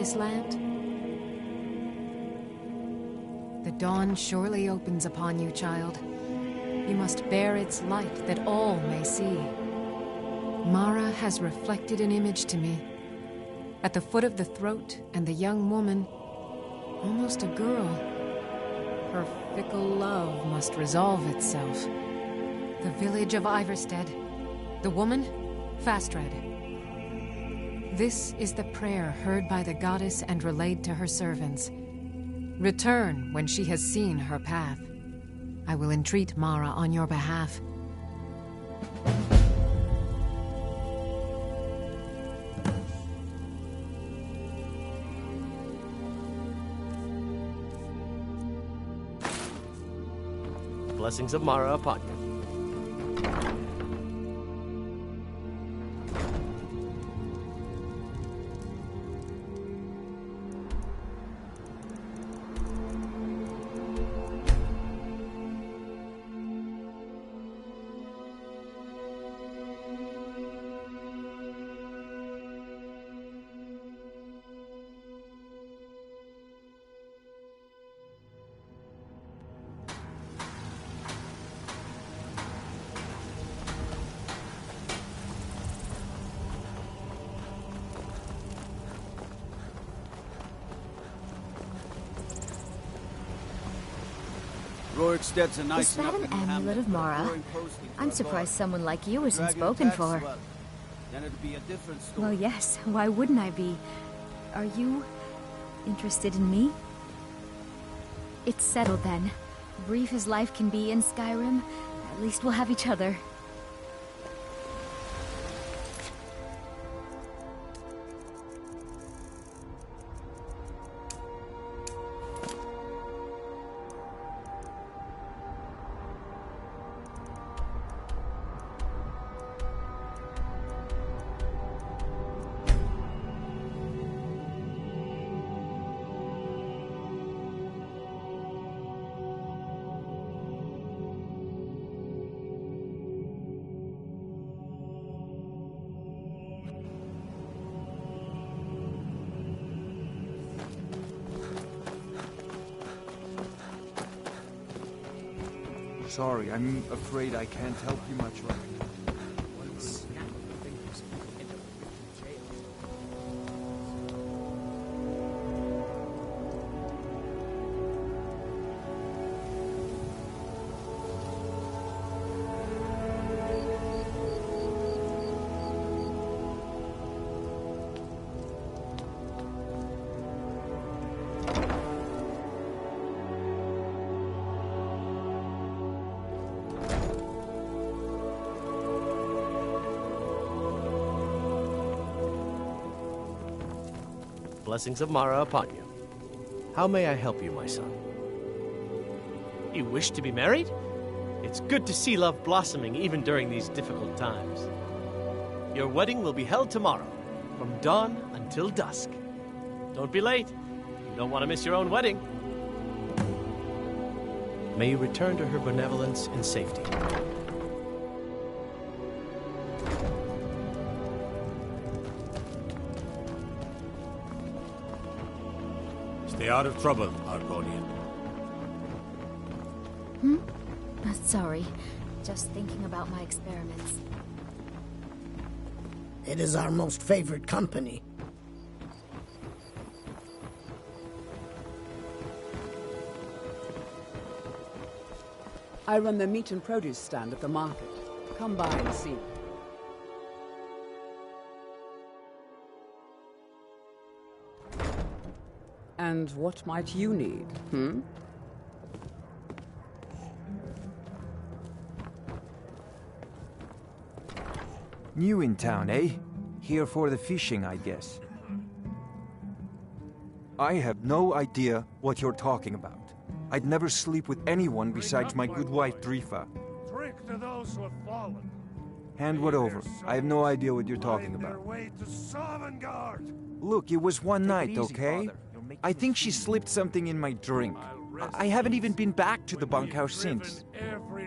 this land? The dawn surely opens upon you, child. You must bear its light that all may see. Mara has reflected an image to me. At the foot of the throat, and the young woman, almost a girl. Her fickle love must resolve itself. The village of Iverstead. The woman, Fastred. This is the prayer heard by the goddess and relayed to her servants. Return when she has seen her path. I will entreat Mara on your behalf. Blessings of Mara upon you. Is that an amulet of Mara? I'm surprised someone like you isn't spoken for. Well, yes, why wouldn't I be? Are you interested in me? It's settled then. Brief as life can be in Skyrim, at least we'll have each other. Sorry, I'm afraid I can't help you much right now. Blessings of Mara upon you. How may I help you, my son? You wish to be married? It's good to see love blossoming even during these difficult times. Your wedding will be held tomorrow, from dawn until dusk. Don't be late. You don't want to miss your own wedding. May you return to her benevolence in safety. Stay out of trouble, Argonian. Sorry. Just thinking about my experiments. It is our most favored company. I run the meat and produce stand at the market. Come by and see. And what might you need, New in town, eh? Here for the fishing, I guess. I have no idea what you're talking about. I'd never sleep with anyone besides my good wife, Drifa. Drink to those who have fallen. Hand what over. I have no idea what you're talking about. Look, it was one night, okay? I think she slipped something in my drink. I haven't even been back to the bunkhouse since.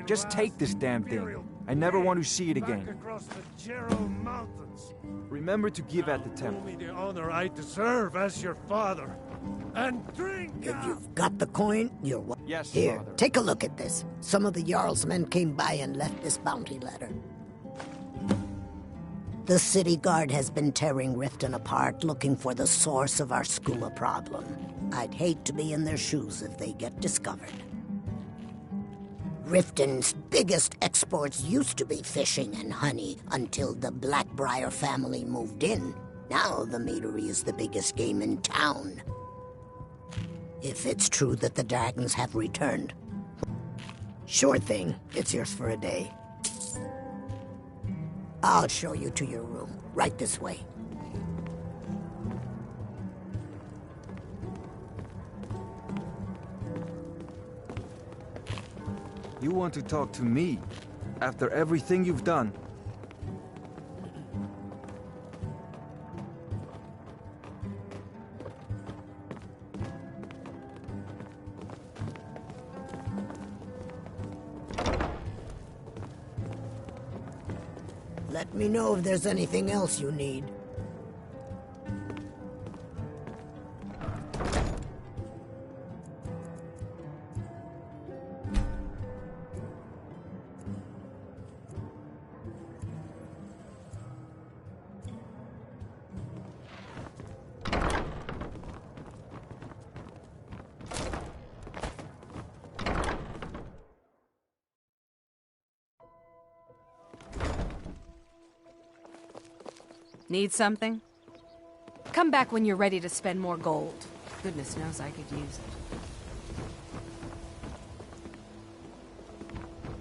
Just take this damn thing. I never want to see it Back again. across the Jarrow Mountains. Remember to give at the Show temple. me the honor I deserve as your father. And drink If up. you've got the coin, you're Yes, Here, Father. take a look at this. Some of the Jarl's men came by and left this bounty letter. The city guard has been tearing Riften apart, looking for the source of our skooma problem. I'd hate to be in their shoes if they get discovered. Riften's biggest exports used to be fishing and honey until the Blackbriar family moved in. Now the meadery is the biggest game in town. If it's true that the dragons have returned. Sure thing. It's yours for a day. I'll show you to your room. Right this way. You want to talk to me? After everything you've done? Let me know if there's anything else you need. Need something? Come back when you're ready to spend more gold. Goodness knows I could use it.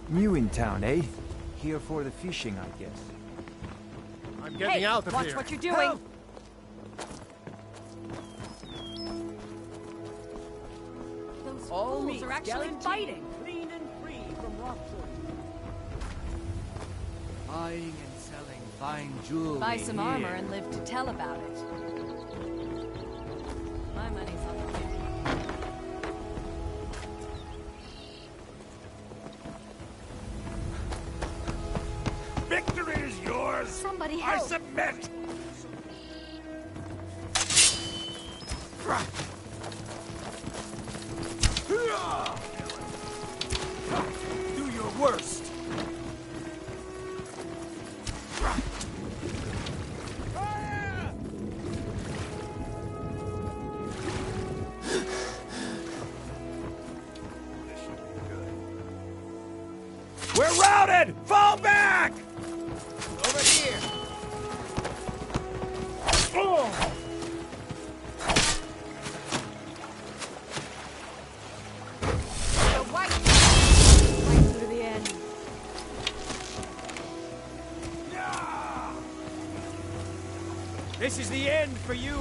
New in town, eh? Here for the fishing, I guess. I'm getting out of here. Watch what you're doing. Help! Those fools are actually fighting. Clean and free from Walkthroughs. Buying and selling fine jewelry. Buy some here. armor and live to tell about it. My money's on the table. Victory is yours! Somebody I help! submit! Do your worst. We're routed! Fall back! Over here. Oh! Right through the end. This is the end for you.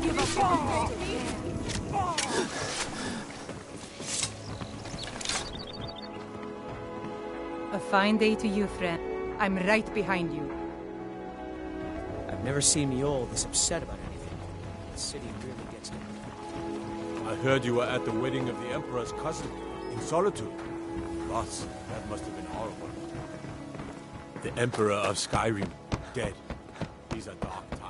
Give up all. A fine day to you, friend. I'm right behind you. I've never seen Miol this upset about anything. The city really gets me. I heard you were at the wedding of the Emperor's cousin, in Solitude. Gods, that must have been horrible. The Emperor of Skyrim, dead. These are dark times.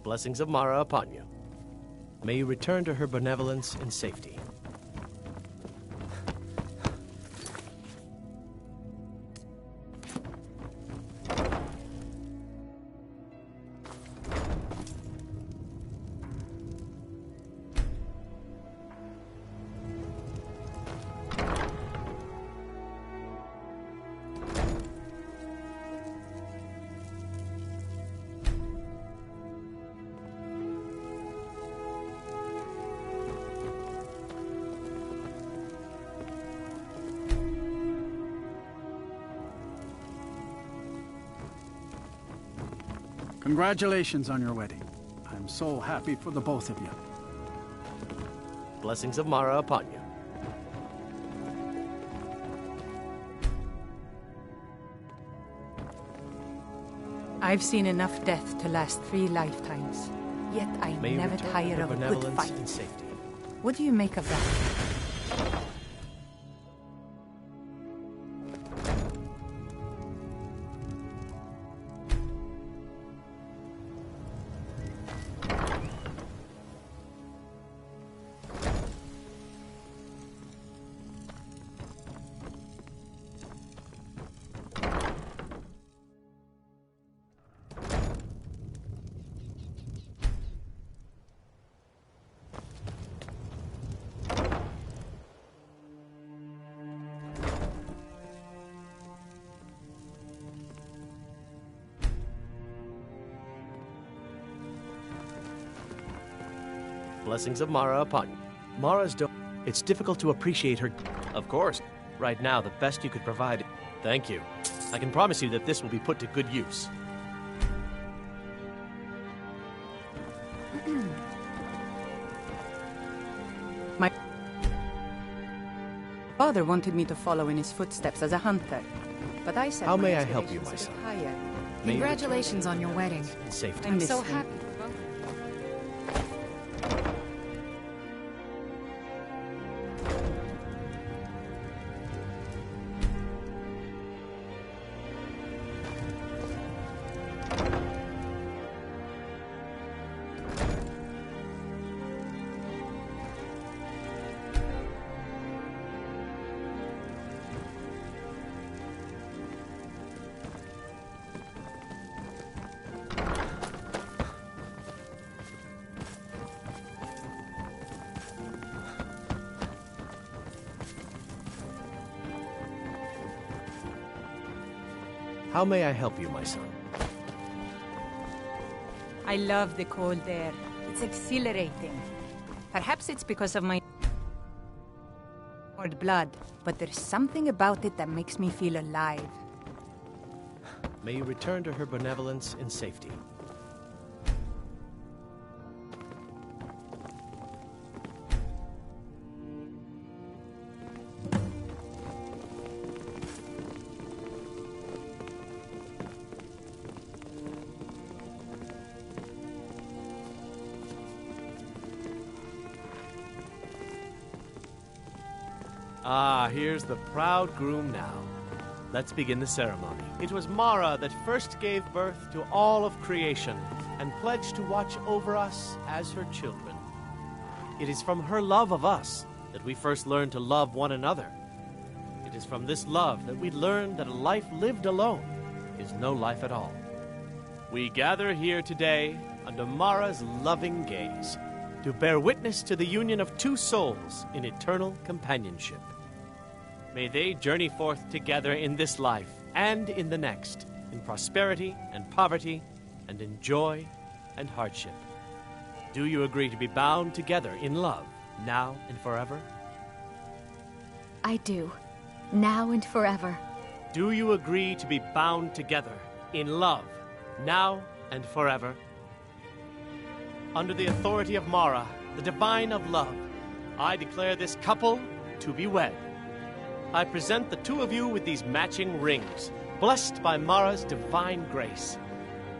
Blessings of Mara upon you. May you return to her benevolence in safety. Congratulations on your wedding. I'm I'm so happy for the both of you. Blessings of Mara upon you. I've seen enough death to last 3 lifetimes. Yet I May you never return tire to of a good benevolence fight. and safety. What do you make of that? Blessings of Mara upon you. It's difficult to appreciate her. Of course. Right now, the best you could provide. Thank you. I can promise you that this will be put to good use. My father wanted me to follow in his footsteps as a hunter, but I said, How may I help you, my aspirations a son? bit higher. May you Congratulations on your wedding. in safety. I I'm miss so him. happy for both of you. How may I help you, my son? I love the cold air. It's exhilarating. Perhaps it's because of my blood, but there's something about it that makes me feel alive. May you return to her benevolence in safety. Ah, here's the proud groom now. Let's begin the ceremony. It was Mara that first gave birth to all of creation and pledged to watch over us as her children. It is from her love of us that we first learned to love one another. It is from this love that we learn that a life lived alone is no life at all. We gather here today under Mara's loving gaze to bear witness to the union of 2 souls in eternal companionship. May they journey forth together in this life and in the next, in prosperity and poverty, and in joy and hardship. Do you agree to be bound together in love, now and forever? I do. Now and forever. Do you agree to be bound together in love, now and forever? Under the authority of Mara, the divine of love, I declare this couple to be wed. I present the 2 of you with these matching rings, blessed by Mara's divine grace.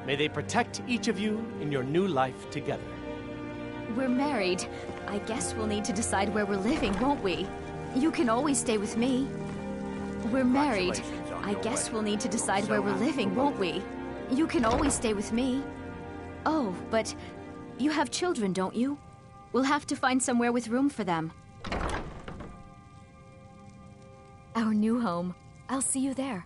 May they protect each of you in your new life together. We're married. I guess we'll need to decide where we're living, won't we? You can always stay with me. We're married. I guess we'll need to decide where we're living, won't we? You can always stay with me. Oh, but you have children, don't you? We'll have to find somewhere with room for them. Our new home. I'll see you there.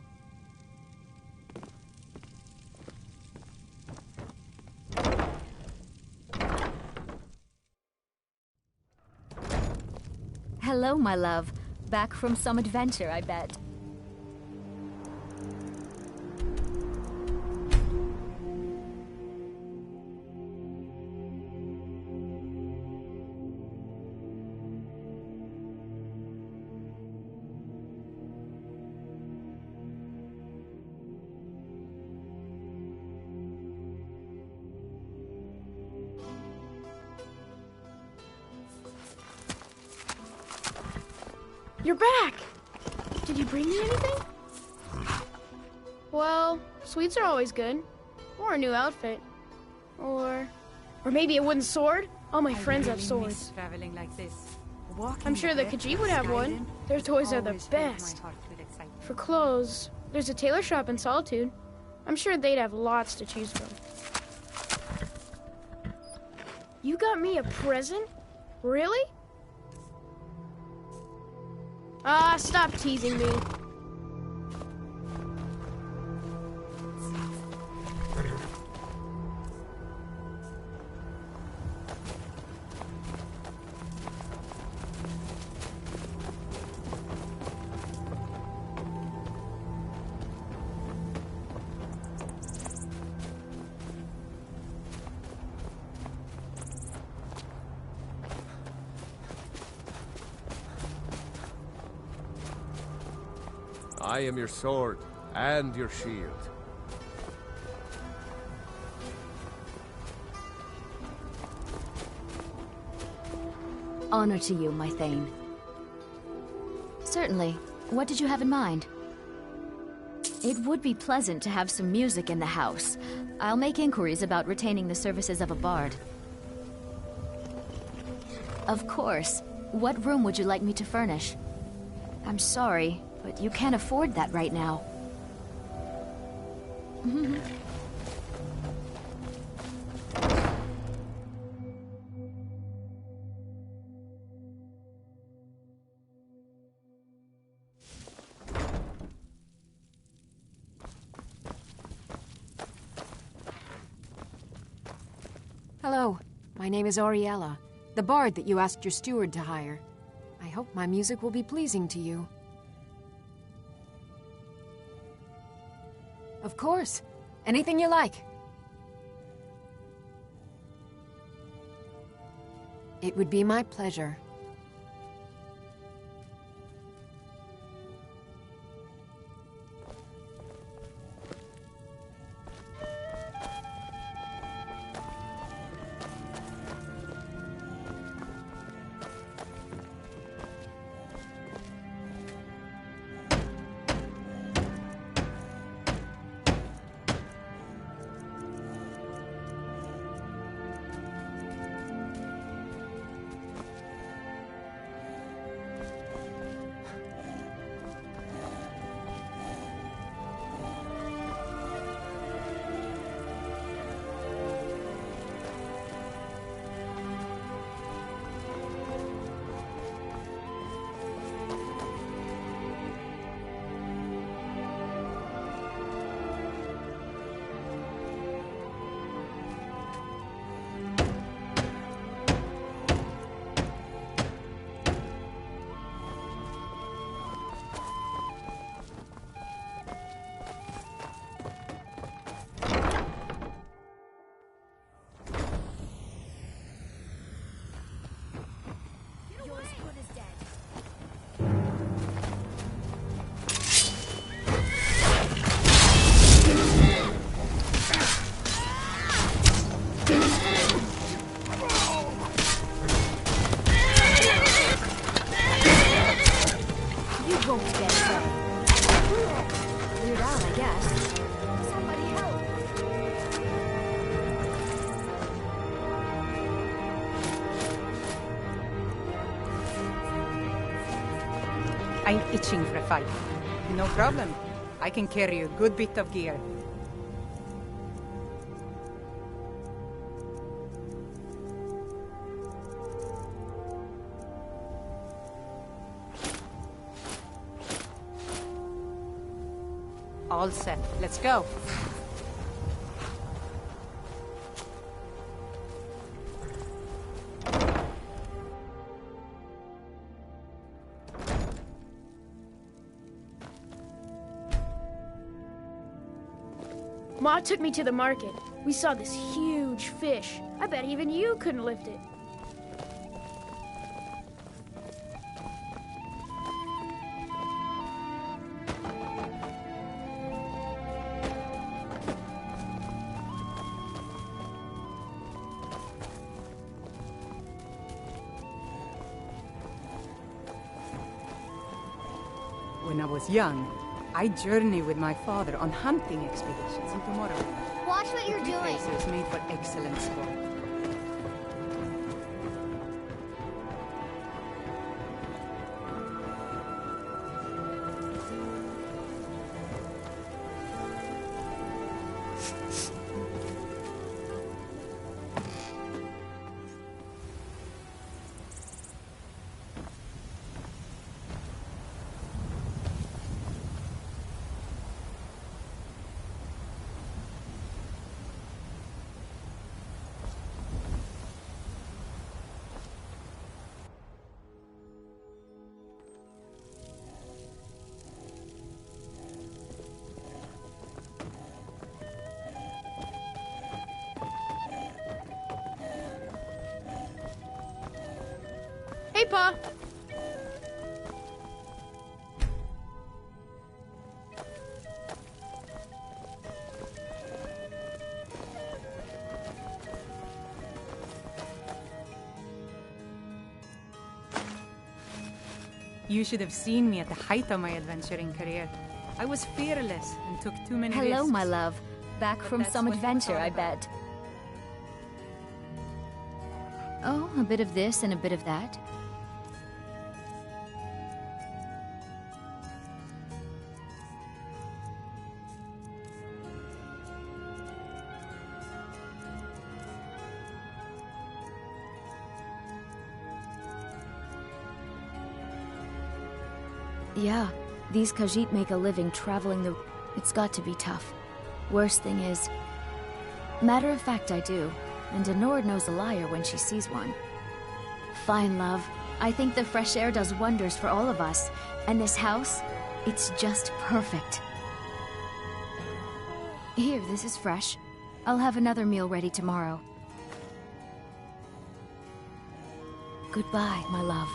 Hello, my love. Back from some adventure, I bet. You're back! Did you bring me anything? Well, sweets are always good. Or a new outfit. Or maybe a wooden sword? All my friends have swords. Traveling like this. I'm sure the Khajiit would have one. Their toys are the best. For clothes, there's a tailor shop in Solitude. I'm sure they'd have lots to choose from. You got me a present? Really? Ah, stop teasing me. I am your sword and your shield. Honor to you, my Thane. Certainly. What did you have in mind? It would be pleasant to have some music in the house. I'll make inquiries about retaining the services of a bard. Of course. What room would you like me to furnish? I'm sorry, but you can't afford that right now. Hello, my name is Oriella, the bard that you asked your steward to hire. I hope my music will be pleasing to you. Of course. Anything you like. It would be my pleasure. I'm itching for a fight. No problem. I can carry a good bit of gear. All set. Let's go. Ma took me to the market. We saw this huge fish. I bet even you couldn't lift it. I was young, I journeyed with my father on hunting expeditions, and tomorrow... Watch what you're the doing. racers made for excellent sport. Hey, Pa. You should have seen me at the height of my adventuring career. I was fearless and took too many risks. Hello, my love. Back But from that's some what you adventure, thought I about. bet. Oh, a bit of this and a bit of that. Yeah, these Khajiit make a living traveling the... It's got to be tough. Worst thing is... Matter of fact, I do. And Denord knows a liar when she sees one. Fine, love. I think the fresh air does wonders for all of us. And this house, it's just perfect. Here, this is fresh. I'll have another meal ready tomorrow. Goodbye, my love.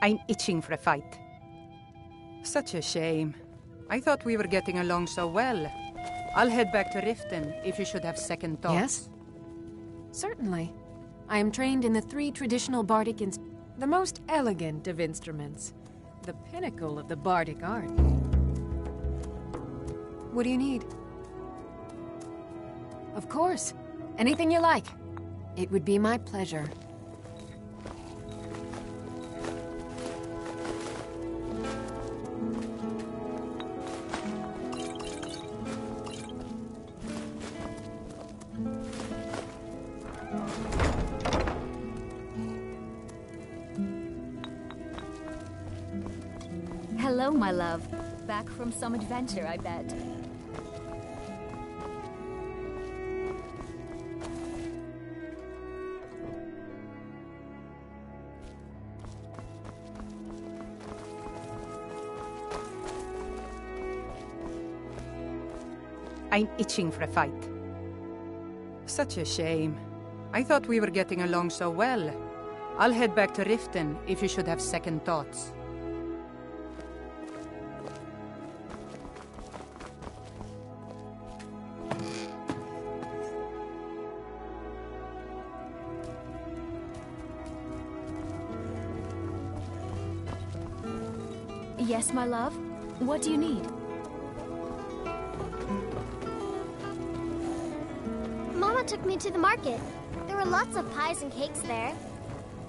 I'm itching for a fight. Such a shame. I thought we were getting along so well. I'll head back to Riften if you should have second thoughts. Yes? Certainly. I am trained in the 3 traditional bardic the most elegant of instruments. The pinnacle of the bardic art. What do you need? Of course. Anything you like. It would be my pleasure. Hello, my love. Back from some adventure, I bet. I'm itching for a fight. Such a shame. I thought we were getting along so well. I'll head back to Riften if you should have second thoughts. Yes, my love? What do you need? Mama took me to the market. There were lots of pies and cakes there.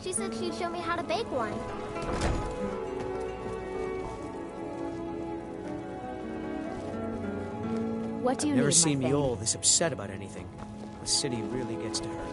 She said she'd show me how to bake one. What do you I've never need, seen my Mjol this upset about anything. The city really gets to her.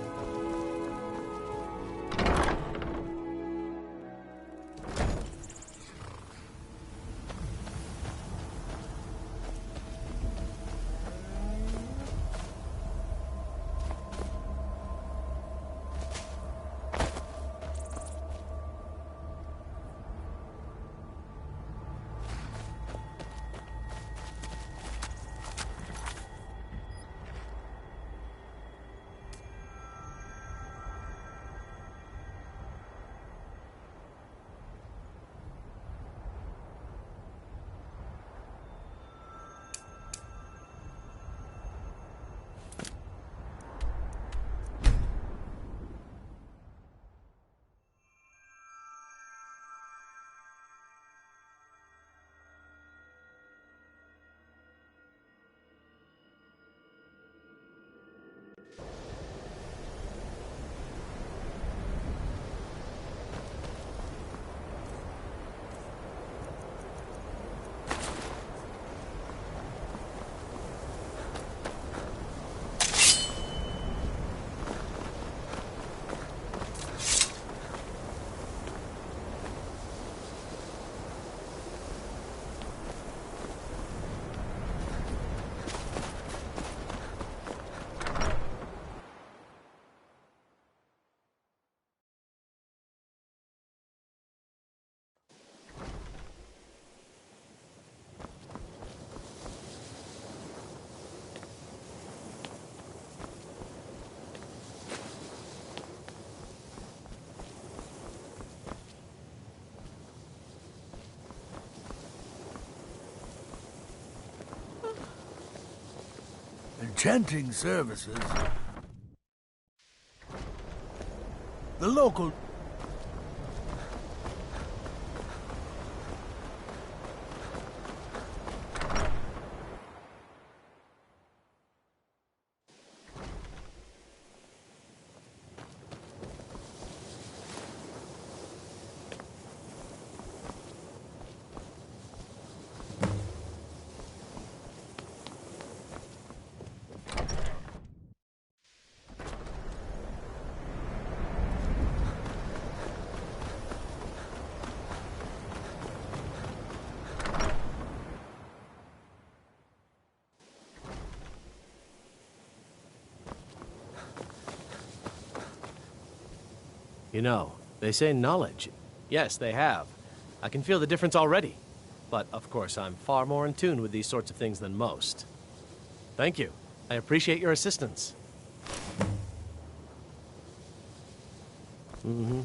Enchanting services. The local... You know, they say knowledge. Yes, they have. I can feel the difference already. But, of course, I'm far more in tune with these sorts of things than most. Thank you. I appreciate your assistance. Mm-hmm.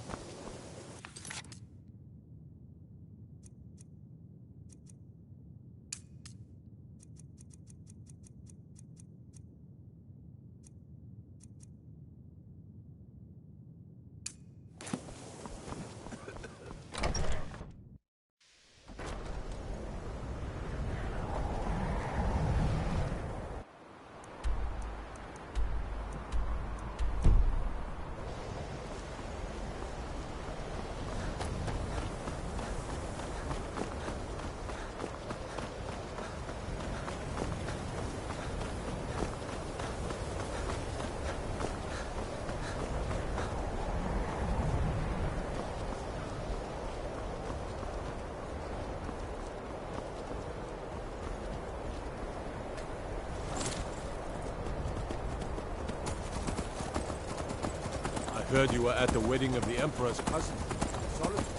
heard you were at the wedding of the Emperor's cousin. Solitude.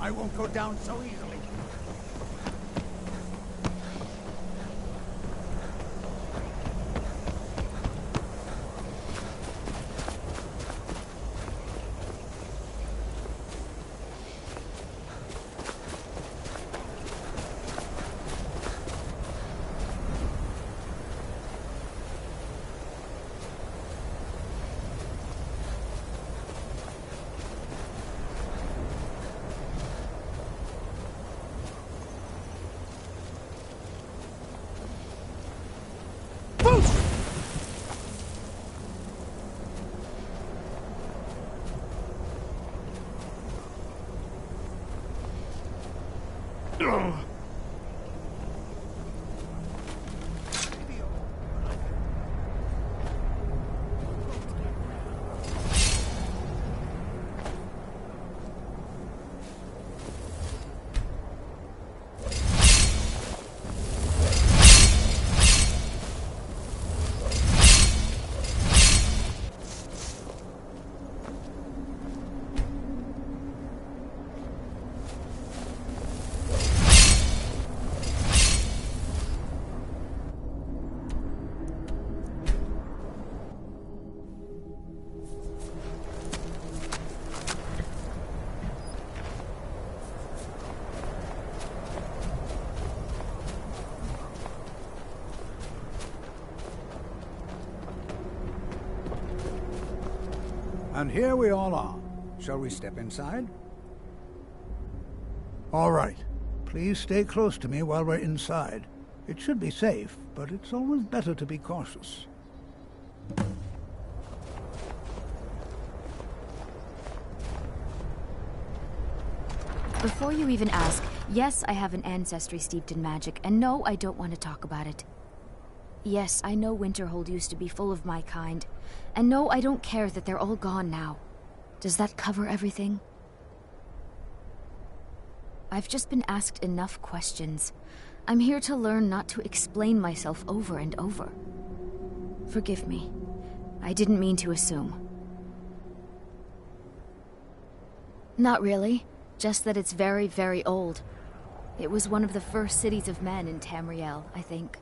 I won't go down so easily. And here we all are. Shall we step inside? All right. Please stay close to me while we're inside. It should be safe, but it's always better to be cautious. Before you even ask, Yes, I have an ancestry steeped in magic, and no, I don't want to talk about it. Yes, I know Winterhold used to be full of my kind, and no, I don't care that they're all gone now. Does that cover everything? I've just been asked enough questions. I'm here to learn not to explain myself over and over. Forgive me. I didn't mean to assume. Not really. Just that it's very, very old. It was one of the first cities of men in Tamriel, I think.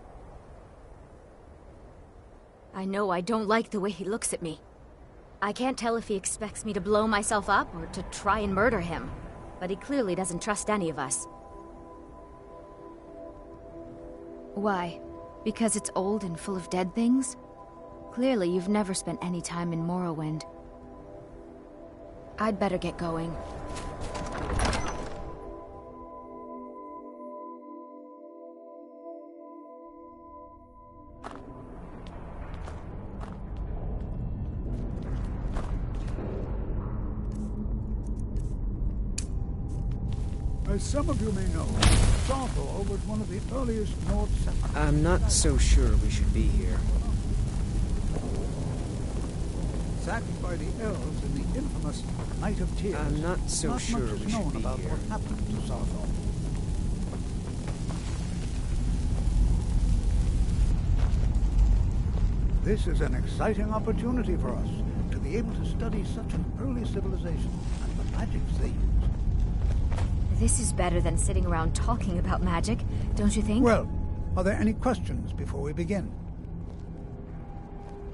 I know I don't like the way he looks at me. I can't tell if he expects me to blow myself up or to try and murder him. But he clearly doesn't trust any of us. Why? Because it's old and full of dead things? Clearly you've never spent any time in Morrowind. I'd better get going. As some of you may know, Sarthor was one of the earliest Nord settlers. I'm not so sure we should be here. Sacked by the elves in the infamous Night of Tears. I'm not so sure much is we should known be about here. what happened to Sarthor. This is an exciting opportunity for us to be able to study such an early civilization and the magics they use. This is better than sitting around talking about magic, don't you think? Well, are there any questions before we begin?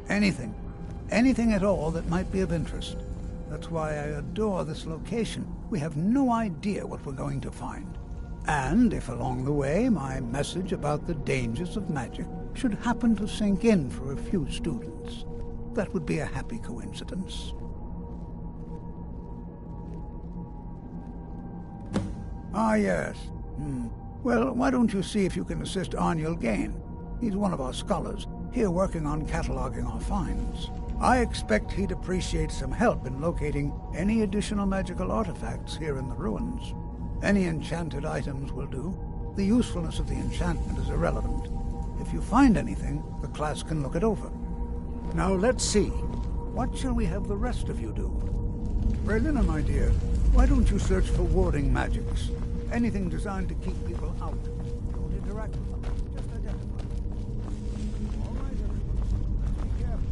Anything. Anything at all that might be of interest. That's why I adore this location. We have no idea what we're going to find. And if along the way my message about the dangers of magic should happen to sink in for a few students, that would be a happy coincidence. Ah, yes. Well, why don't you see if you can assist Arniel Gain? He's one of our scholars, here working on cataloging our finds. I expect he'd appreciate some help in locating any additional magical artifacts here in the ruins. Any enchanted items will do. The usefulness of the enchantment is irrelevant. If you find anything, the class can look it over. Now let's see. What shall we have the rest of you do? Braylina, my dear, why don't you search for warding magics? Anything designed to keep people out. Don't interact with them. Just identify. All right, everyone. Be careful.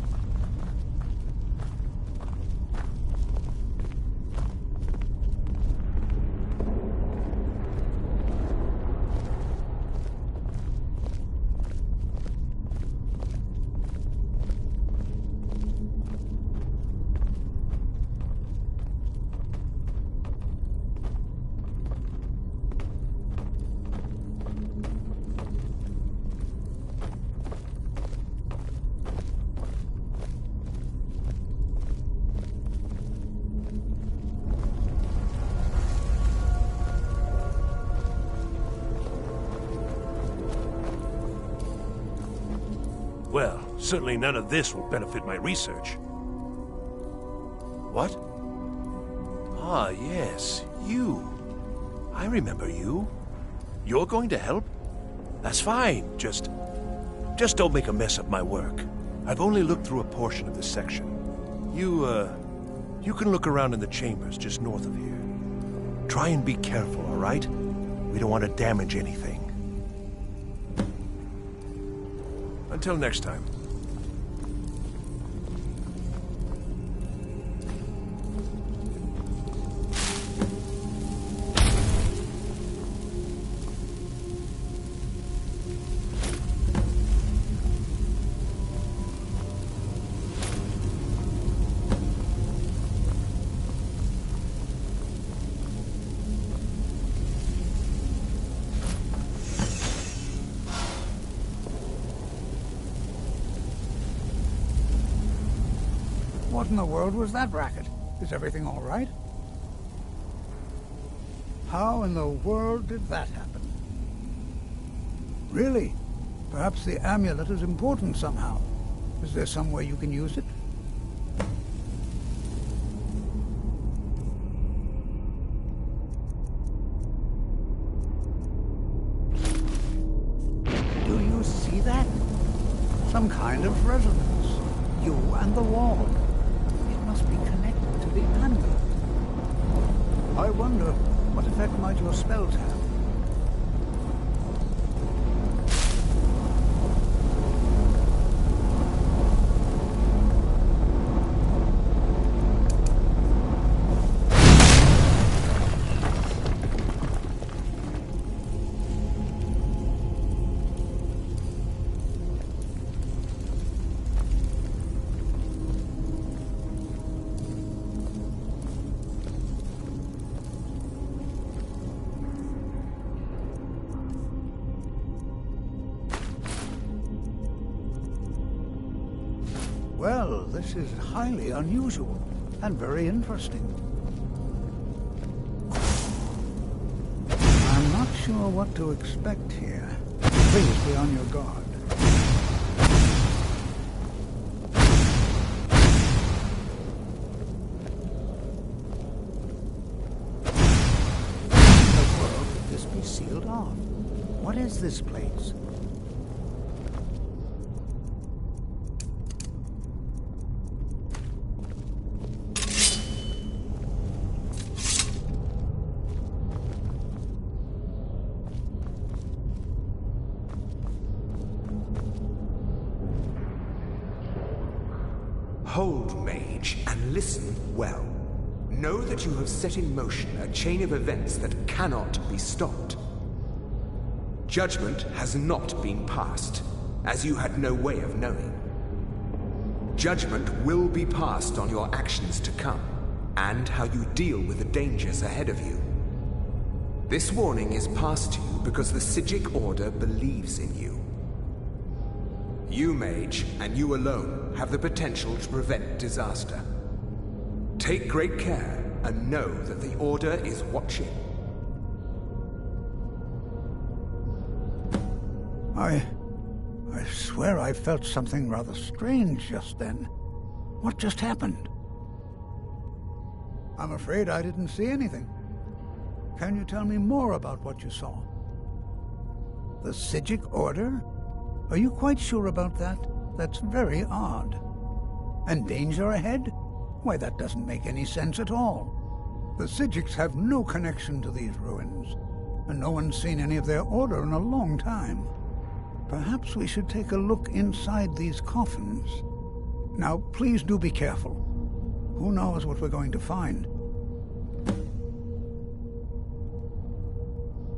Well, certainly none of this will benefit my research. What? Ah, yes, you. I remember you. You're going to help? That's fine, just don't make a mess of my work. I've only looked through a portion of this section. You can look around in the chambers just north of here. Try and be careful, all right? We don't want to damage anything. Until next time. What in the world was that racket? Is everything all right? How in the world did that happen? Really? Perhaps the amulet is important somehow. Is there some way you can use it? Some kind of resonance. You and the wall. It must be connected to the anvil. I wonder, what effect might your spells have? Well, this is highly unusual and very interesting. I'm not sure what to expect here. Please be on your guard. In the world could this be sealed off? What is this place? Hold, mage, and listen well. Know that you have set in motion a chain of events that cannot be stopped. Judgment has not been passed, as you had no way of knowing. Judgment will be passed on your actions to come, and how you deal with the dangers ahead of you. This warning is passed to you because the Psijic Order believes in you. You, mage, and you alone, have the potential to prevent disaster. Take great care, and know that the Order is watching. I swear I felt something rather strange just then. What just happened? I'm afraid I didn't see anything. Can you tell me more about what you saw? The Psijic Order? Are you quite sure about that? That's very odd. And danger ahead? Why, that doesn't make any sense at all. The Psijics have no connection to these ruins, and no one's seen any of their order in a long time. Perhaps we should take a look inside these coffins. Now, please do be careful. Who knows what we're going to find?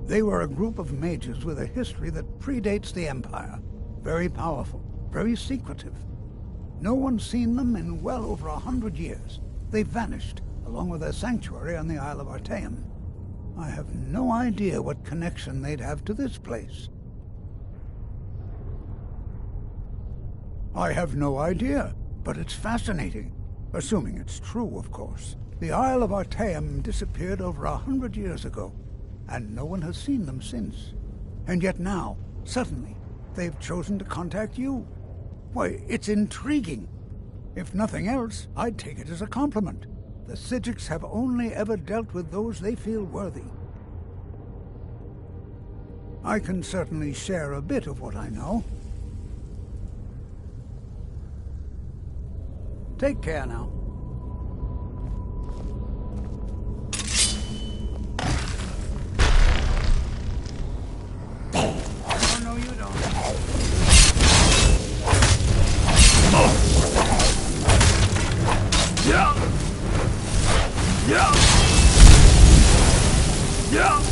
They were a group of mages with a history that predates the Empire. Very powerful, very secretive. No one's seen them in well over 100 years. They vanished, along with their sanctuary on the Isle of Artaeum. I have no idea what connection they'd have to this place. I have no idea, but it's fascinating. Assuming it's true, of course. The Isle of Artaeum disappeared over 100 years ago, and no one has seen them since. And yet now, suddenly, they've chosen to contact you. Why, it's intriguing. If nothing else, I'd take it as a compliment. The Psijics have only ever dealt with those they feel worthy. I can certainly share a bit of what I know. Take care now. Oh, no, you don't. Yeah! Yeah! Yeah!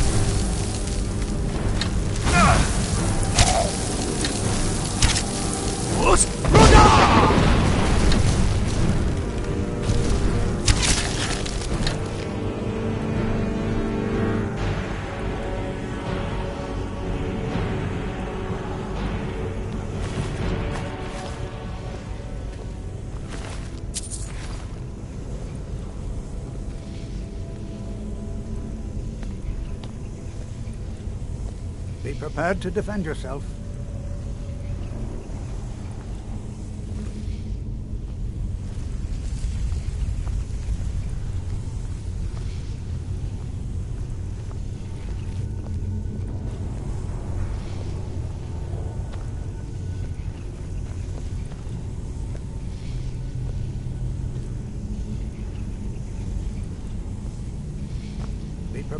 Be prepared to defend yourself.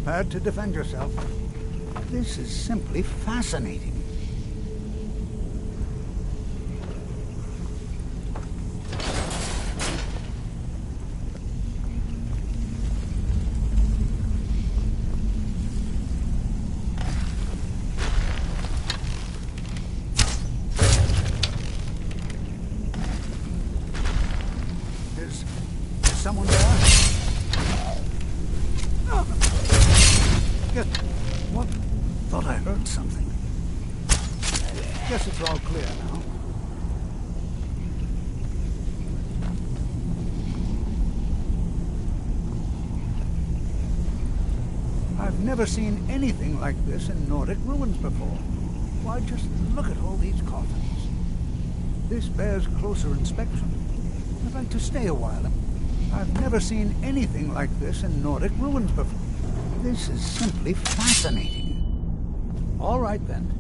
prepared to defend yourself. This is simply fascinating. Is someone there? Yes. What? Thought I heard something. Guess it's all clear now. I've never seen anything like this in Nordic ruins before. Why, just look at all these coffins. This bears closer inspection. I'd like to stay a while. I've never seen anything like this in Nordic ruins before. This is simply fascinating. All right, then.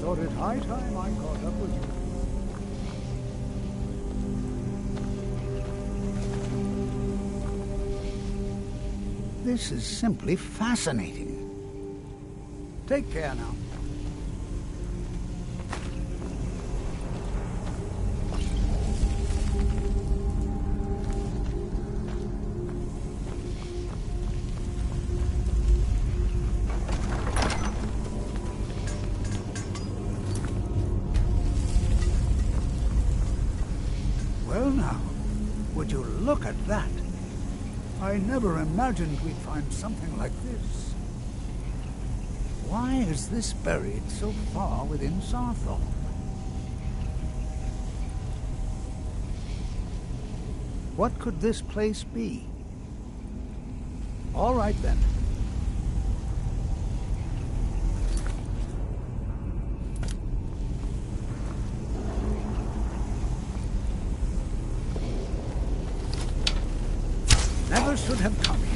thought it high time I caught up with you. This is simply fascinating. Take care now. Well now, would you look at that? I never imagined we'd find something like this. Why is this buried so far within Sarthor? What could this place be? All right then. Never should have come here.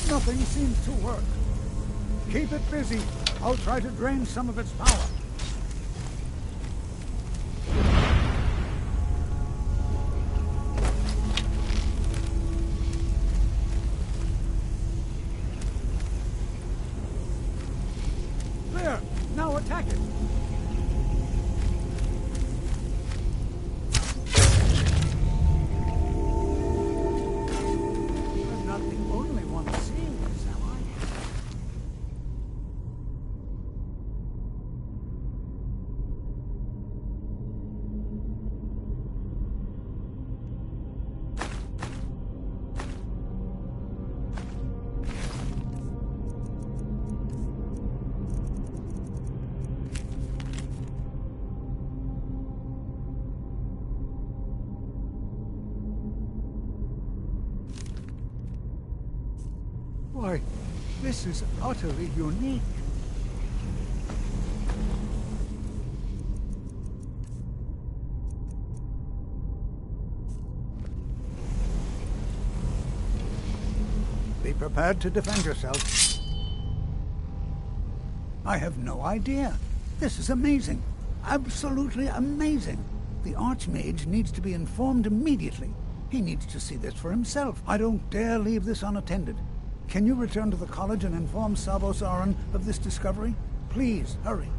Nothing seems to work. Keep it busy. I'll try to drain some of its power. There! Now attack it! I'm not the only one seeing this, am I? Why, this is utterly unique. Be prepared to defend yourself. I have no idea. This is amazing. Absolutely amazing. The Archmage needs to be informed immediately. He needs to see this for himself. I don't dare leave this unattended. Can you return to the college and inform Savos Aran of this discovery? Please, hurry.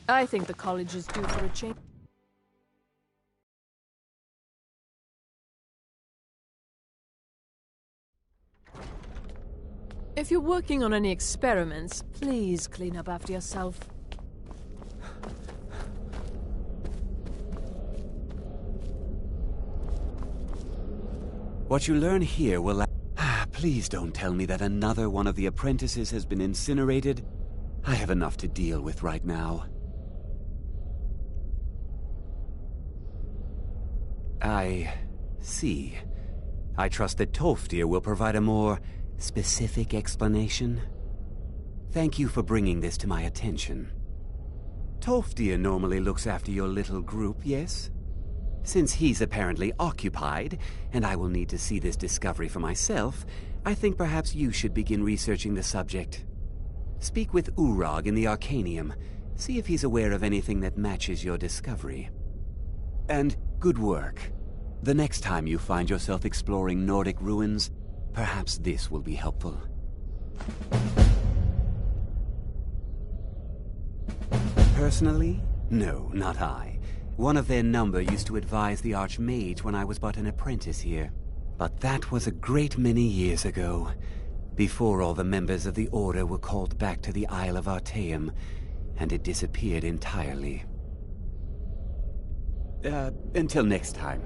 I think the college is due for a change. If you're working on any experiments, please clean up after yourself. What you learn here will... Please don't tell me that another one of the apprentices has been incinerated. I have enough to deal with right now. I see. I trust that Tolfdir will provide a more specific explanation. Thank you for bringing this to my attention. Tolfdir normally looks after your little group, yes? Since he's apparently occupied, and I will need to see this discovery for myself, I think perhaps you should begin researching the subject. Speak with Urag in the Arcanium. See if he's aware of anything that matches your discovery. And good work. The next time you find yourself exploring Nordic ruins, perhaps this will be helpful. Personally? No, not I. One of their number used to advise the Archmage when I was but an apprentice here. But that was a great many years ago, before all the members of the Order were called back to the Isle of Artaeum, and it disappeared entirely. Until next time.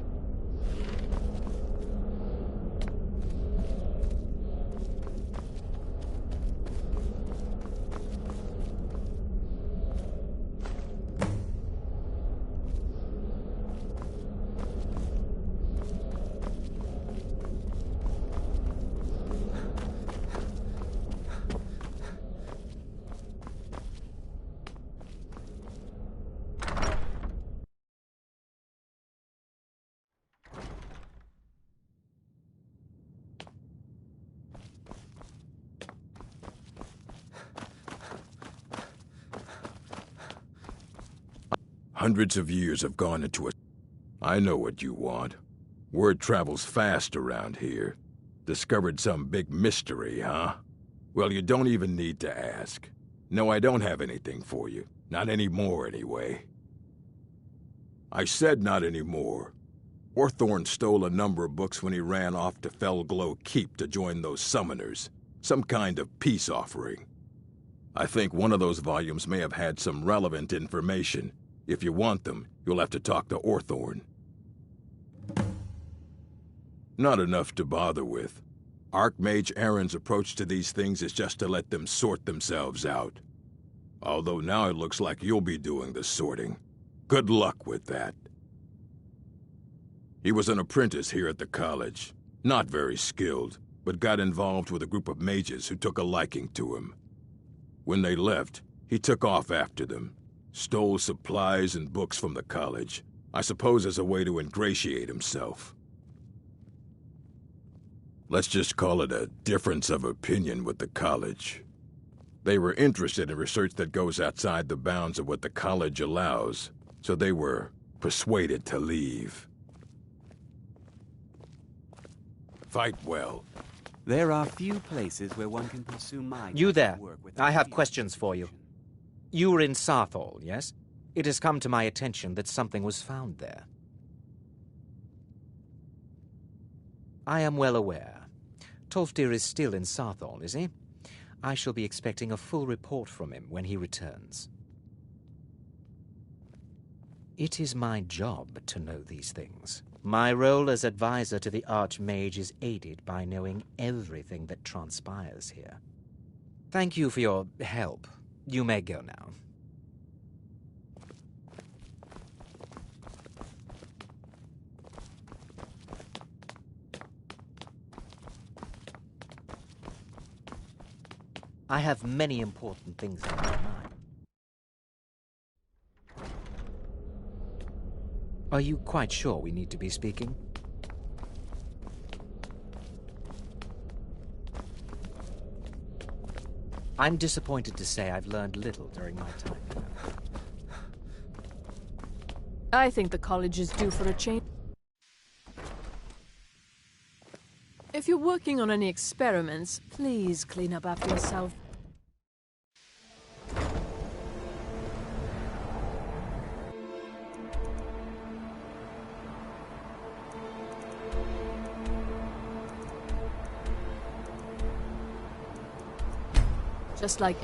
Hundreds of years have gone into it. I know what you want. Word travels fast around here. Discovered some big mystery, huh? Well, you don't even need to ask. No, I don't have anything for you. Not anymore, anyway. I said not anymore. Orthorn stole a number of books when he ran off to Felglow Keep to join those summoners. Some kind of peace offering. I think one of those volumes may have had some relevant information. If you want them, you'll have to talk to Orthorn. Not enough to bother with. Archmage Aaron's approach to these things is just to let them sort themselves out. Although now it looks like you'll be doing the sorting. Good luck with that. He was an apprentice here at the college. Not very skilled, but got involved with a group of mages who took a liking to him. When they left, he took off after them. Stole supplies and books from the college, I suppose as a way to ingratiate himself. Let's just call it a difference of opinion with the college. They were interested in research that goes outside the bounds of what the college allows, so they were persuaded to leave. Fight well. There are few places where one can pursue my... You there. I have questions for you. You were in Sarthal, yes? It has come to my attention that something was found there. I am well aware. Tolfdir is still in Sarthal, is he? I shall be expecting a full report from him when he returns. It is my job to know these things. My role as advisor to the Archmage is aided by knowing everything that transpires here. Thank you for your help. You may go now. I have many important things on my mind. Are you quite sure we need to be speaking? I'm disappointed to say I've learned little during my time here. I think the college is due for a change. If you're working on any experiments, please clean up after yourself. just like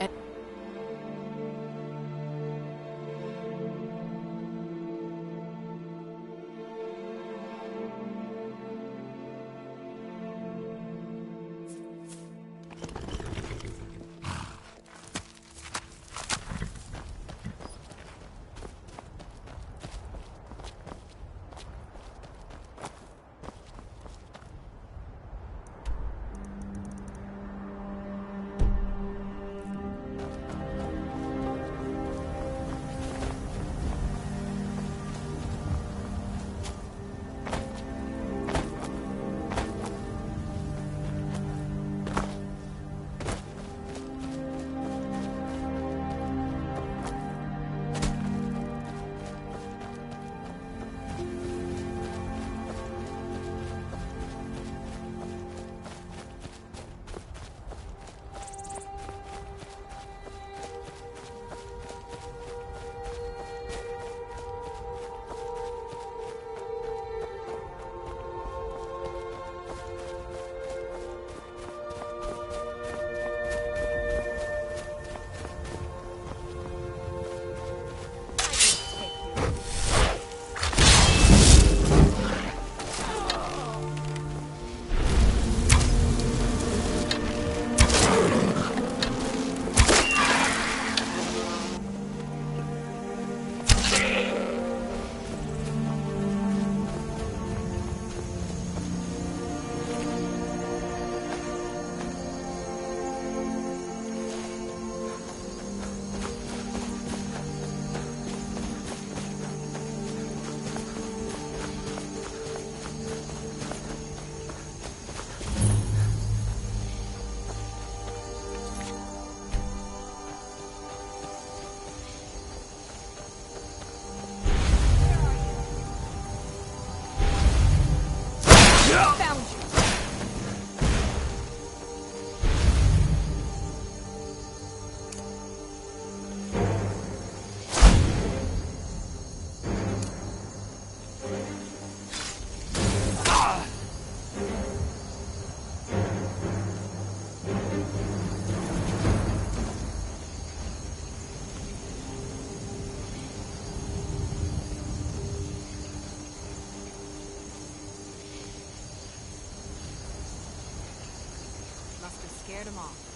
scared them off.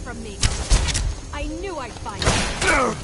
From me. I knew I'd find you.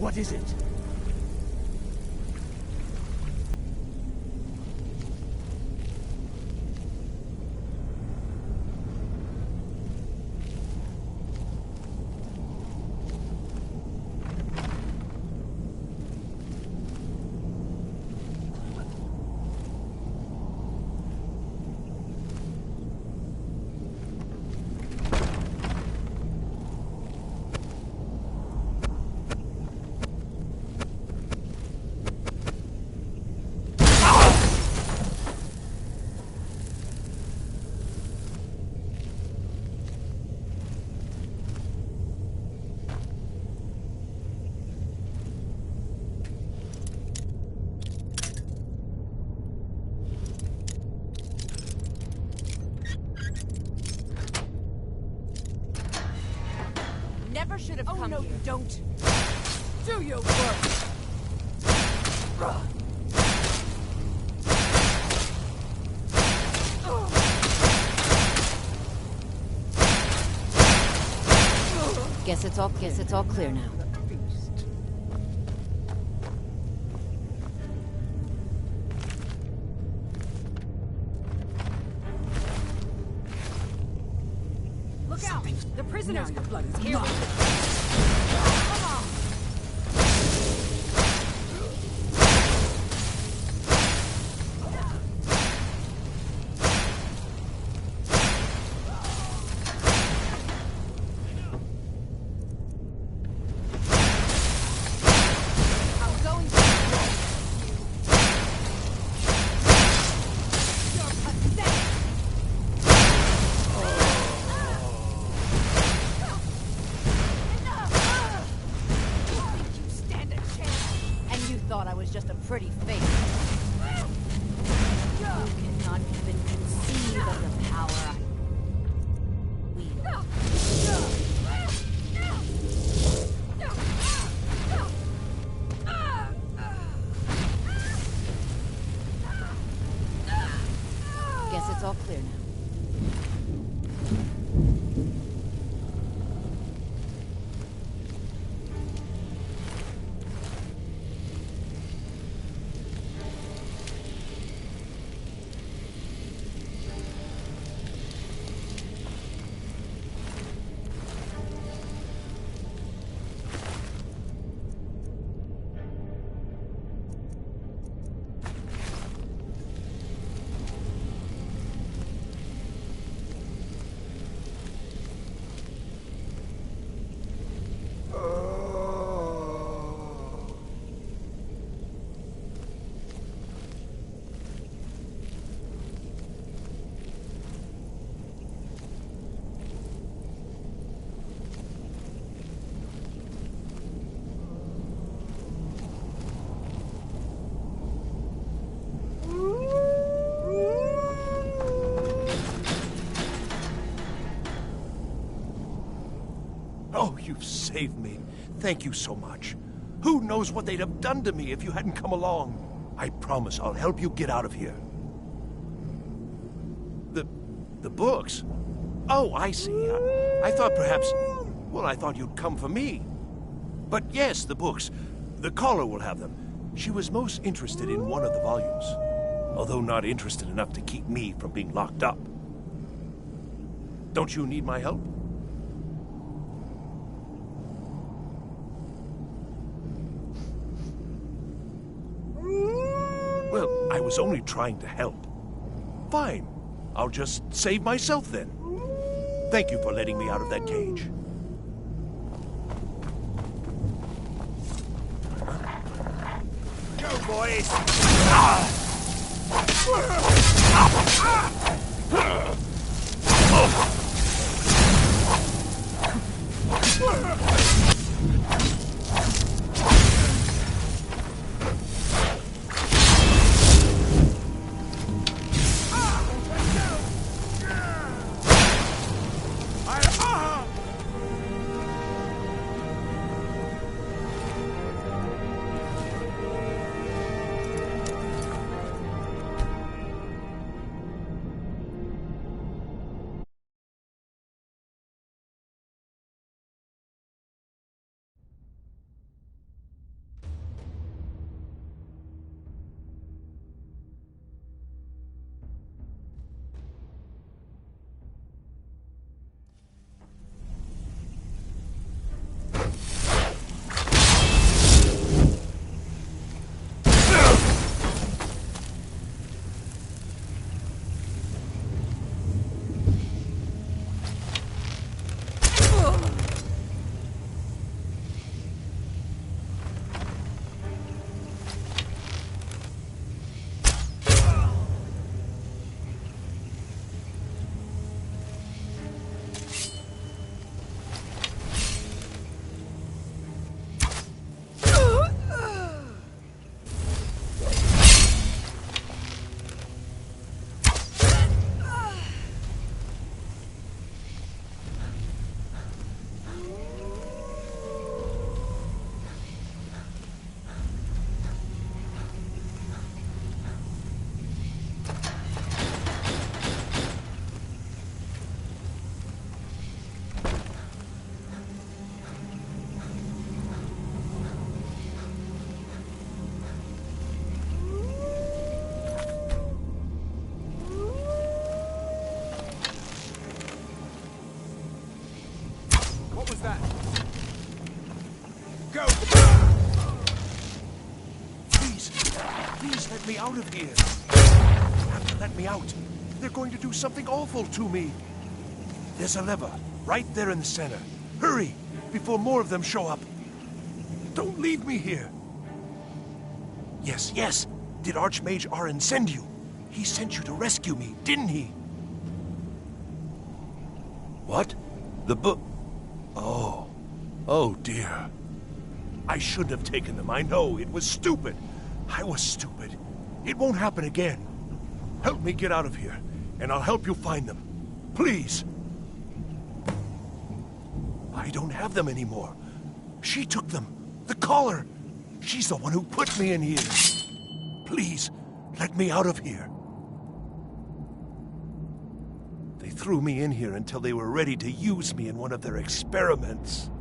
What is it? No, you don't. Do your work. Guess it's all clear now. Look out! The prisoners' blood is here. Just a pretty face. You cannot even conceive of the power I wield. Guess it's all clear now. Oh, you've saved me. Thank you so much. Who knows what they'd have done to me if you hadn't come along? I promise I'll help you get out of here. The books? Oh, I see. I thought perhaps... Well, I thought you'd come for me. But yes, the books. The caller will have them. She was most interested in one of the volumes, although not interested enough to keep me from being locked up. Don't you need my help? Well, I was only trying to help. Fine. I'll just save myself then. Thank you for letting me out of that cage. Go, boys! Please let me out of here. You have to let me out. They're going to do something awful to me. There's a lever right there in the center. Hurry, before more of them show up. Don't leave me here. Yes, yes. Did Archmage Arin send you? He sent you to rescue me, didn't he? What? The book? Oh. Oh, dear. I shouldn't have taken them. I know. It was stupid. I was stupid. It won't happen again. Help me get out of here, and I'll help you find them. Please. I don't have them anymore. She took them. The collar. She's the one who put me in here. Please, let me out of here. They threw me in here until they were ready to use me in one of their experiments.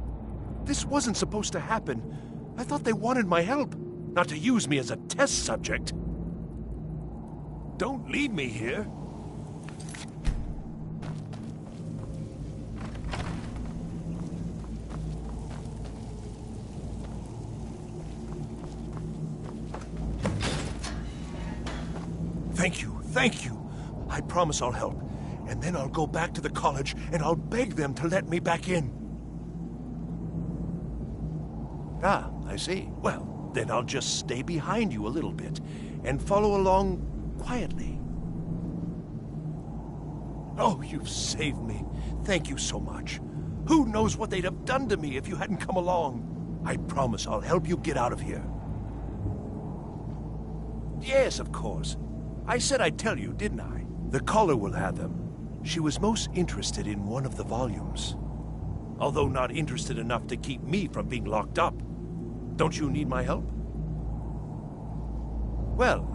This wasn't supposed to happen. I thought they wanted my help, not to use me as a test subject. Don't leave me here. Thank you, thank you. I promise I'll help. And then I'll go back to the college and I'll beg them to let me back in. Ah, I see. Well, then I'll just stay behind you a little bit and follow along quietly. Oh, you've saved me. Thank you so much. Who knows what they'd have done to me if you hadn't come along? I promise I'll help you get out of here. Yes, of course. I said I'd tell you, didn't I? The caller will have them. She was most interested in one of the volumes. Although not interested enough to keep me from being locked up. Don't you need my help? Well,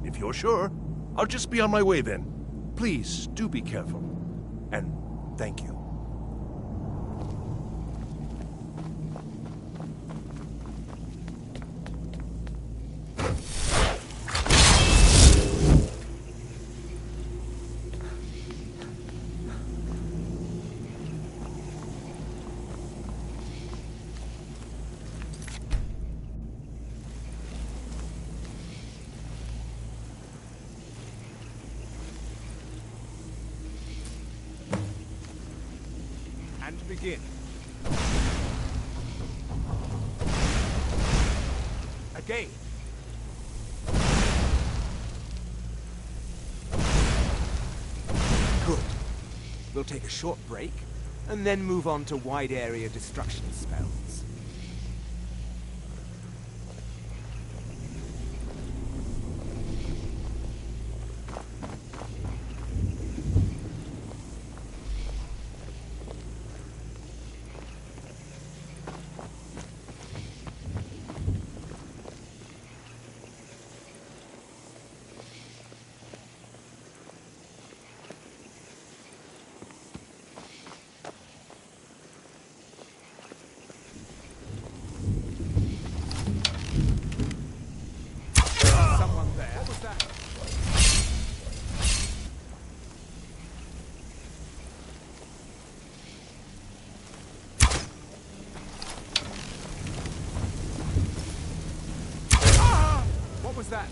if you're sure, I'll just be on my way then. Please, do be careful. And thank you. And begin. Again. Good. We'll take a short break, and then move on to wide area destruction spells. What was that?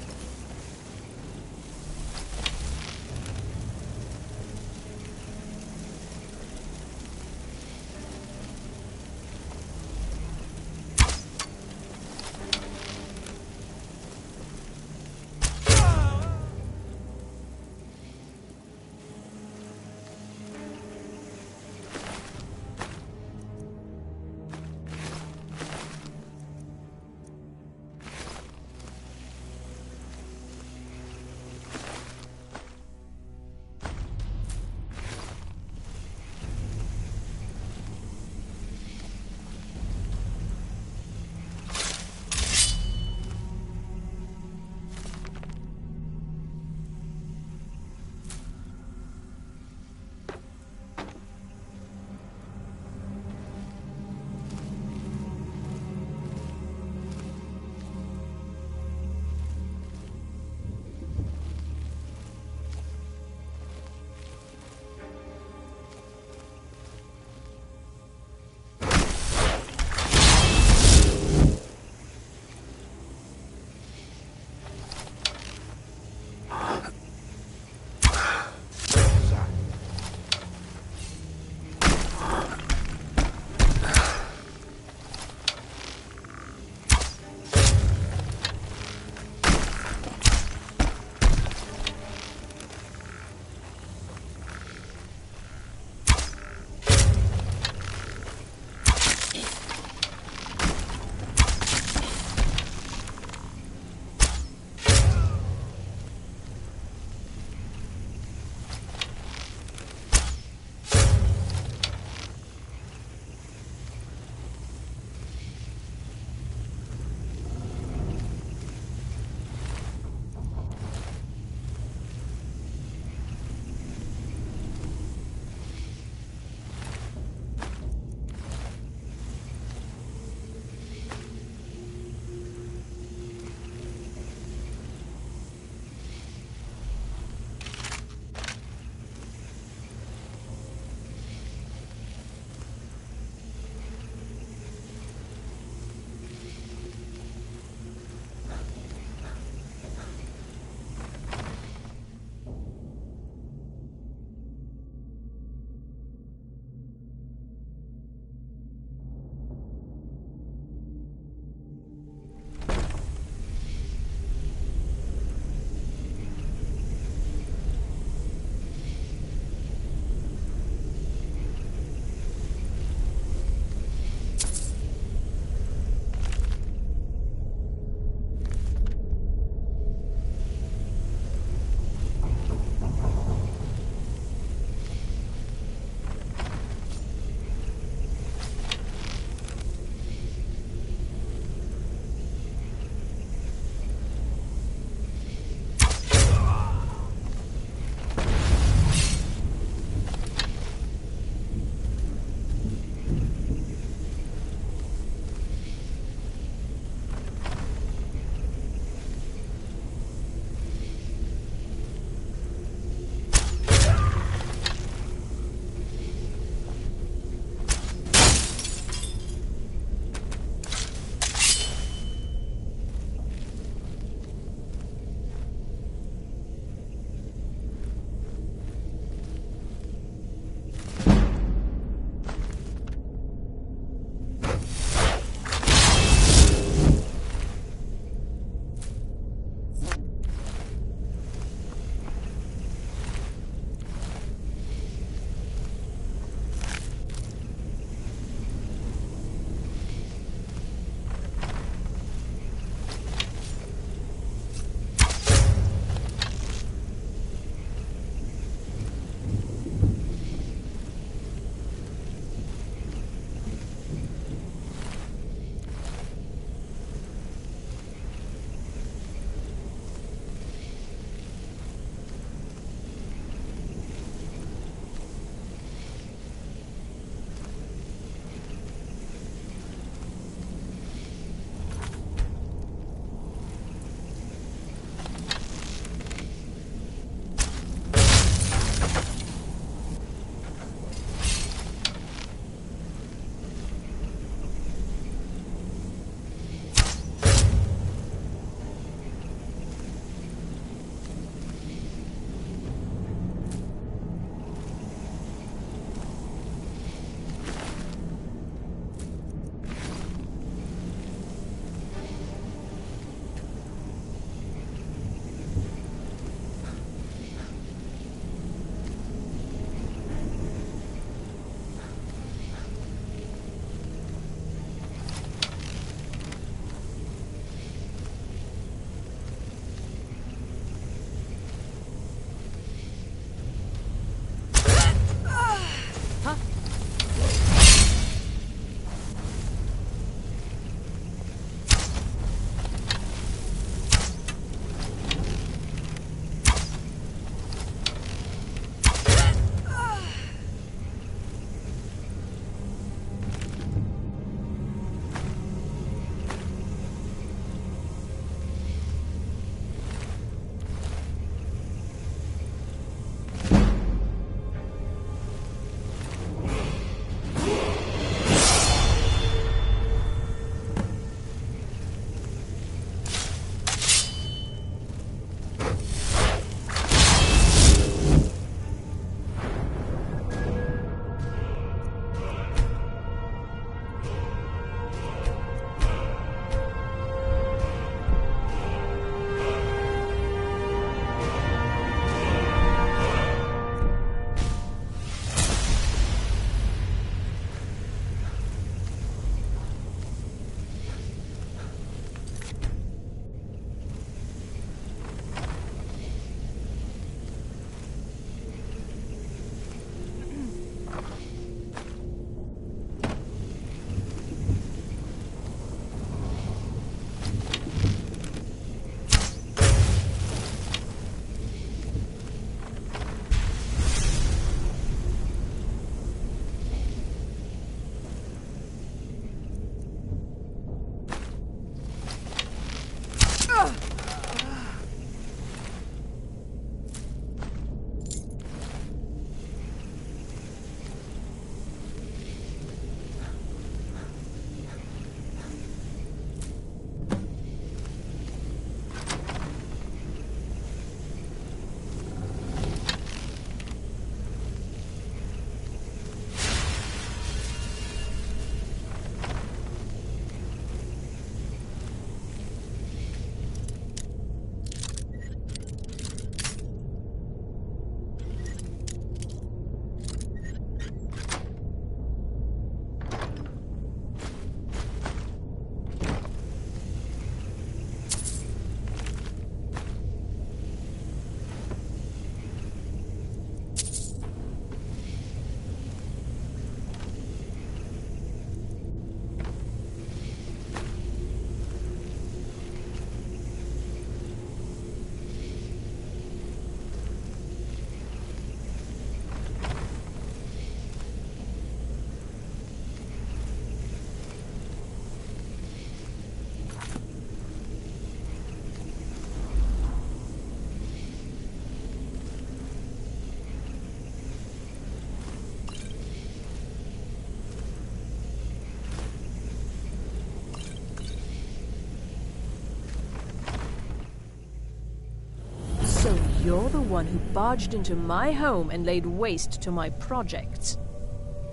you're the one who barged into my home and laid waste to my projects.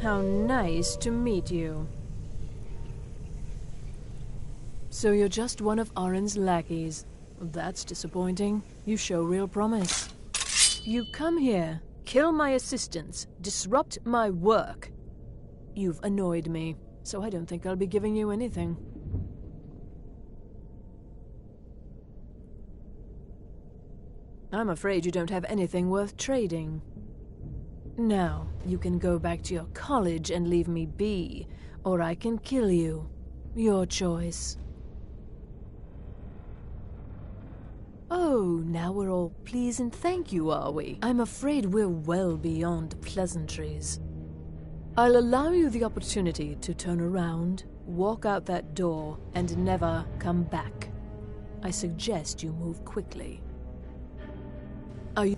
How nice to meet you. So you're just one of Arin's lackeys. That's disappointing. You show real promise. You come here, kill my assistants, disrupt my work. You've annoyed me, so I don't think I'll be giving you anything. I'm afraid you don't have anything worth trading. Now, you can go back to your college and leave me be, or I can kill you. Your choice. Oh, now we're all please and thank you, are we? I'm afraid we're well beyond pleasantries. I'll allow you the opportunity to turn around, walk out that door, and never come back. I suggest you move quickly. Are you...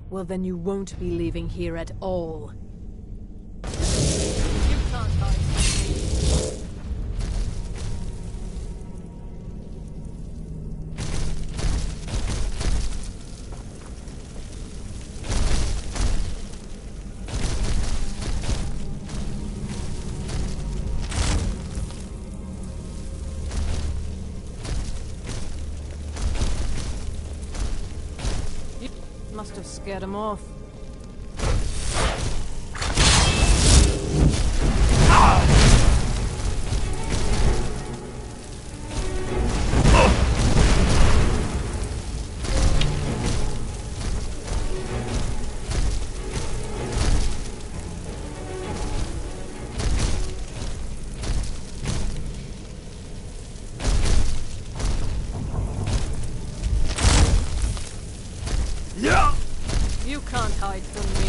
Well, then you won't be leaving here at all. You can't hide from me. Must have scared him off. You can't hide from me.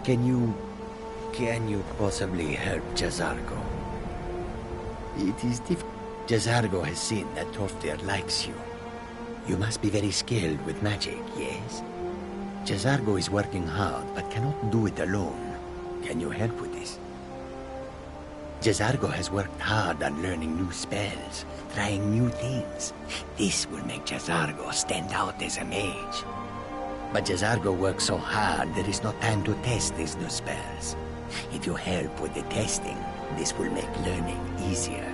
Can you possibly help Jazargo? It is difficult. Jazargo has seen that Toftir likes you. You must be very skilled with magic, yes? Jazargo is working hard, but cannot do it alone. Can you help with this? Jazargo has worked hard on learning new spells, trying new things. This will make Jazargo stand out as a mage. But Jazargo works so hard, there is no time to test these new spells. If you help with the testing, this will make learning easier.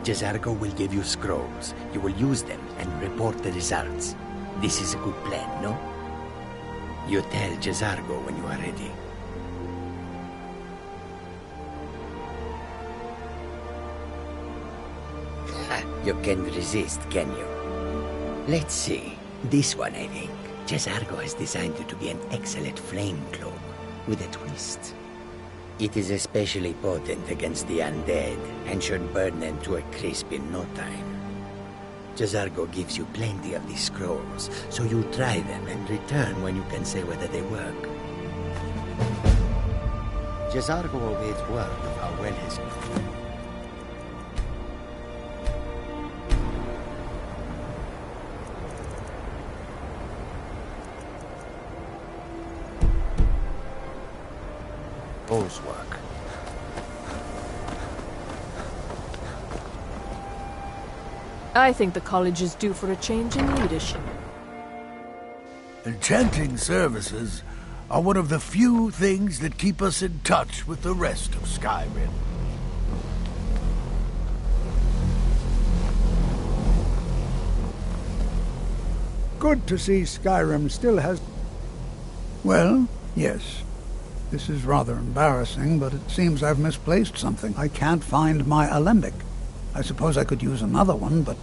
Jazargo will give you scrolls. You will use them and report the results. This is a good plan, no? You tell Jazargo when you are ready. You can't resist, can you? Let's see. This one, I think. Jazargo has designed you to be an excellent flame cloak with a twist. It is especially potent against the undead and should burn them to a crisp in no time. Jazargo gives you plenty of these scrolls, so you try them and return when you can say whether they work. Jazargo awaits word of how well his... Bo's work. I think the college is due for a change in leadership. Enchanting services are one of the few things that keep us in touch with the rest of Skyrim. Good to see Skyrim still has... Well, yes. This is rather embarrassing, but it seems I've misplaced something. I can't find my alembic. I suppose I could use another one, but...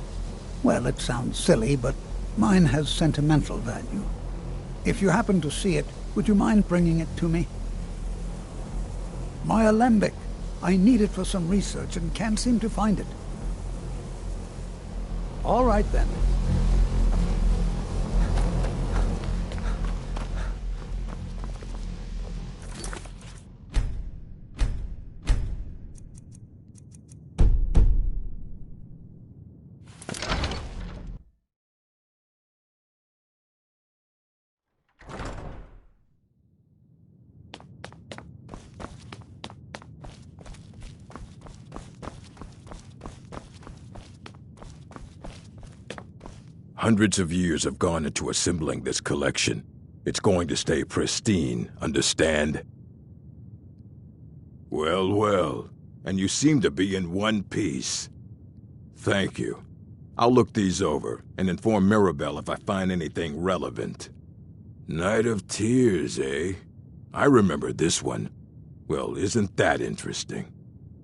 Well, it sounds silly, but mine has sentimental value. If you happen to see it, would you mind bringing it to me? My alembic. I need it for some research and can't seem to find it. All right, then. Hundreds of years have gone into assembling this collection. It's going to stay pristine, understand? Well, well, and you seem to be in one piece. Thank you. I'll look these over and inform Mirabelle if I find anything relevant. Night of Tears, eh? I remember this one. Well, isn't that interesting?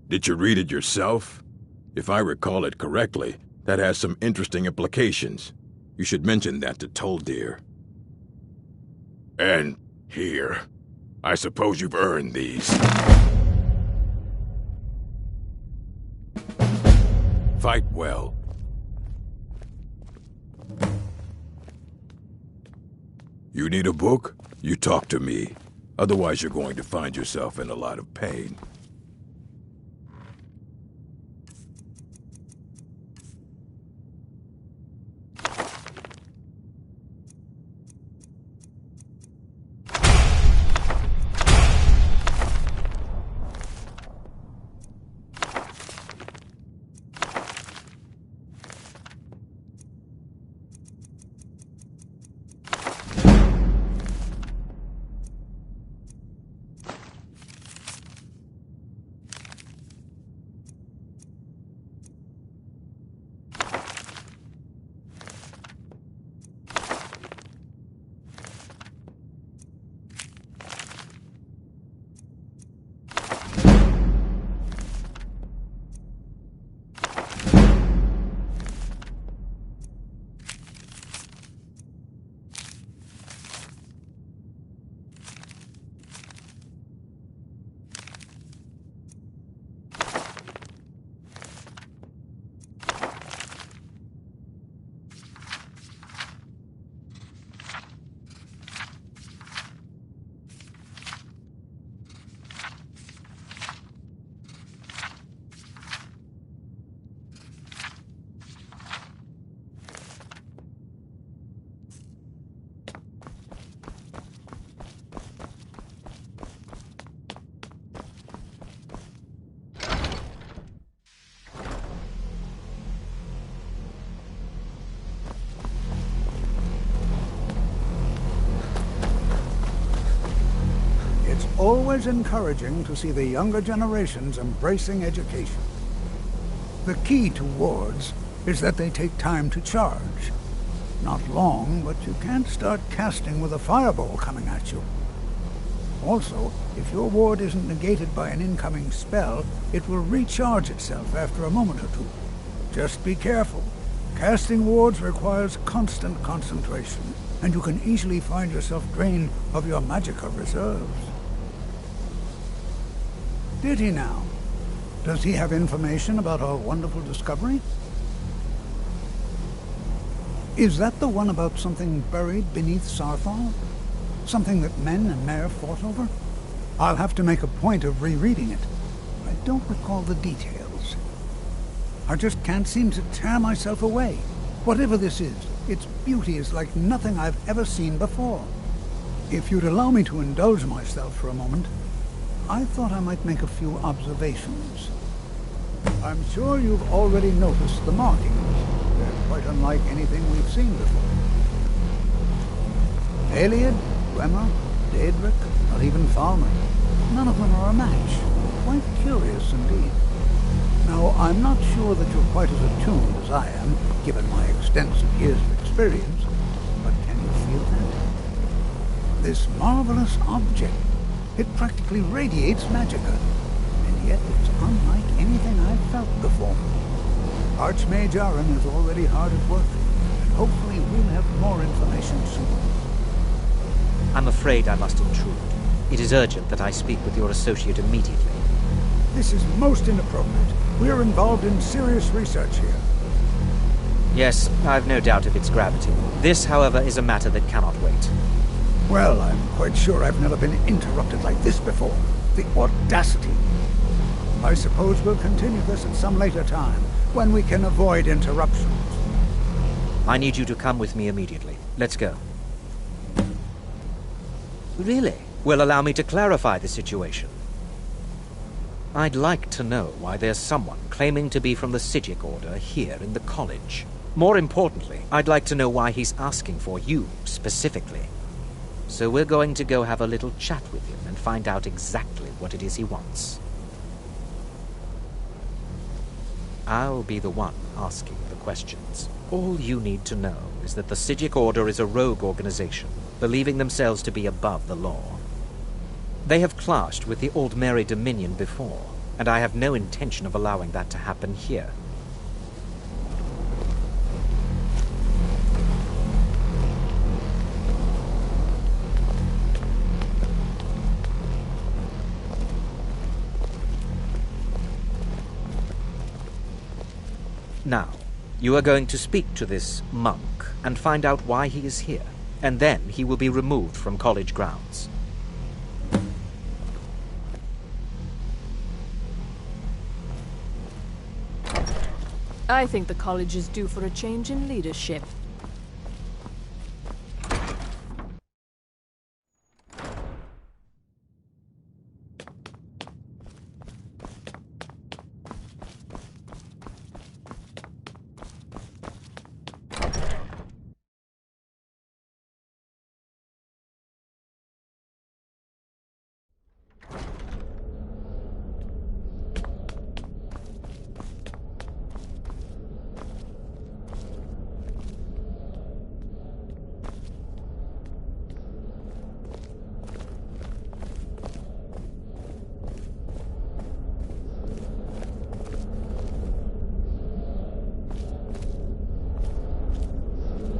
Did you read it yourself? If I recall it correctly, that has some interesting implications. You should mention that to Toldir. And here. I suppose you've earned these. Fight well. You need a book? You talk to me. Otherwise you're going to find yourself in a lot of pain. always encouraging to see the younger generations embracing education. The key to wards is that they take time to charge. Not long, but you can't start casting with a fireball coming at you. Also, if your ward isn't negated by an incoming spell, it will recharge itself after a moment or two. Just be careful. Casting wards requires constant concentration, and you can easily find yourself drained of your magicka reserves. Did he now? Does he have information about our wonderful discovery? Is that the one about something buried beneath Sarthal? Something that men and Mare fought over? I'll have to make a point of rereading it. I don't recall the details. I just can't seem to tear myself away. Whatever this is, its beauty is like nothing I've ever seen before. If you'd allow me to indulge myself for a moment, I thought I might make a few observations. I'm sure you've already noticed the markings. They're quite unlike anything we've seen before. Aliad, Dwemer, Daedric, not even Falmer. None of them are a match. Quite curious indeed. Now, I'm not sure that you're quite as attuned as I am, given my extensive years of experience, but can you feel that? This marvelous object, it practically radiates magicka, and yet it's unlike anything I've felt before. Archmage Aaron is already hard at work, and hopefully we'll have more information soon. I'm afraid I must intrude. It is urgent that I speak with your associate immediately. This is most inappropriate. We're involved in serious research here. Yes, I've no doubt of its gravity. This, however, is a matter that cannot wait. Well, I'm quite sure I've never been interrupted like this before. The audacity. I suppose we'll continue this at some later time, when we can avoid interruptions. I need you to come with me immediately. Let's go. Really? Well, allow me to clarify the situation. I'd like to know why there's someone claiming to be from the Psijic Order here in the college. More importantly, I'd like to know why he's asking for you, specifically. So we're going to go have a little chat with him and find out exactly what it is he wants. I'll be the one asking the questions. All you need to know is that the Psijic Order is a rogue organization, believing themselves to be above the law. They have clashed with the Old Mary Dominion before, and I have no intention of allowing that to happen here. Now, you are going to speak to this monk and find out why he is here, and then he will be removed from college grounds. I think the college is due for a change in leadership.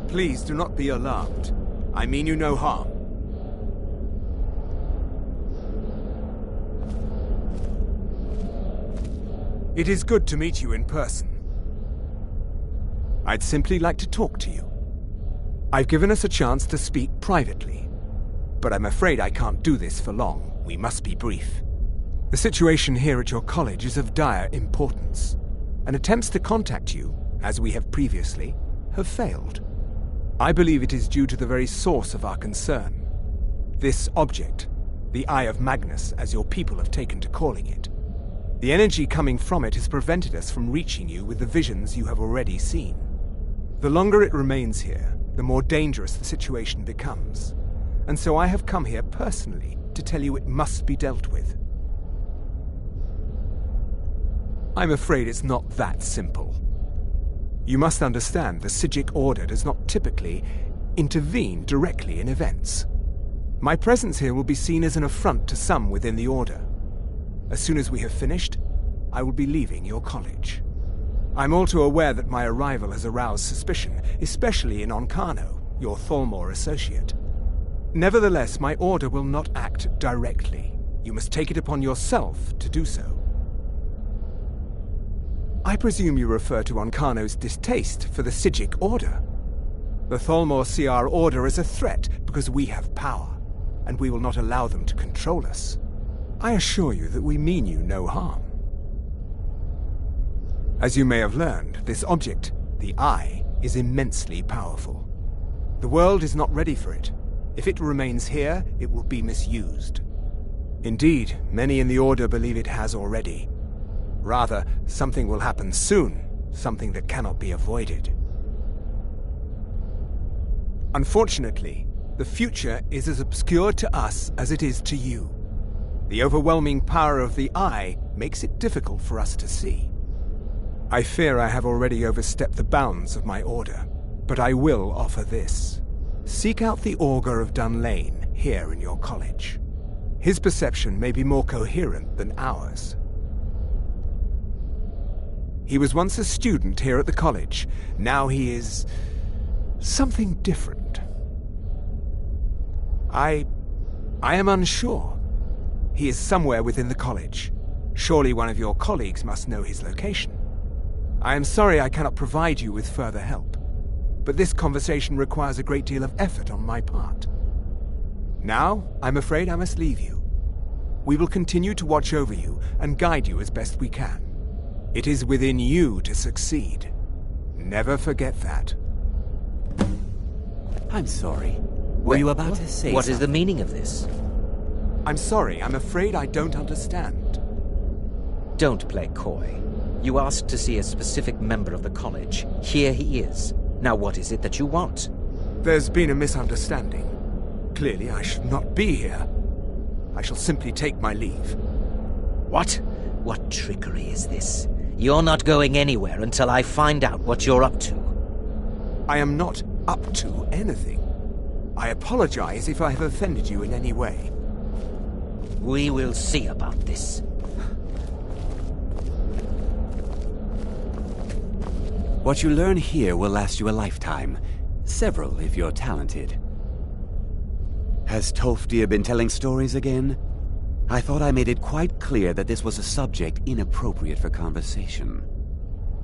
Please do not be alarmed. I mean you no harm. It is good to meet you in person. I'd simply like to talk to you. I've given us a chance to speak privately, but I'm afraid I can't do this for long. We must be brief. The situation here at your college is of dire importance, and attempts to contact you, as we have previously, have failed. I believe it is due to the very source of our concern. This object, the Eye of Magnus, as your people have taken to calling it. The energy coming from it has prevented us from reaching you with the visions you have already seen. The longer it remains here, the more dangerous the situation becomes. And so I have come here personally to tell you it must be dealt with. I'm afraid it's not that simple. You must understand the Psijic Order does not typically intervene directly in events. My presence here will be seen as an affront to some within the Order. As soon as we have finished, I will be leaving your college. I'm all too aware that my arrival has aroused suspicion, especially in Onkano, your Thalmor associate. Nevertheless, my Order will not act directly. You must take it upon yourself to do so. I presume you refer to Onkano's distaste for the Psijic Order. The Thalmor see our Order as a threat because we have power, and we will not allow them to control us. I assure you that we mean you no harm. As you may have learned, this object, the Eye, is immensely powerful. The world is not ready for it. If it remains here, it will be misused. Indeed, many in the Order believe it has already. Rather, something will happen soon, something that cannot be avoided. Unfortunately, the future is as obscure to us as it is to you. The overwhelming power of the Eye makes it difficult for us to see. I fear I have already overstepped the bounds of my Order, but I will offer this. Seek out the Augur of Dunlane here in your college. His perception may be more coherent than ours. He was once a student here at the college. Now he is something different. I am unsure. He is somewhere within the college. Surely one of your colleagues must know his location. I am sorry I cannot provide you with further help, but this conversation requires a great deal of effort on my part. Now, I'm afraid I must leave you. We will continue to watch over you and guide you as best we can. It is within you to succeed. Never forget that. I'm sorry. Were you about to say What something? is the meaning of this? I'm sorry, I'm afraid I don't understand. Don't play coy. You asked to see a specific member of the college. Here he is. Now what is it that you want? There's been a misunderstanding. Clearly I should not be here. I shall simply take my leave. What? What trickery is this? You're not going anywhere until I find out what you're up to. I am not up to anything. I apologize if I have offended you in any way. We will see about this. What you learn here will last you a lifetime. Several, if you're talented. Has Tolfdir been telling stories again? I thought I made it quite clear that this was a subject inappropriate for conversation.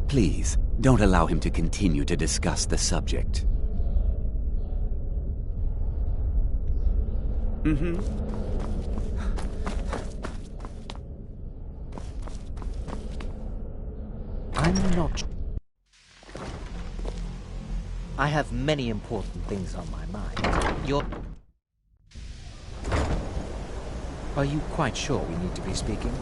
Please, don't allow him to continue to discuss the subject. I'm not... I have many important things on my mind. Are you quite sure we need to be speaking?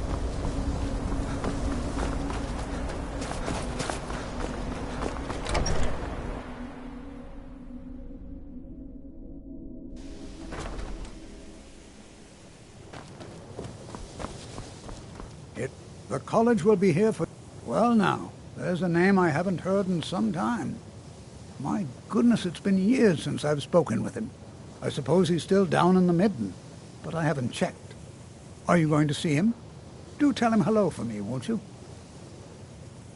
The college will be here for... Well now, there's a name I haven't heard in some time. My goodness, it's been years since I've spoken with him. I suppose he's still down in the Midden, but I haven't checked. Are you going to see him? Do tell him hello for me, won't you?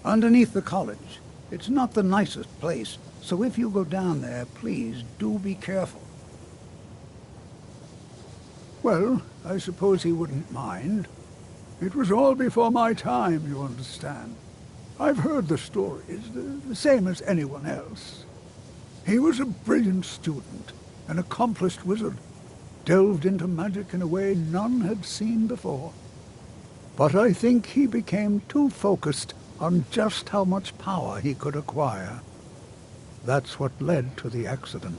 Underneath the college. It's not the nicest place, so if you go down there, please do be careful. Well, I suppose he wouldn't mind. It was all before my time, you understand. I've heard the stories, the same as anyone else. He was a brilliant student, an accomplished wizard, delved into magic in a way none had seen before. But I think he became too focused on just how much power he could acquire. That's what led to the accident.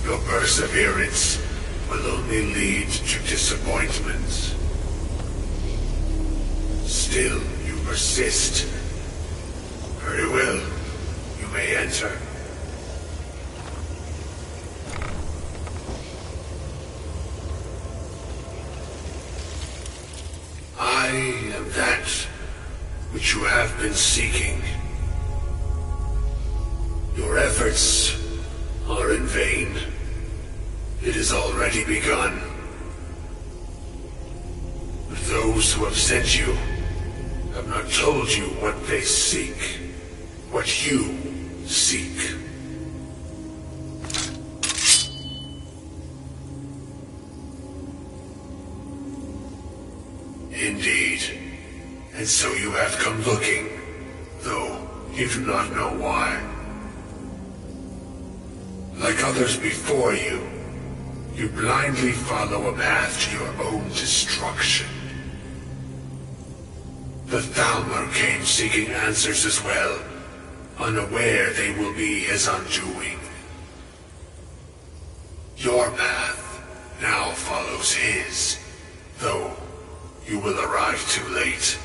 Your perseverance will only lead to disappointment. Still, you persist. Very well. You may enter. I am that which you have been seeking. Your efforts are in vain. It has already begun. But those who have sent you have not told you what they seek, what you seek. Indeed. And so you have come looking, though you do not know why. Like others before you, you blindly follow a path to your own destruction. The Thalmor came seeking answers as well, unaware they will be his undoing. Your path now follows his, though you will arrive too late.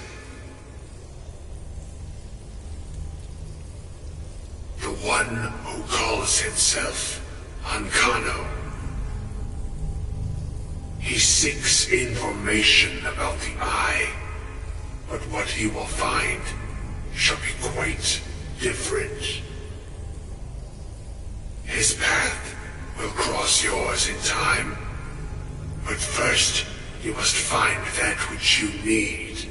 The one who calls himself Ancano. He seeks information about the Eye, but what he will find shall be quite different. His path will cross yours in time, but first you must find that which you need.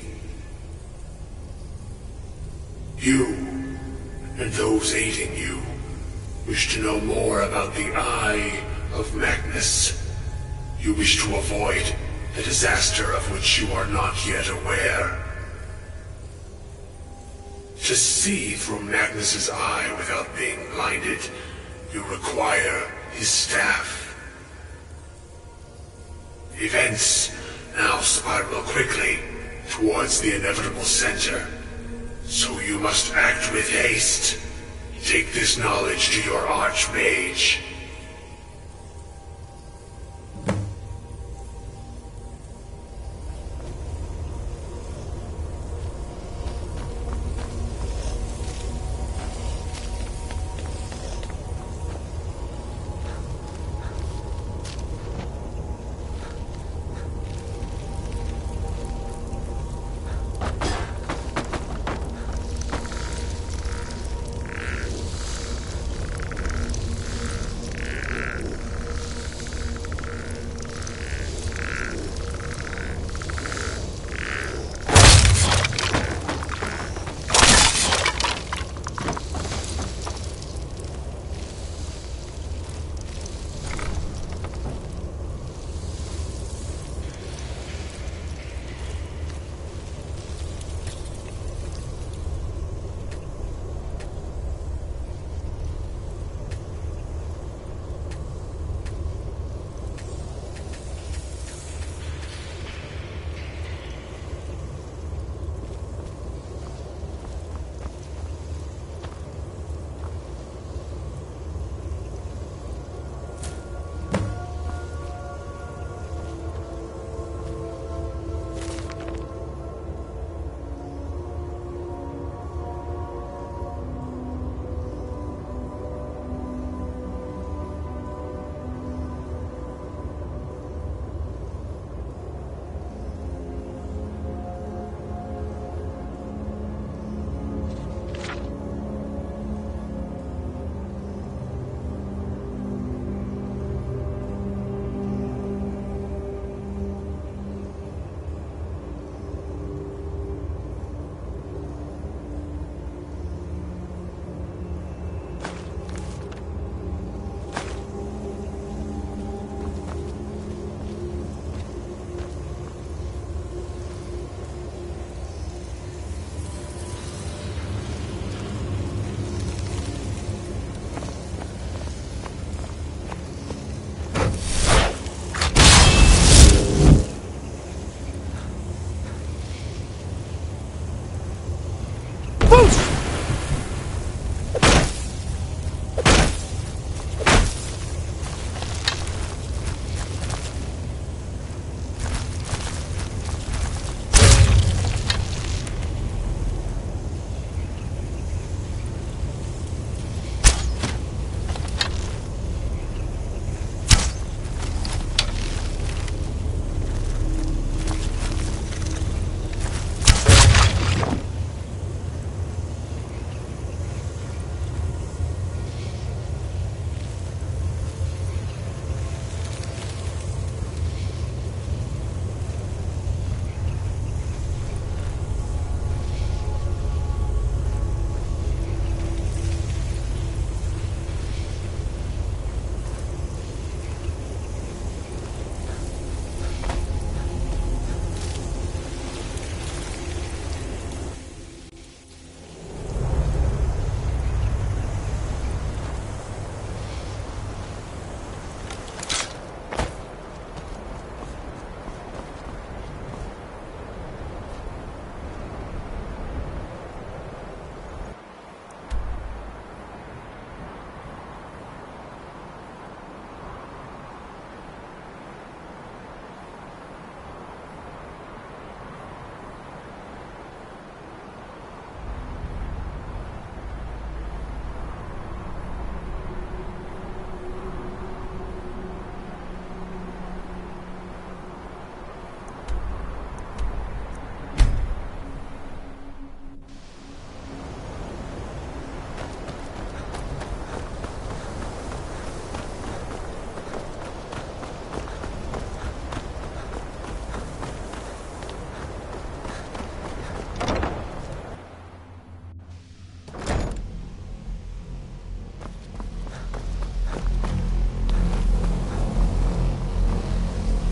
You and those aiding you wish to know more about the Eye of Magnus. You wish to avoid the disaster of which you are not yet aware. To see through Magnus's eye without being blinded, you require his staff. Events now spiral quickly towards the inevitable center, so you must act with haste. Take this knowledge to your Archmage.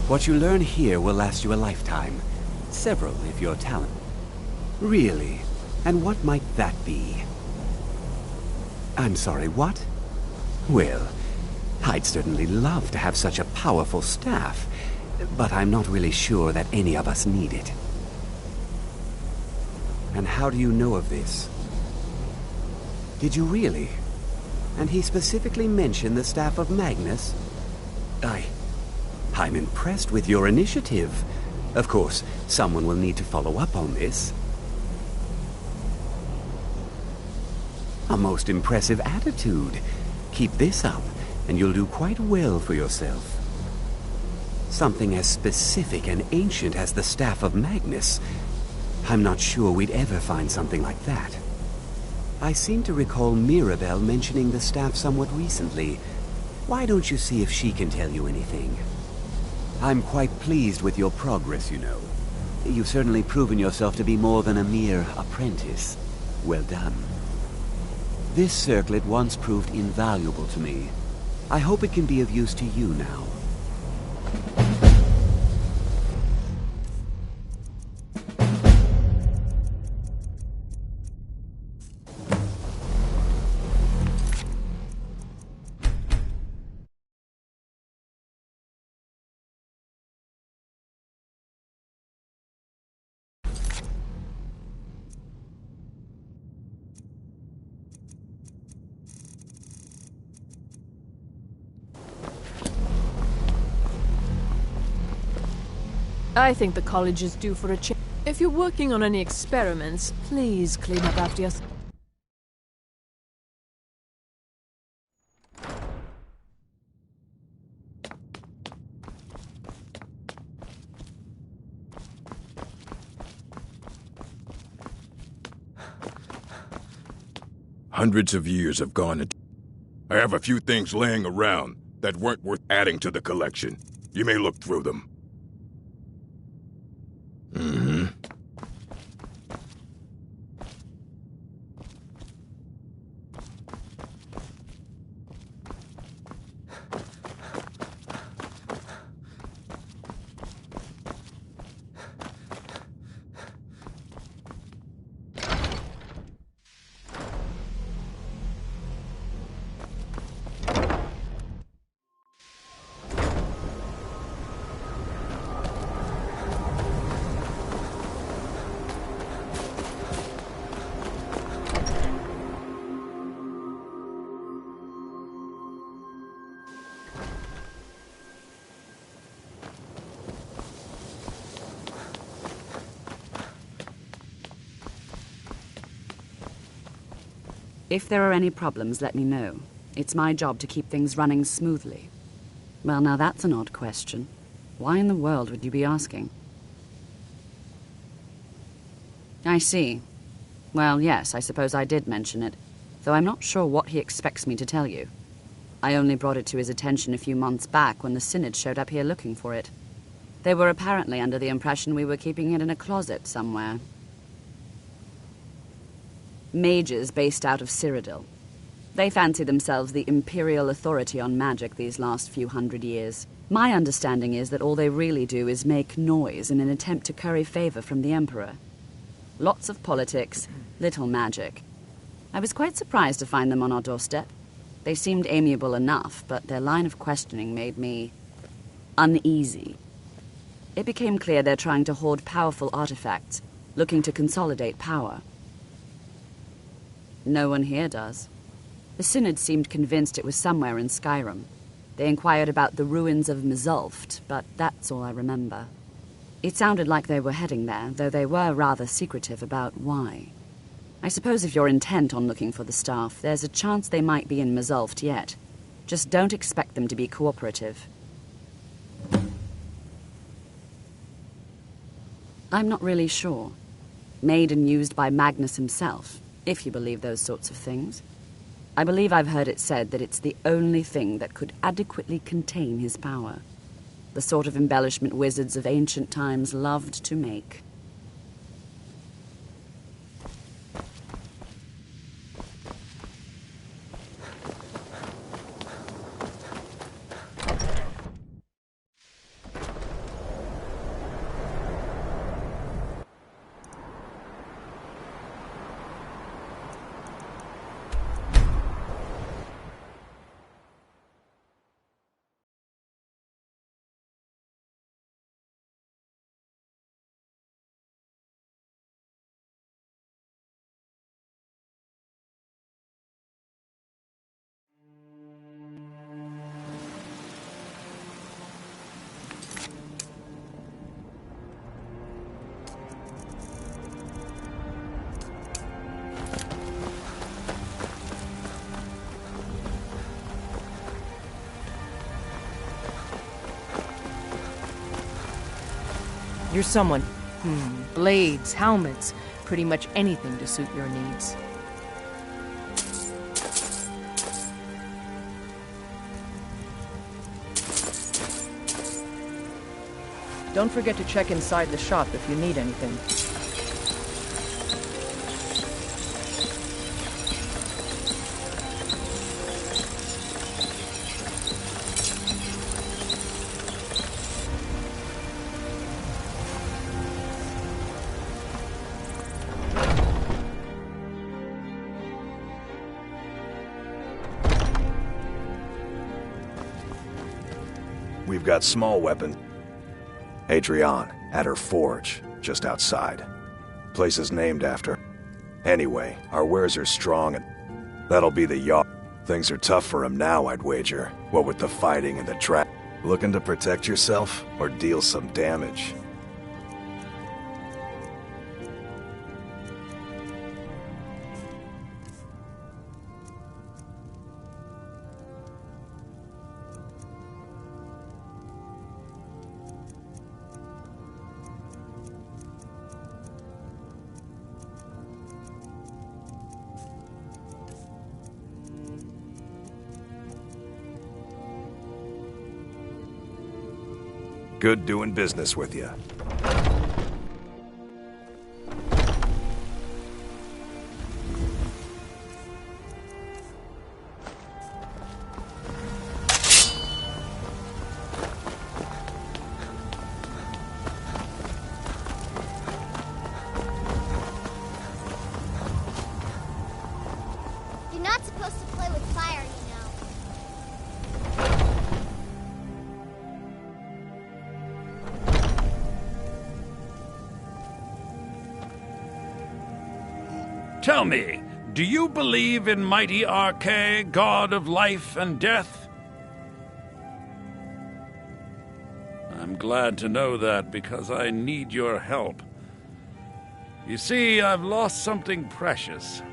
What you learn here will last you a lifetime. Several, if you're talented. Really? And what might that be? I'm sorry, what? Well, I'd certainly love to have such a powerful staff, but I'm not really sure that any of us need it. And how do you know of this? Did you really? And he specifically mentioned the staff of Magnus? I'm impressed with your initiative. Of course, someone will need to follow up on this. A most impressive attitude. Keep this up, and you'll do quite well for yourself. Something as specific and ancient as the staff of Magnus. I'm not sure we'd ever find something like that. I seem to recall Mirabelle mentioning the staff somewhat recently. Why don't you see if she can tell you anything? I'm quite pleased with your progress, you know. You've certainly proven yourself to be more than a mere apprentice. Well done. This circlet once proved invaluable to me. I hope it can be of use to you now. I think the college is due for a change. If you're working on any experiments, please clean up after yourself. Hundreds of years have gone into... I have a few things laying around that weren't worth adding to the collection. You may look through them. If there are any problems, let me know. It's my job to keep things running smoothly. Well, now that's an odd question. Why in the world would you be asking? I see. Well, yes, I suppose I did mention it, though I'm not sure what he expects me to tell you. I only brought it to his attention a few months back when the Synod showed up here looking for it. They were apparently under the impression we were keeping it in a closet somewhere. Mages based out of Cyrodiil. They fancy themselves the imperial authority on magic these last few hundred years. My understanding is that all they really do is make noise in an attempt to curry favor from the Emperor. Lots of politics, little magic. I was quite surprised to find them on our doorstep. They seemed amiable enough, but their line of questioning made me uneasy. It became clear they're trying to hoard powerful artifacts, looking to consolidate power. No one here does. The Synod seemed convinced it was somewhere in Skyrim. They inquired about the ruins of Mzulft, but that's all I remember. It sounded like they were heading there, though they were rather secretive about why. I suppose if you're intent on looking for the staff, there's a chance they might be in Mzulft yet. Just don't expect them to be cooperative. I'm not really sure. Made and used by Magnus himself, if you believe those sorts of things. I believe I've heard it said that it's the only thing that could adequately contain his power. The sort of embellishment wizards of ancient times loved to make. You're someone. Blades, helmets, pretty much anything to suit your needs. Don't forget to check inside the shop if you need anything. We've got small weapons. Adrienne, at her forge, just outside. Place is named after. Anyway, our wares are strong and that'll be the yacht. Things are tough for him now, I'd wager. What with the fighting and the trap. Looking to protect yourself or deal some damage? Good doing business with you. You're not supposed to play with fire, Tell me, do you believe in mighty Arche, god of life and death? I'm glad to know that because I need your help. You see, I've lost something precious.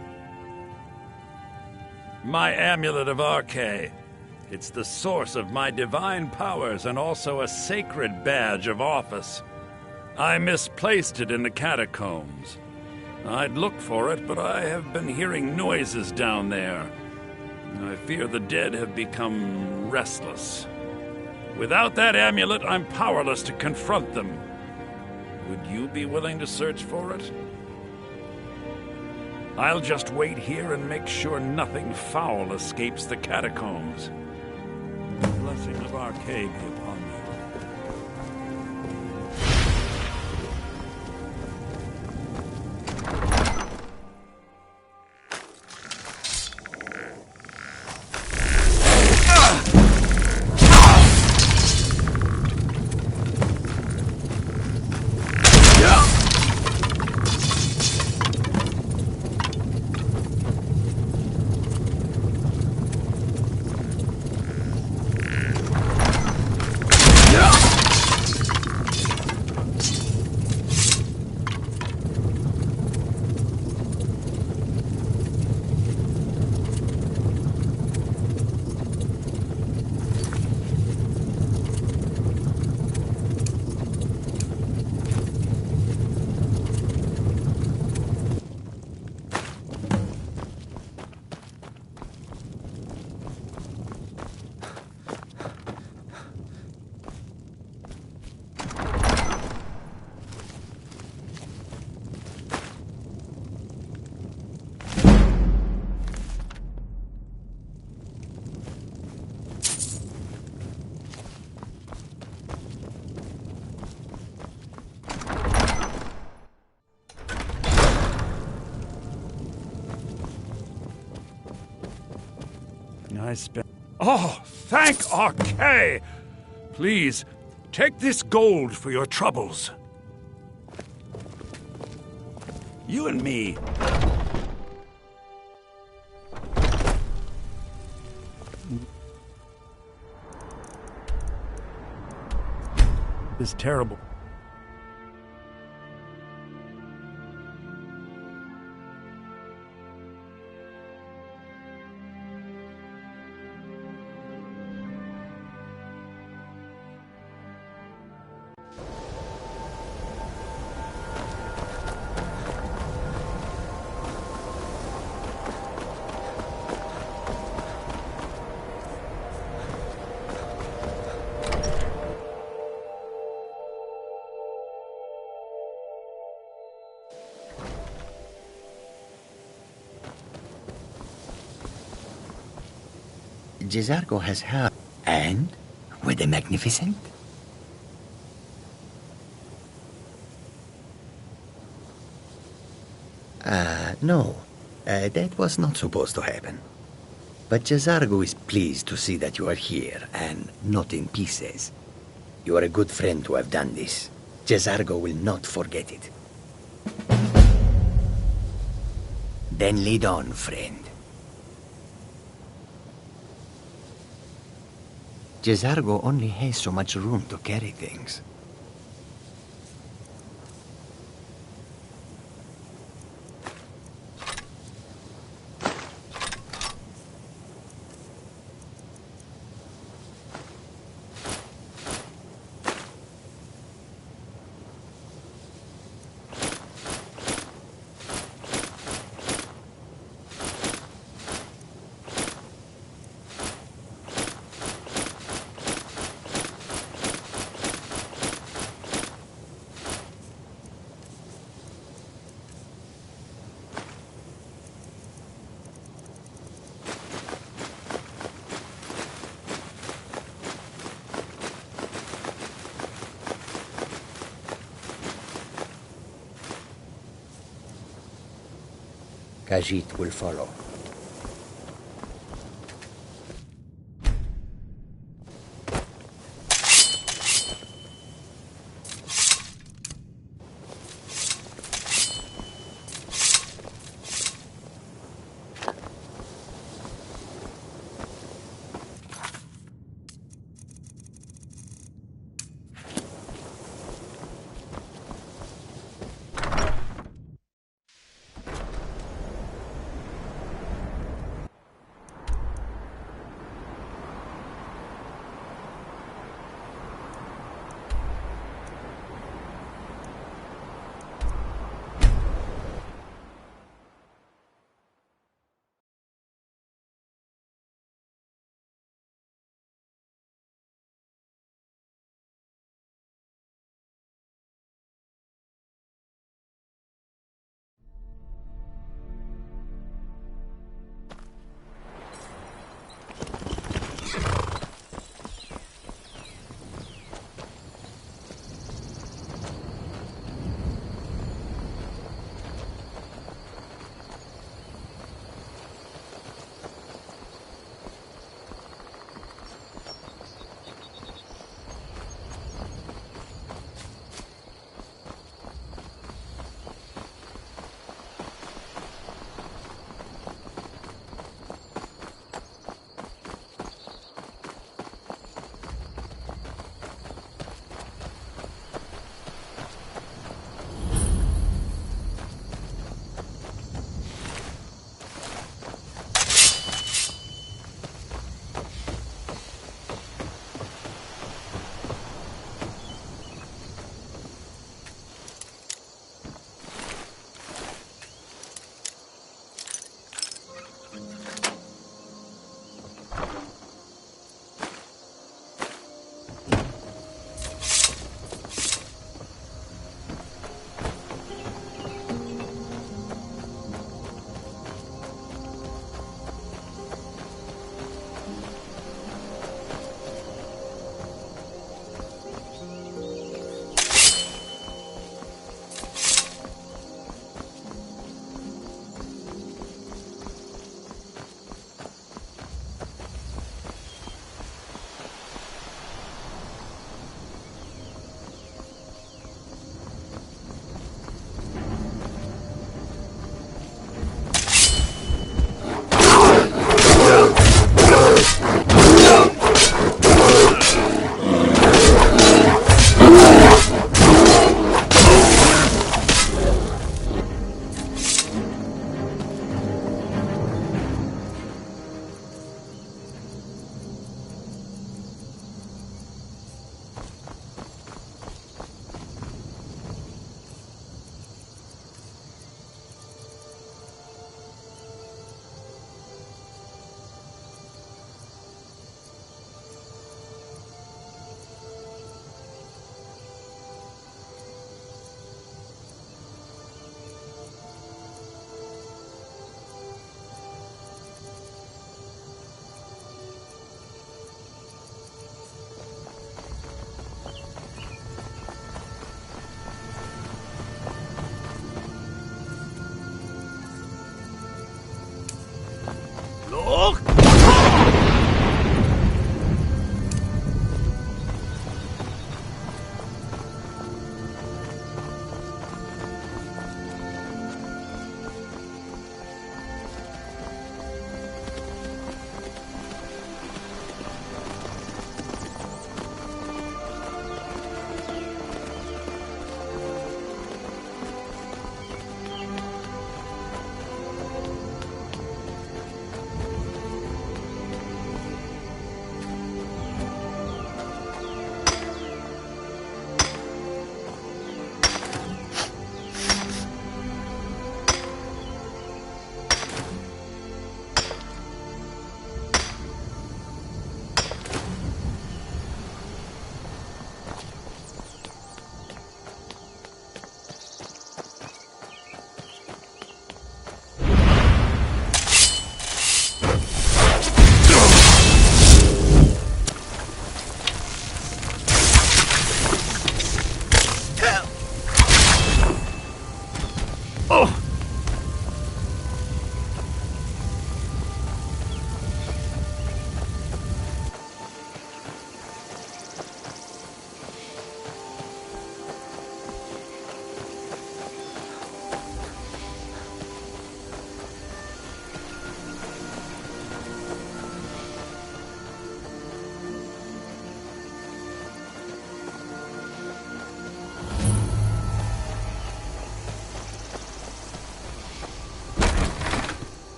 My amulet of Arche. It's the source of my divine powers and also a sacred badge of office. I misplaced it in the catacombs. I'd look for it, but I have been hearing noises down there. I fear the dead have become restless. Without that amulet, I'm powerless to confront them. Would you be willing to search for it? I'll just wait here and make sure nothing foul escapes the catacombs. The blessing of Arche be upon you. Oh, thank Arche! Please, take this gold for your troubles. You and me. This is terrible. Jezargo has heard. And? Were they magnificent? No. That was not supposed to happen. But Jezargo is pleased to see that you are here, and not in pieces. You are a good friend to have done this. Jezargo will not forget it. Then lead on, friend. Jezargo only has so much room to carry things. Khajiit will follow.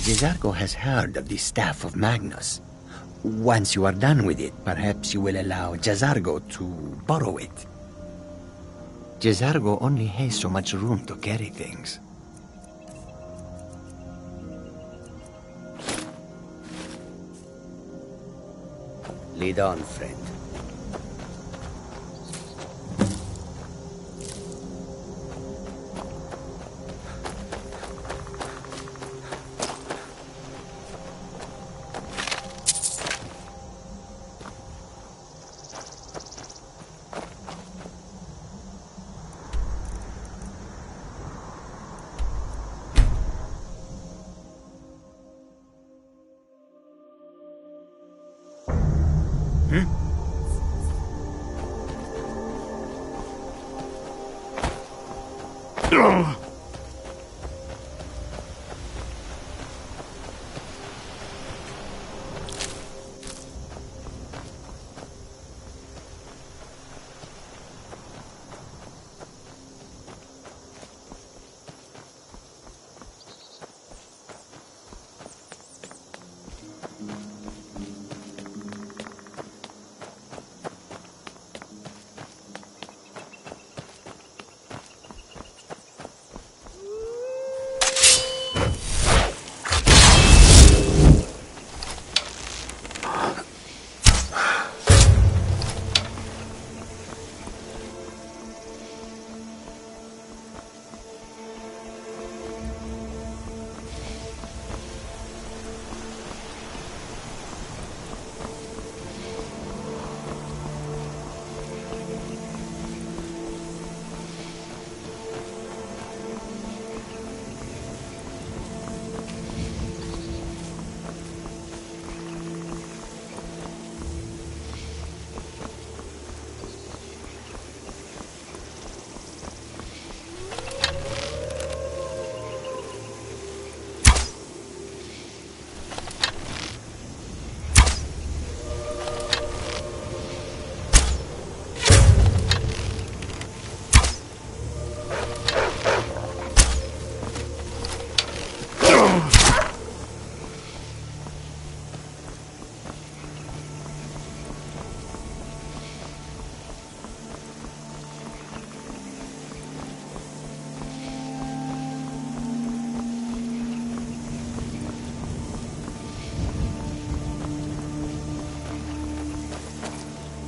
Jezargo has heard of the Staff of Magnus. Once you are done with it, perhaps you will allow Jezargo to borrow it. Jezargo only has so much room to carry things. Lead on, friend.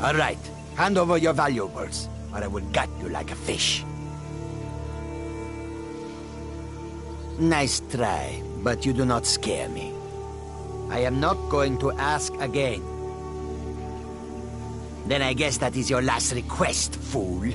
All right, hand over your valuables, or I will gut you like a fish. Nice try, but you do not scare me. I am not going to ask again. Then I guess that is your last request, fool.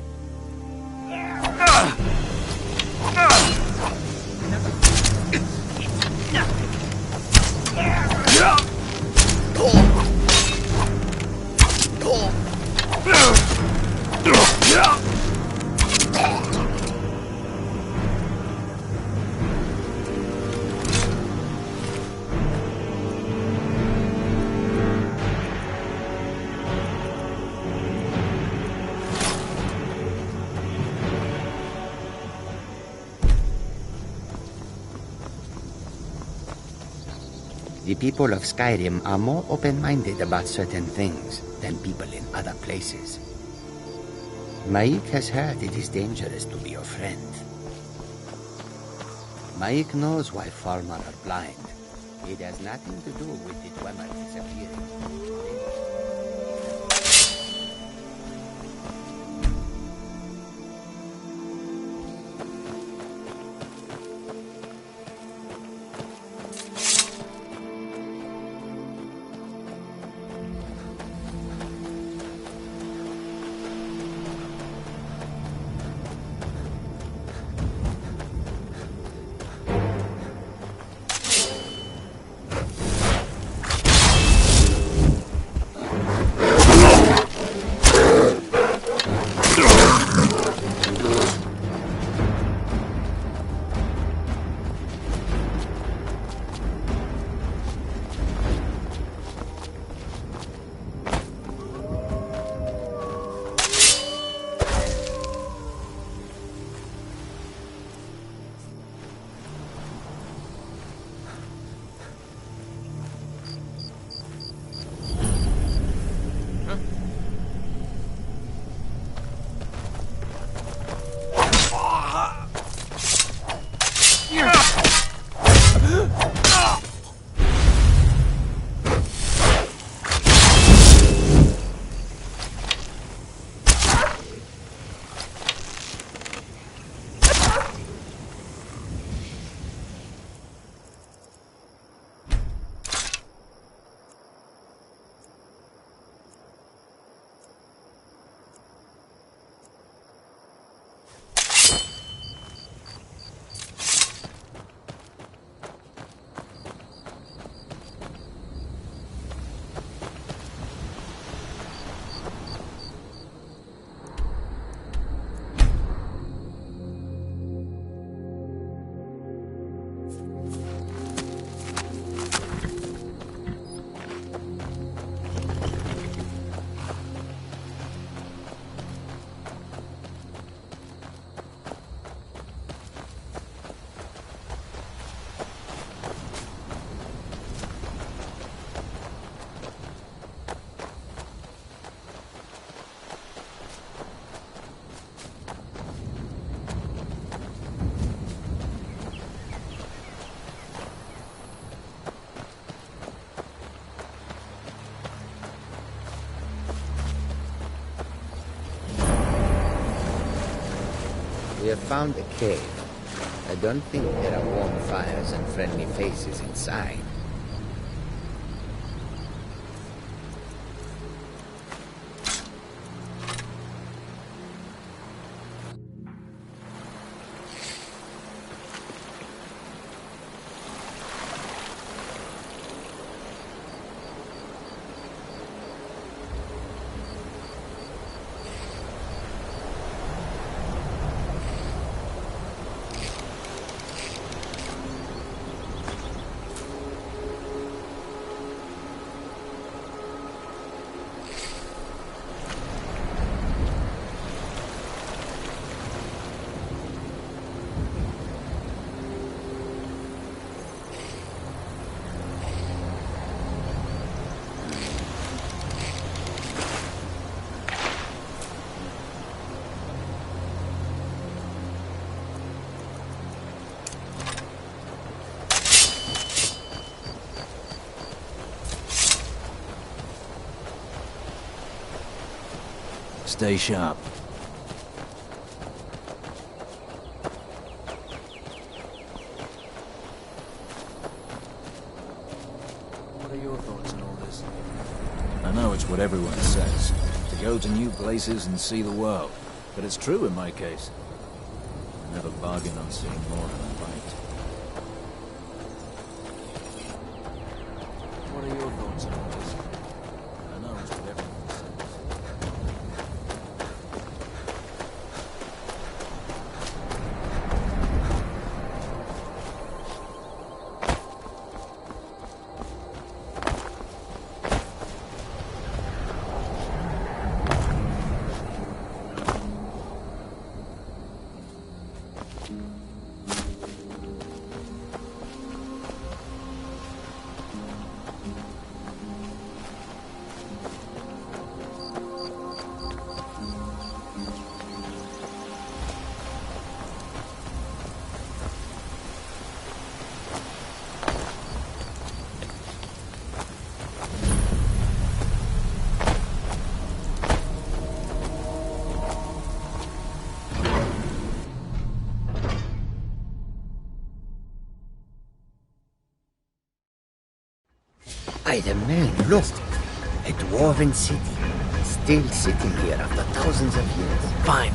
The people of Skyrim are more open-minded about certain things than people in other places. Maik has heard it is dangerous to be your friend. Maik knows why Falmar are blind. It has nothing to do with the Dwemer disappearing. We have found a cave. I don't think there are warm fires and friendly faces inside. Stay sharp. What are your thoughts on all this? I know it's what everyone says, to go to new places and see the world. But it's true in my case. I never bargain on seeing more than I might. What are your thoughts on all this? I know it's what everyone says. By the man, look! A dwarven city, still sitting here after thousands of years. Find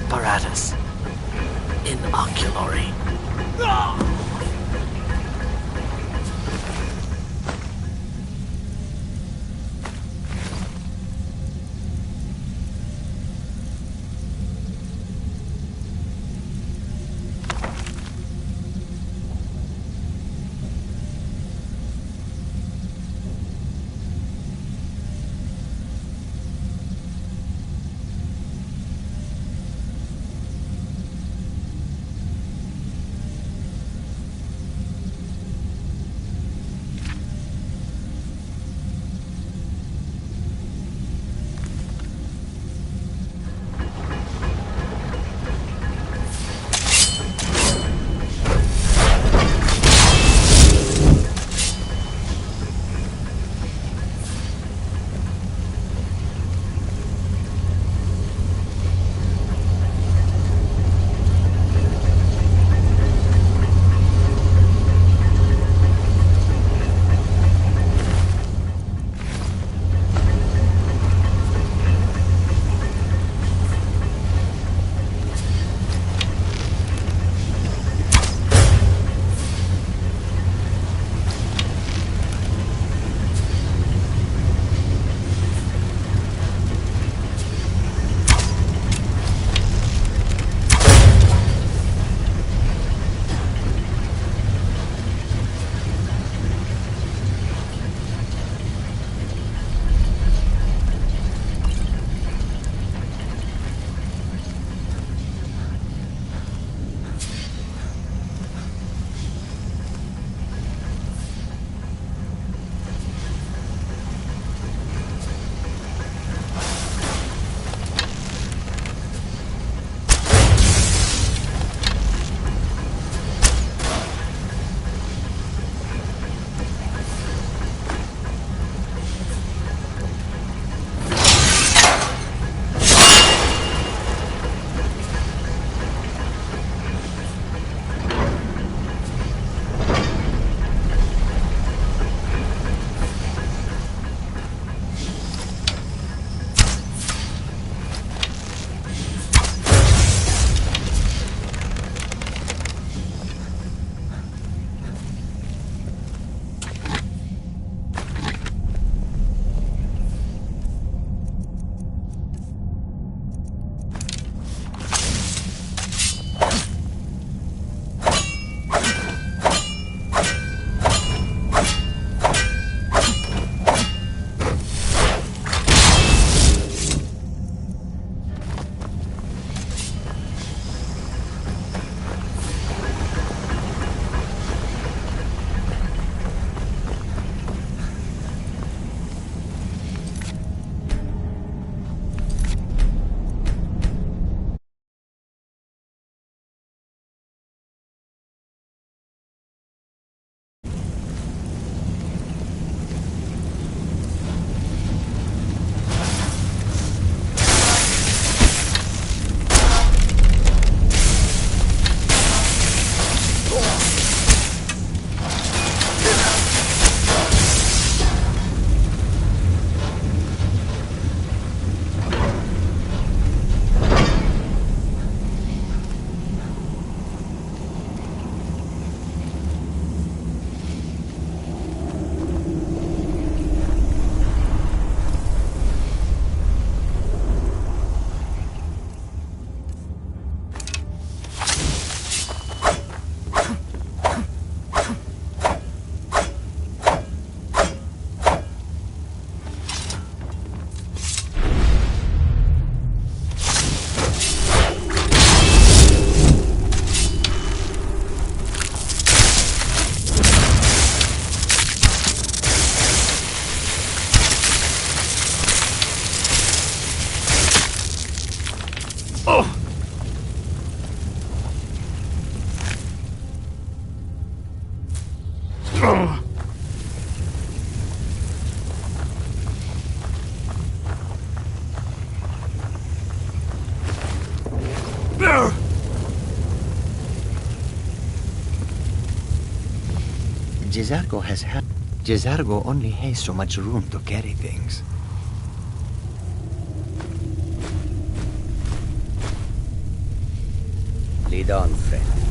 apparatus. Inoculary. Jezargo only has so much room to carry things. Lead on, friend.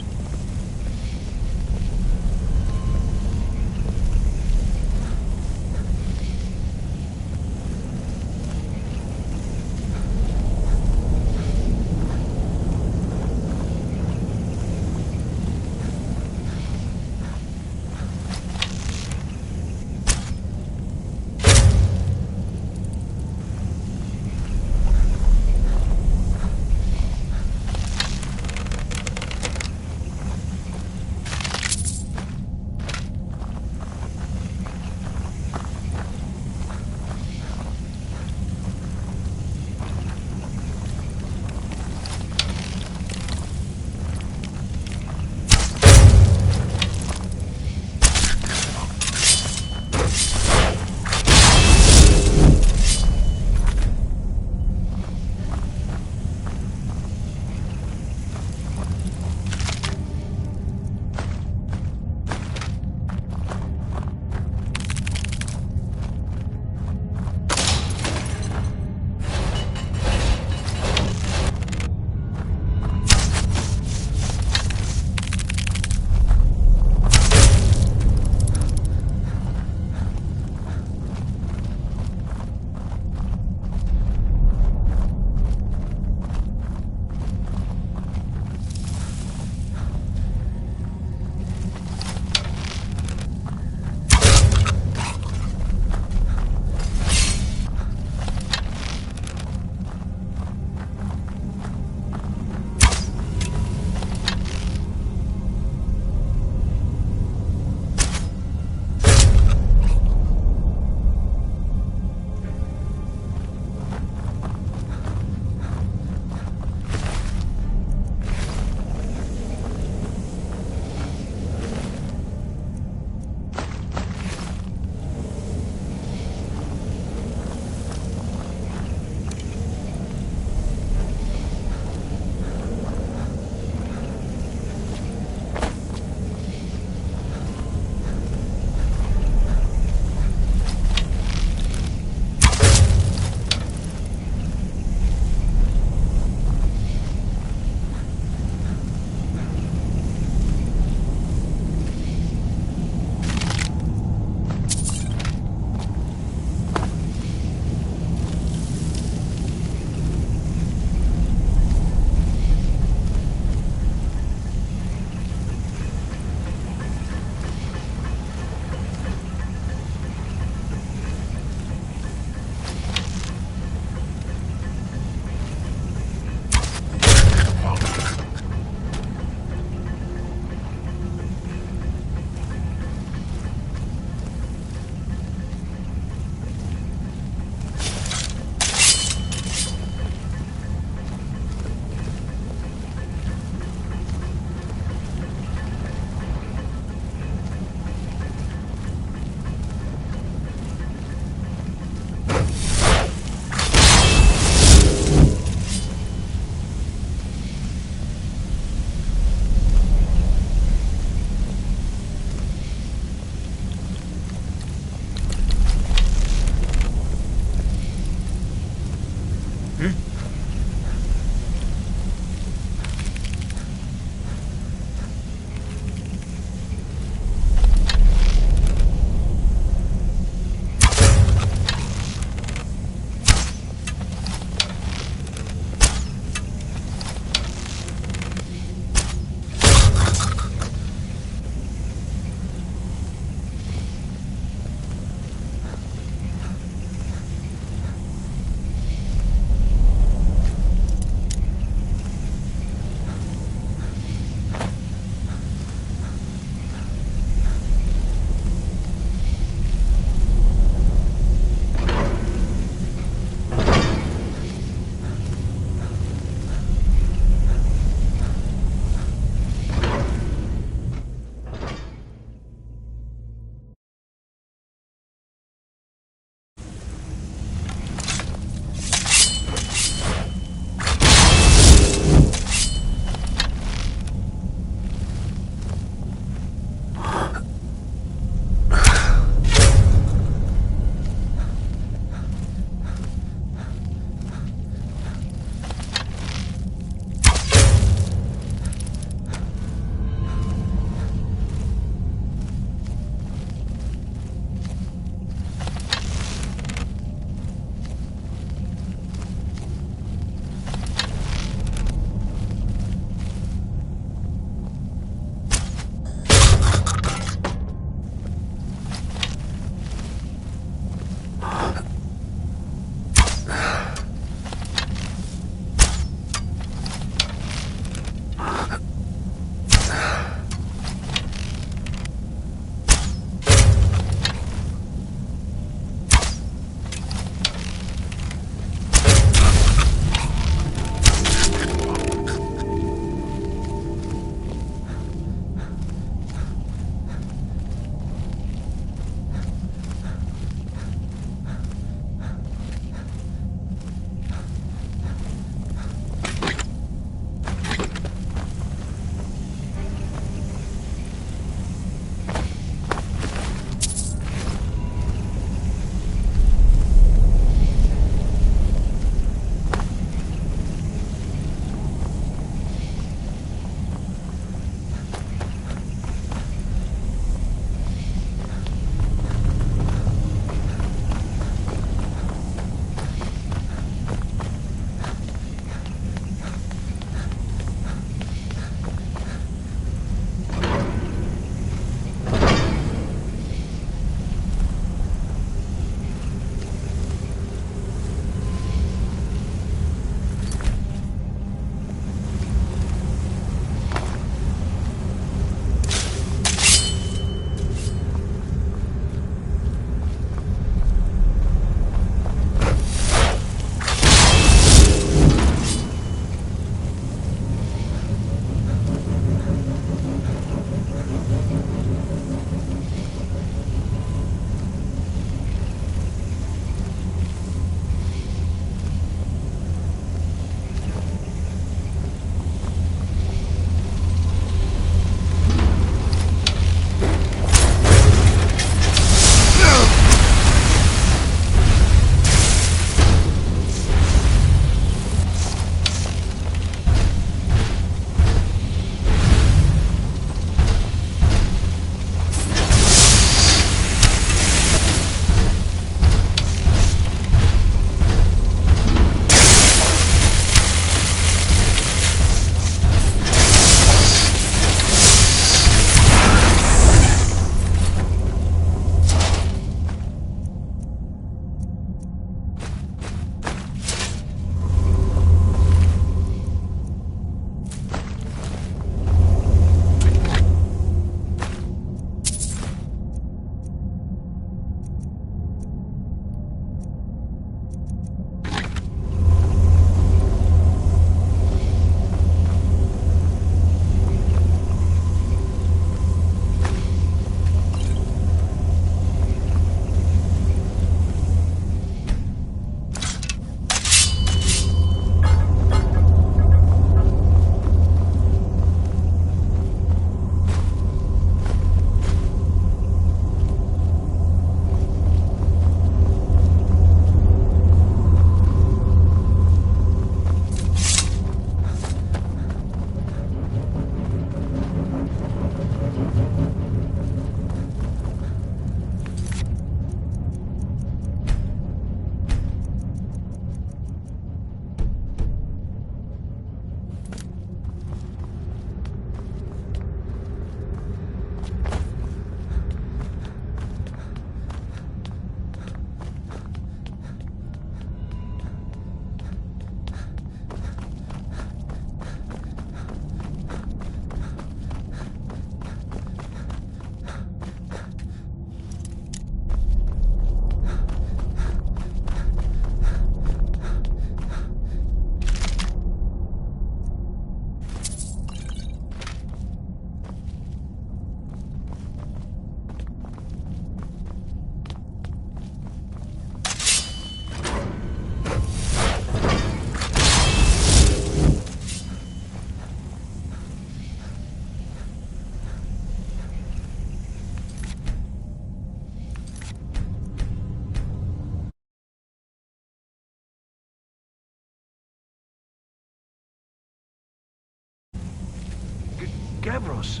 Gavros,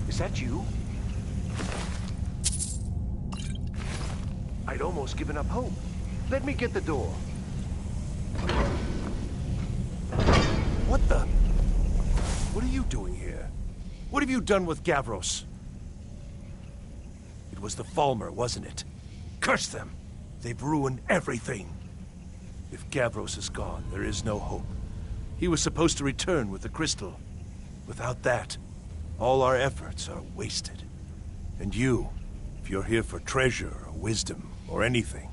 is that you? I'd almost given up hope. Let me get the door. What the? What are you doing here? What have you done with Gavros? It was the Falmer, wasn't it? Curse them! They've ruined everything. If Gavros is gone, there is no hope. He was supposed to return with the crystal. Without that, all our efforts are wasted. And you, if you're here for treasure or wisdom or anything,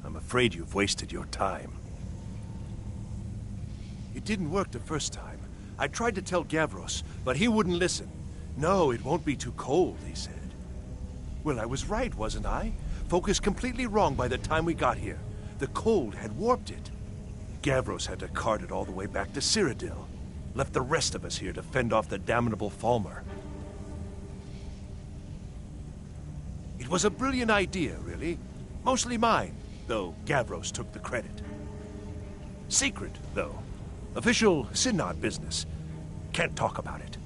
I'm afraid you've wasted your time. It didn't work the first time. I tried to tell Gavros, but he wouldn't listen. No, it won't be too cold, he said. Well, I was right, wasn't I? Focused completely wrong by the time we got here. The cold had warped it. Gavros had to cart it all the way back to Cyrodiil. Left the rest of us here to fend off the damnable Falmer. It was a brilliant idea, really. Mostly mine, though Gavros took the credit. Secret, though. Official Synod business. Can't talk about it.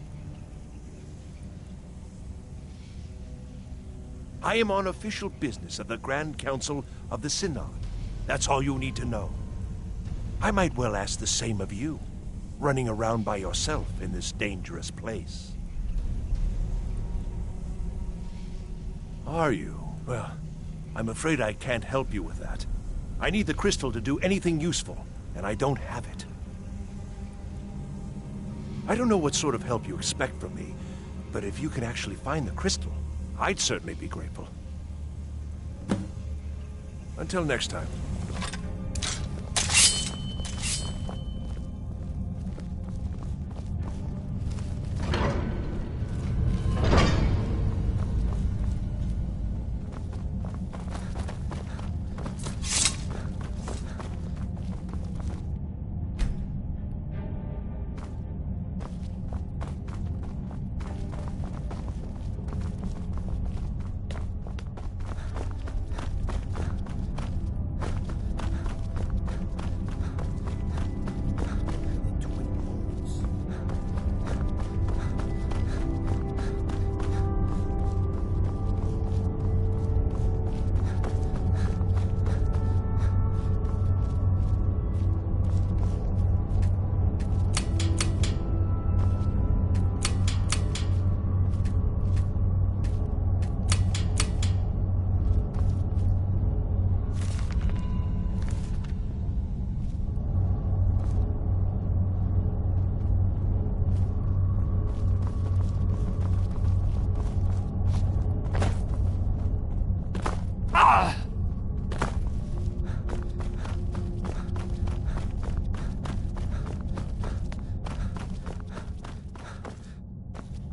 I am on official business of the Grand Council of the Synod. That's all you need to know. I might well ask the same of you, running around by yourself in this dangerous place. Are you? Well, I'm afraid I can't help you with that. I need the crystal to do anything useful, and I don't have it. I don't know what sort of help you expect from me, but if you can actually find the crystal, I'd certainly be grateful. Until next time.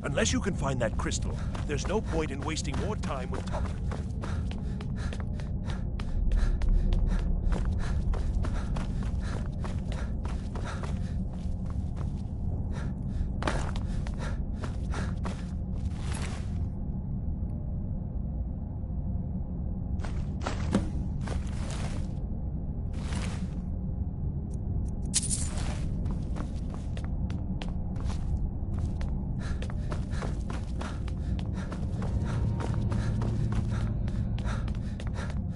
Unless you can find that crystal, there's no point in wasting more time with talking.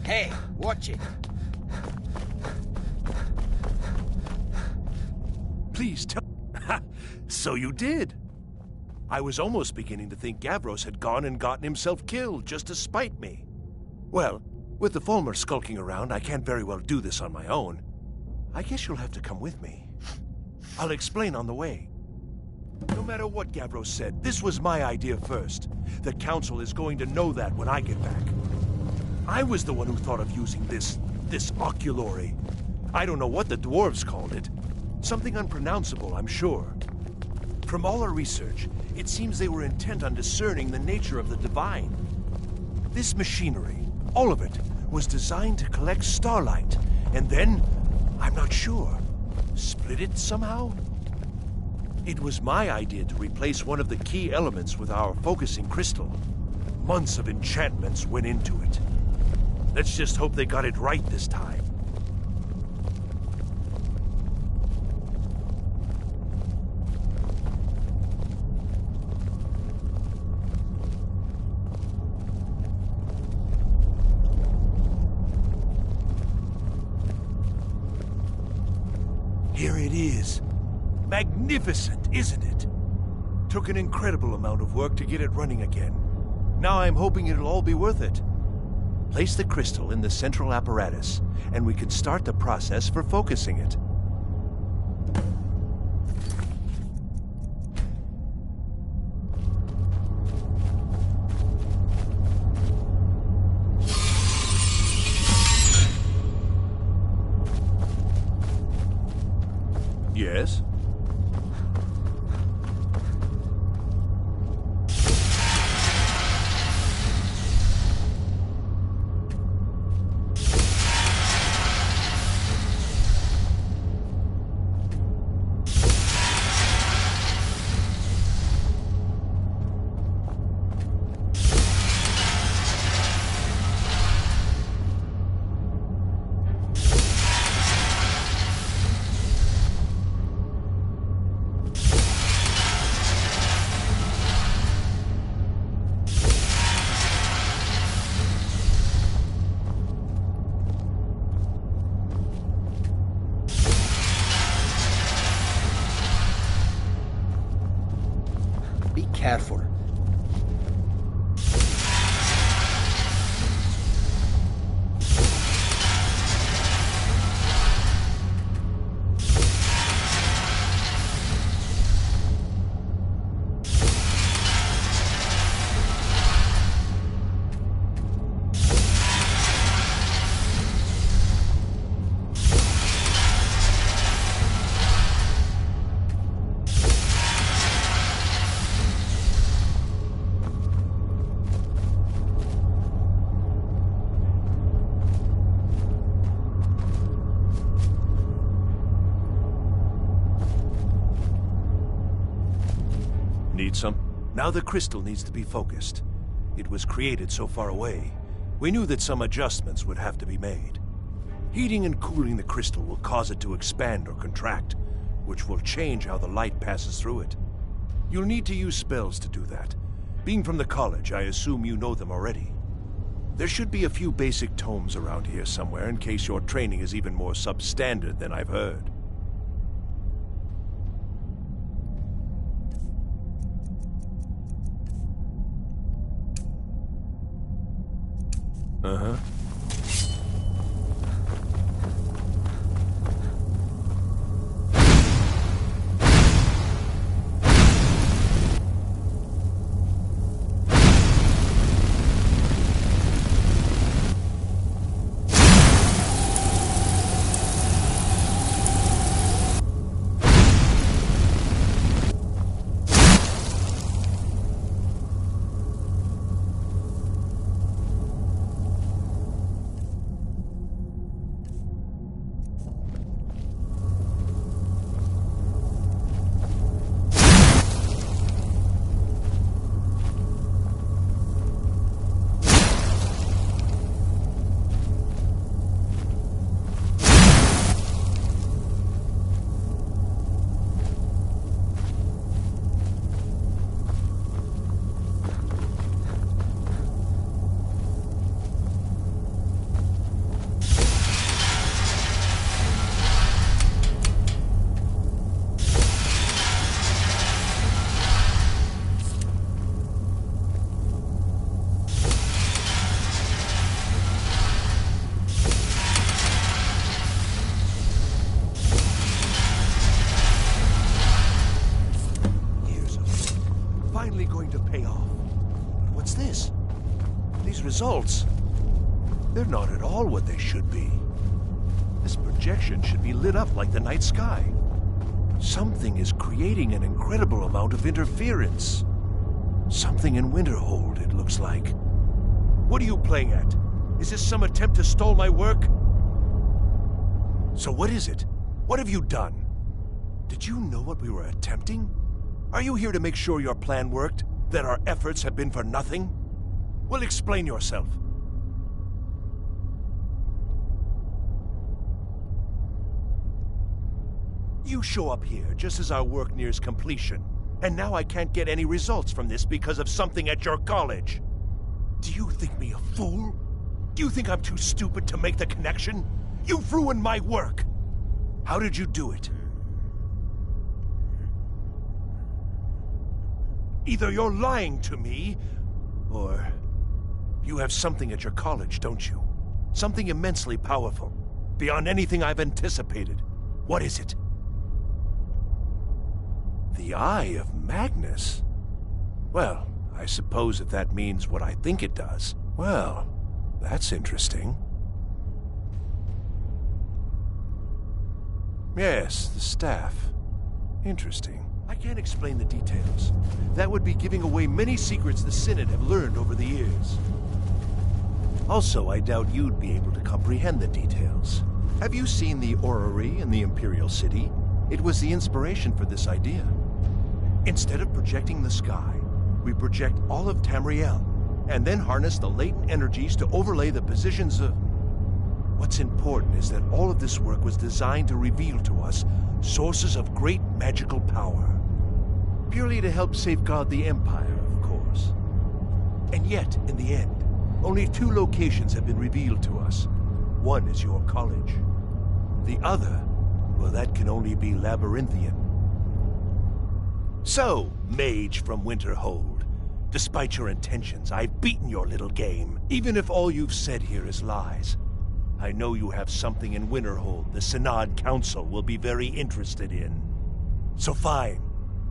Hey, watch it. Please tell... So you did. I was almost beginning to think Gavros had gone and gotten himself killed just to spite me. Well, with the Falmer skulking around, I can't very well do this on my own. I guess you'll have to come with me. I'll explain on the way. No matter what Gavros said, this was my idea first. The Council is going to know that when I get back. I was the one who thought of using this oculory. I don't know what the dwarves called it. Something unpronounceable, I'm sure. From all our research, it seems they were intent on discerning the nature of the divine. This machinery, all of it, was designed to collect starlight, and then, I'm not sure, split it somehow? It was my idea to replace one of the key elements with our focusing crystal. Months of enchantments went into it. Let's just hope they got it right this time. is. Magnificent, isn't it? Took an incredible amount of work to get it running again. Now I'm hoping it'll all be worth it. Place the crystal in the central apparatus, and we can start the process for focusing it. Yes? Careful. Need some? Now the crystal needs to be focused. It was created so far away. We knew that some adjustments would have to be made. Heating and cooling the crystal will cause it to expand or contract, which will change how the light passes through it. You'll need to use spells to do that. Being from the college, I assume you know them already. There should be a few basic tomes around here somewhere in case your training is even more substandard than I've heard. Uh-huh. Going to pay off. What's this? These results, they're not at all what they should be. This projection should be lit up like the night sky. Something is creating an incredible amount of interference. Something in Winterhold, it looks like. What are you playing at? Is this some attempt to stall my work? So what is it? What have you done? Did you know what we were attempting? Are you here to make sure your plan worked? That our efforts have been for nothing? Well, explain yourself. You show up here just as our work nears completion, and now I can't get any results from this because of something at your college. Do you think me a fool? Do you think I'm too stupid to make the connection? You've ruined my work! How did you do it? Either you're lying to me, or you have something at your college, don't you? Something immensely powerful, beyond anything I've anticipated. What is it? The Eye of Magnus? Well, I suppose if that means what I think it does, well, that's interesting. Yes, the staff. Interesting. I can't explain the details. That would be giving away many secrets the Synod have learned over the years. Also, I doubt you'd be able to comprehend the details. Have you seen the orrery in the Imperial City? It was the inspiration for this idea. Instead of projecting the sky, we project all of Tamriel, and then harness the latent energies to overlay the positions of... What's important is that all of this work was designed to reveal to us sources of great magical power. Purely to help safeguard the Empire, of course. And yet, in the end, only 2 locations have been revealed to us. One is your college. The other, well, that can only be Labyrinthian. So, mage from Winterhold, despite your intentions, I've beaten your little game. Even if all you've said here is lies, I know you have something in Winterhold the Synod Council will be very interested in. So fine,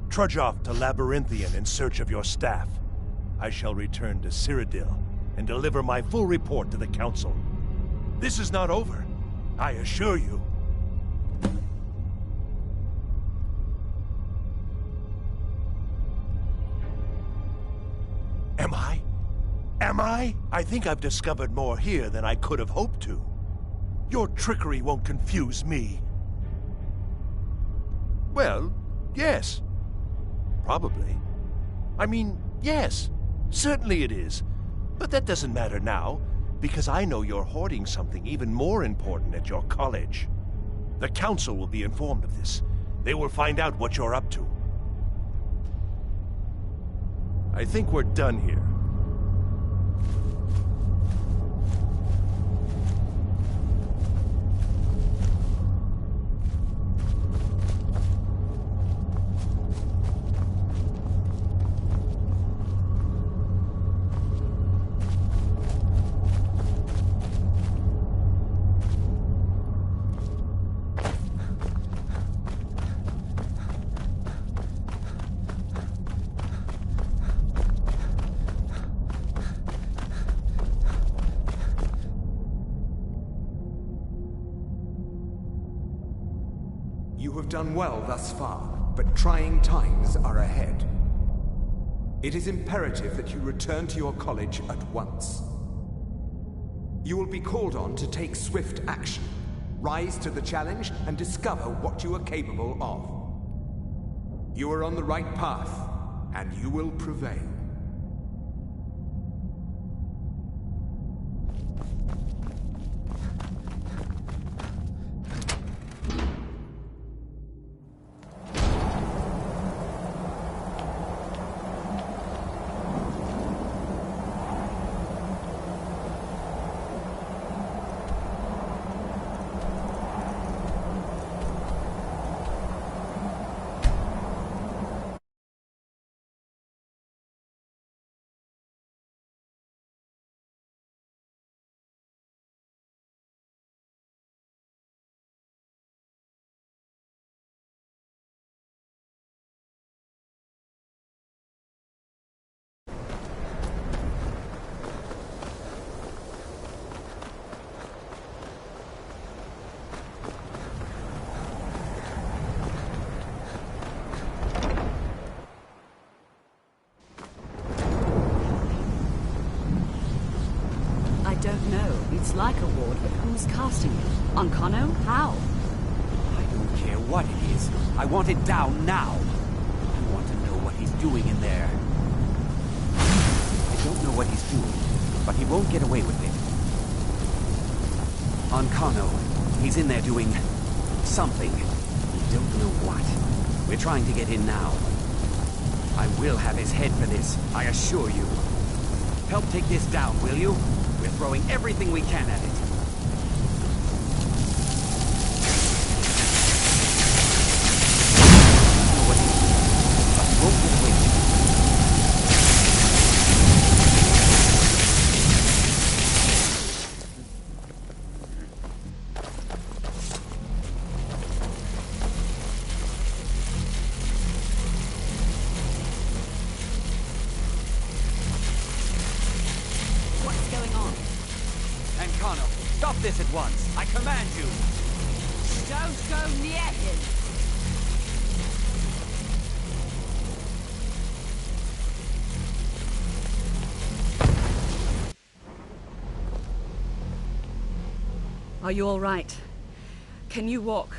trudge off to Labyrinthian in search of your staff. I shall return to Cyrodiil and deliver my full report to the Council. This is not over, I assure you. Am I? I think I've discovered more here than I could have hoped to. Your trickery won't confuse me. Well, yes. Probably. I mean, yes. Certainly it is. But that doesn't matter now, because I know you're hoarding something even more important at your college. The Council will be informed of this. They will find out what you're up to. I think we're done here. You have done well thus far, but trying times are ahead. It is imperative that you return to your college at once. You will be called on to take swift action, rise to the challenge, and discover what you are capable of. You are on the right path, and you will prevail. It's like a ward, but who's casting it? On Conno? How? I don't care what it is. I want it down now. I want to know what he's doing in there. I don't know what he's doing, but he won't get away with it. On Conno, he's in there doing something. We don't know what. We're trying to get in now. I will have his head for this, I assure you. Help take this down, will you? We're throwing everything we can at it. I don't know what he's doing, but he won't get away with it. Uncano, stop this at once. I command you. Don't go near him. Are you all right? Can you walk?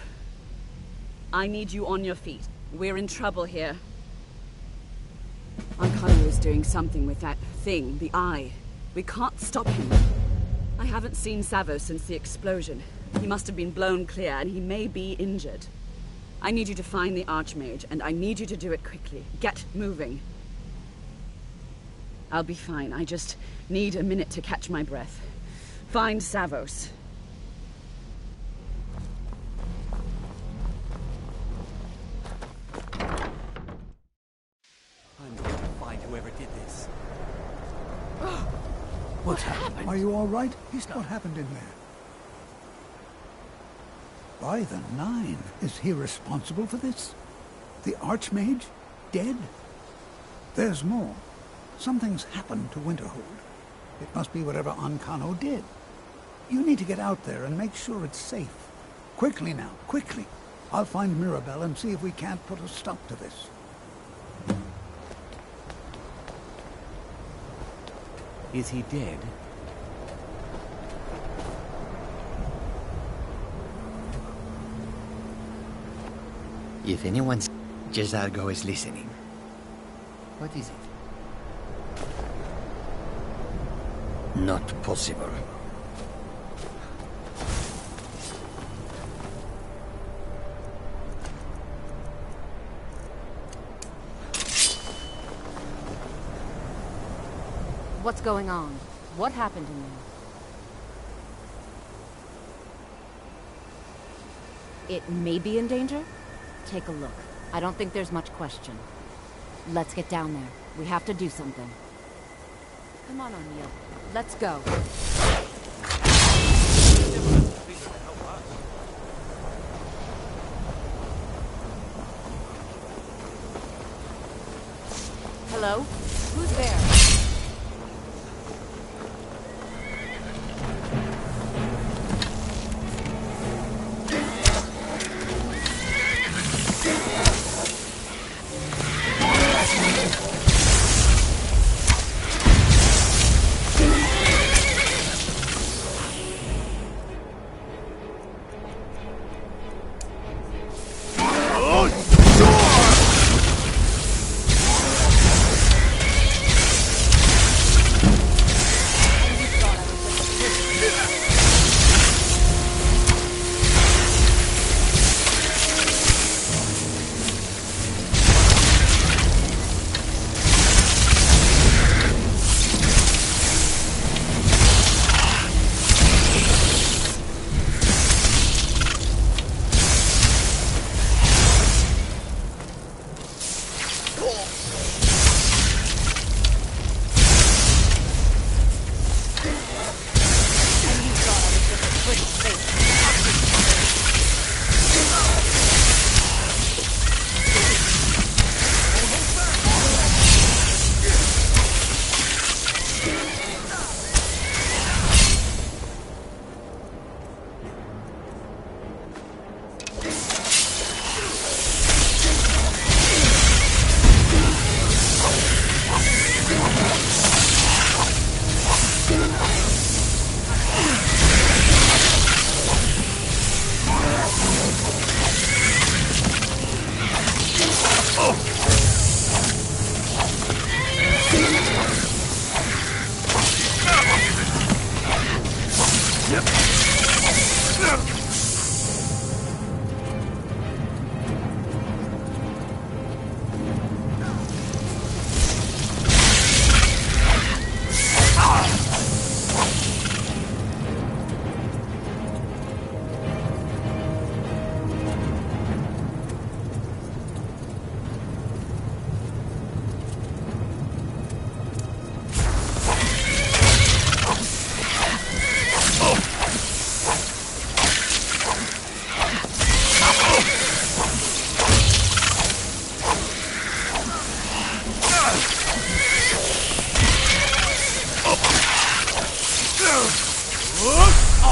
I need you on your feet. We're in trouble here. Uncano is doing something with that thing, the eye. We can't stop him. I haven't seen Savo since the explosion. He must have been blown clear, and he may be injured. I need you to find the Archmage, and I need you to do it quickly. Get moving. I'll be fine. I just need a minute to catch my breath. Find Savos. I'm going to find whoever did this. What's happened? Are you all right? What happened in there? By the Nine, is he responsible for this? The Archmage? Dead? There's more. Something's happened to Winterhold. It must be whatever Uncano did. You need to get out there and make sure it's safe. Quickly now, quickly. I'll find Mirabelle and see if we can't put a stop to this. Is he dead? If anyone's... Jezargo is listening. What is it? Not possible. What's going on? What happened in there? It may be in danger? Take a look. I don't think there's much question. Let's get down there. We have to do something. Come on, O'Neill. Let's go. Hello? Who's there?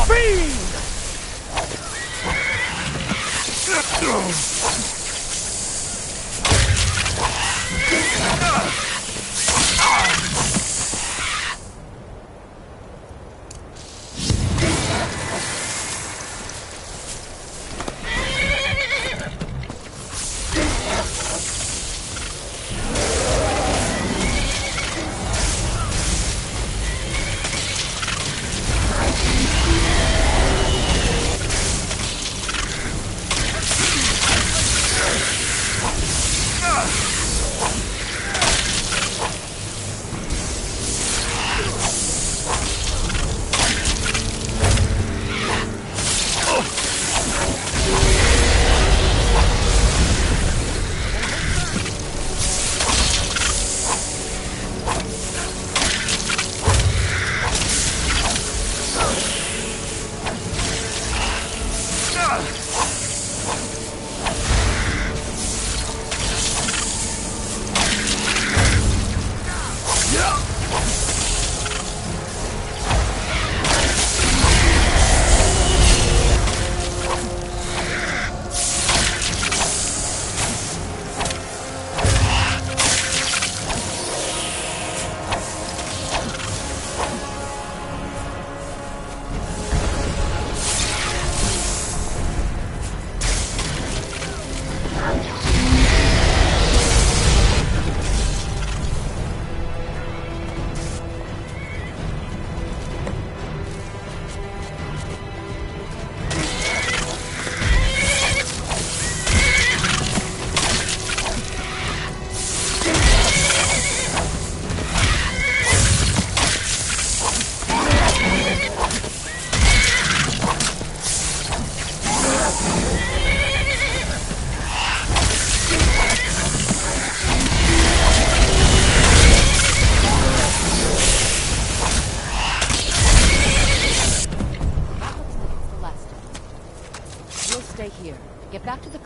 Fiend!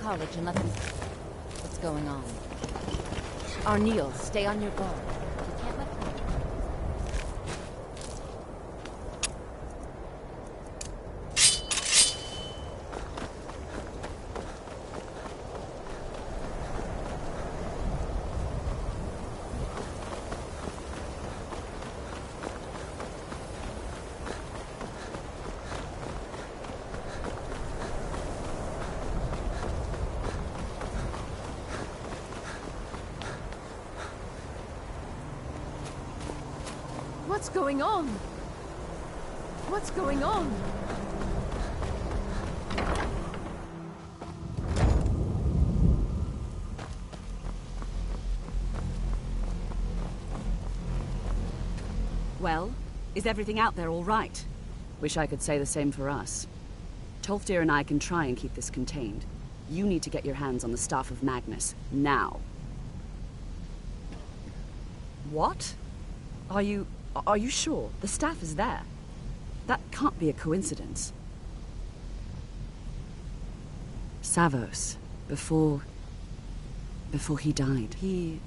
College and let them... What's going on? Arneal, stay on your guard. You can't let them... What's going on? What's going on? Well, is everything out there all right? Wish I could say the same for us. Tolfdir and I can try and keep this contained. You need to get your hands on the Staff of Magnus, now. What? Are you sure? The staff is there. That can't be a coincidence. Savos, before he died, he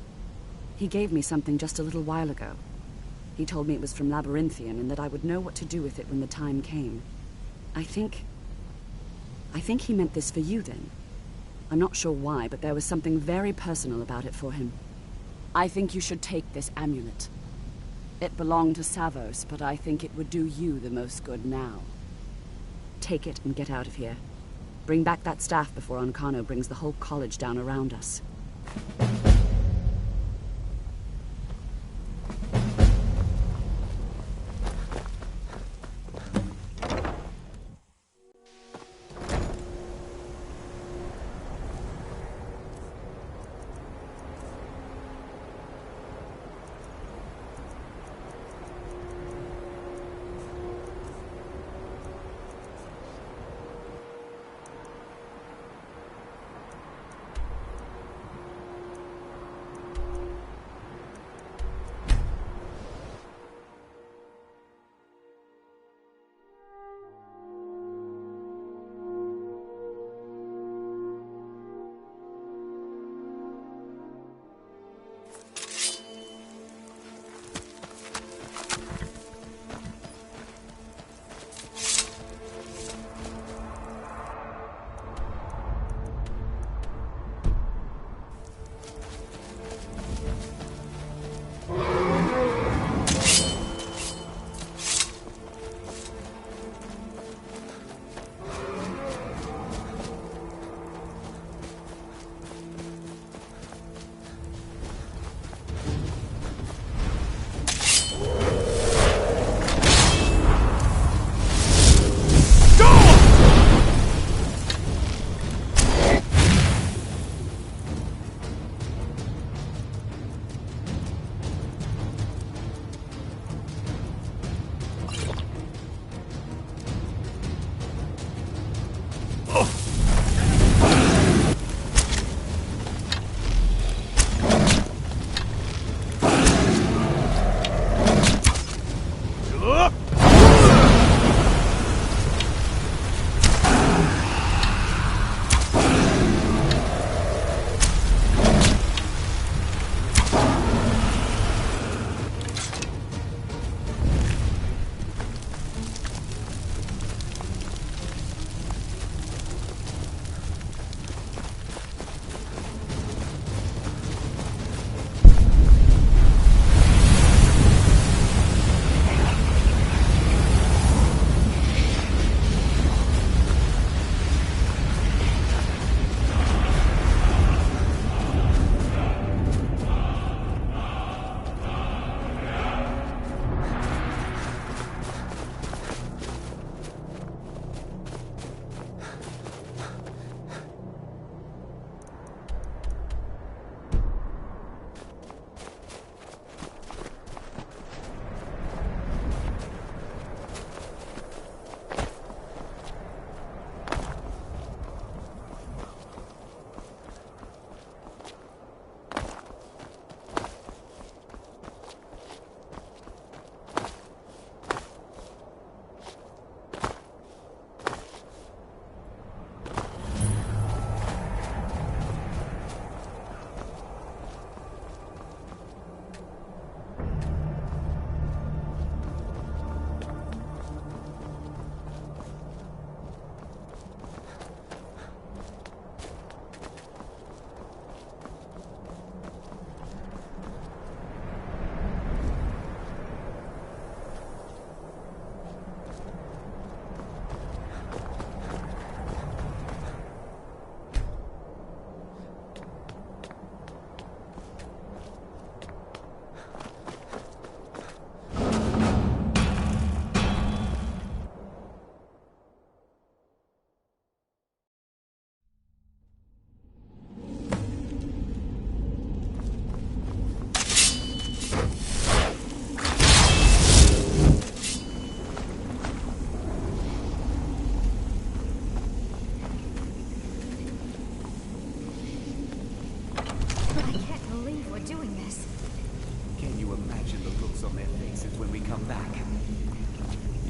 gave me something just a little while ago. He told me it was from Labyrinthian and that I would know what to do with it when the time came. I think he meant this for you then. I'm not sure why, but there was something very personal about it for him. I think you should take this amulet. It belonged to Savos, but I think it would do you the most good now. Take it and get out of here. Bring back that staff before Ancano brings the whole college down around us.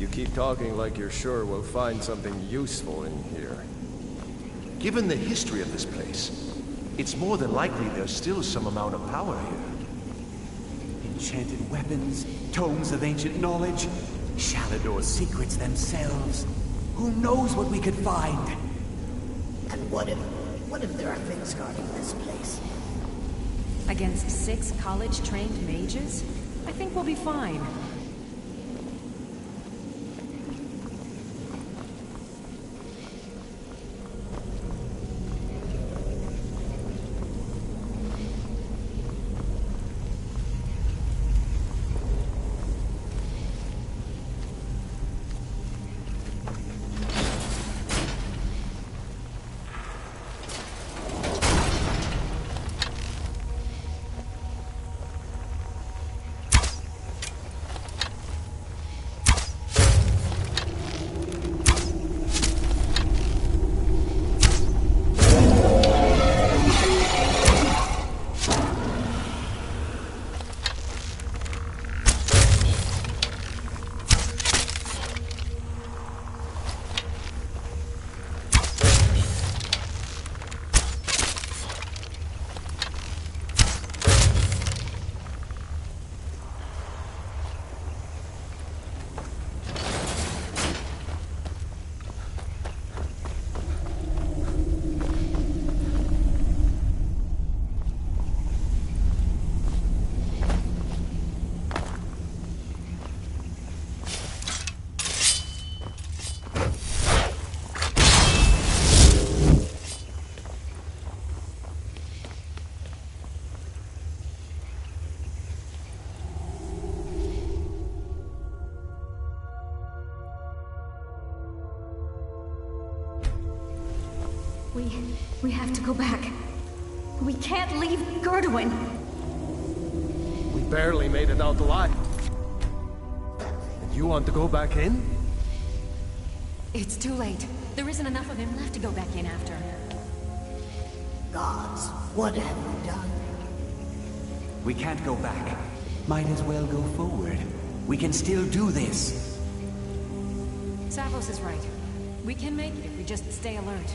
You keep talking like you're sure we'll find something useful in here. Given the history of this place, it's more than likely there's still some amount of power here. Enchanted weapons, tomes of ancient knowledge, Shalador's secrets themselves. Who knows what we could find? And what if there are things guarding this place? Against 6 college-trained mages? I think we'll be fine. We have to go back. We can't leave Gerdwin. We barely made it out alive. And you want to go back in? It's too late. There isn't enough of him left to go back in after. Gods, what have we done? We can't go back. Might as well go forward. We can still do this. Savos is right. We can make it if we just stay alert.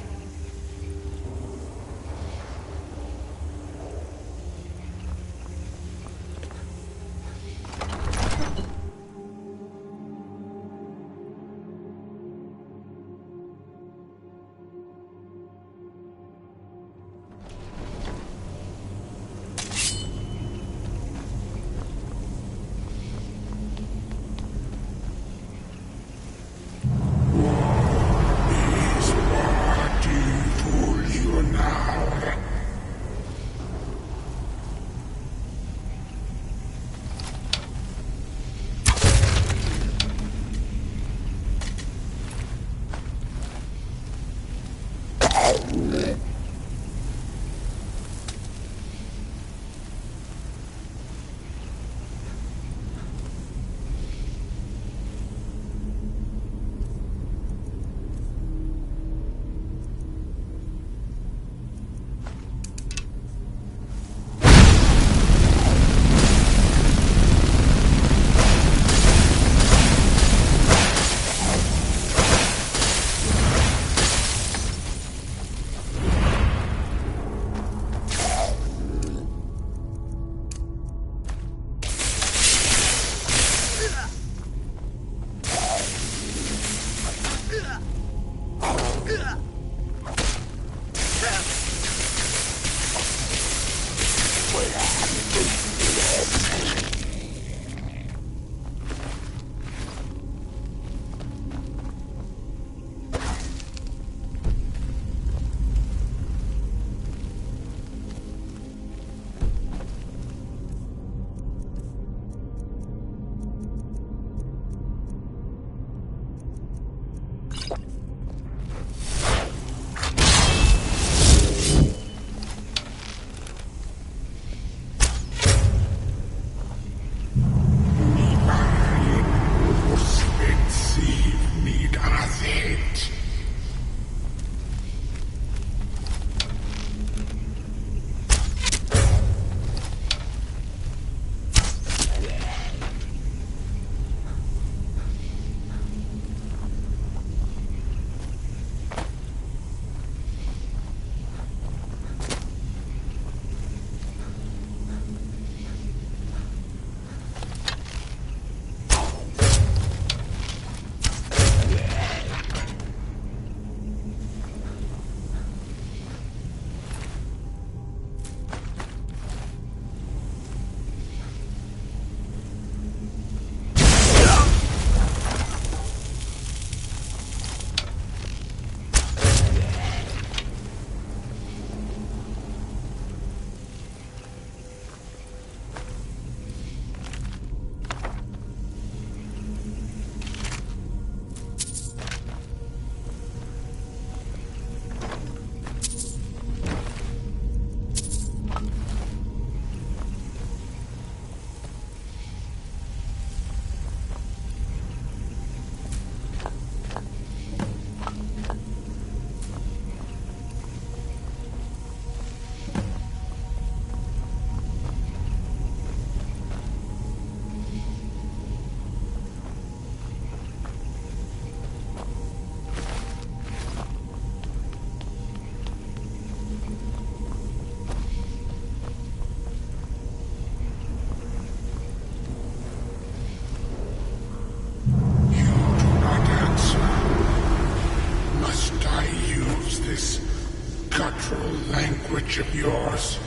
reach of yours.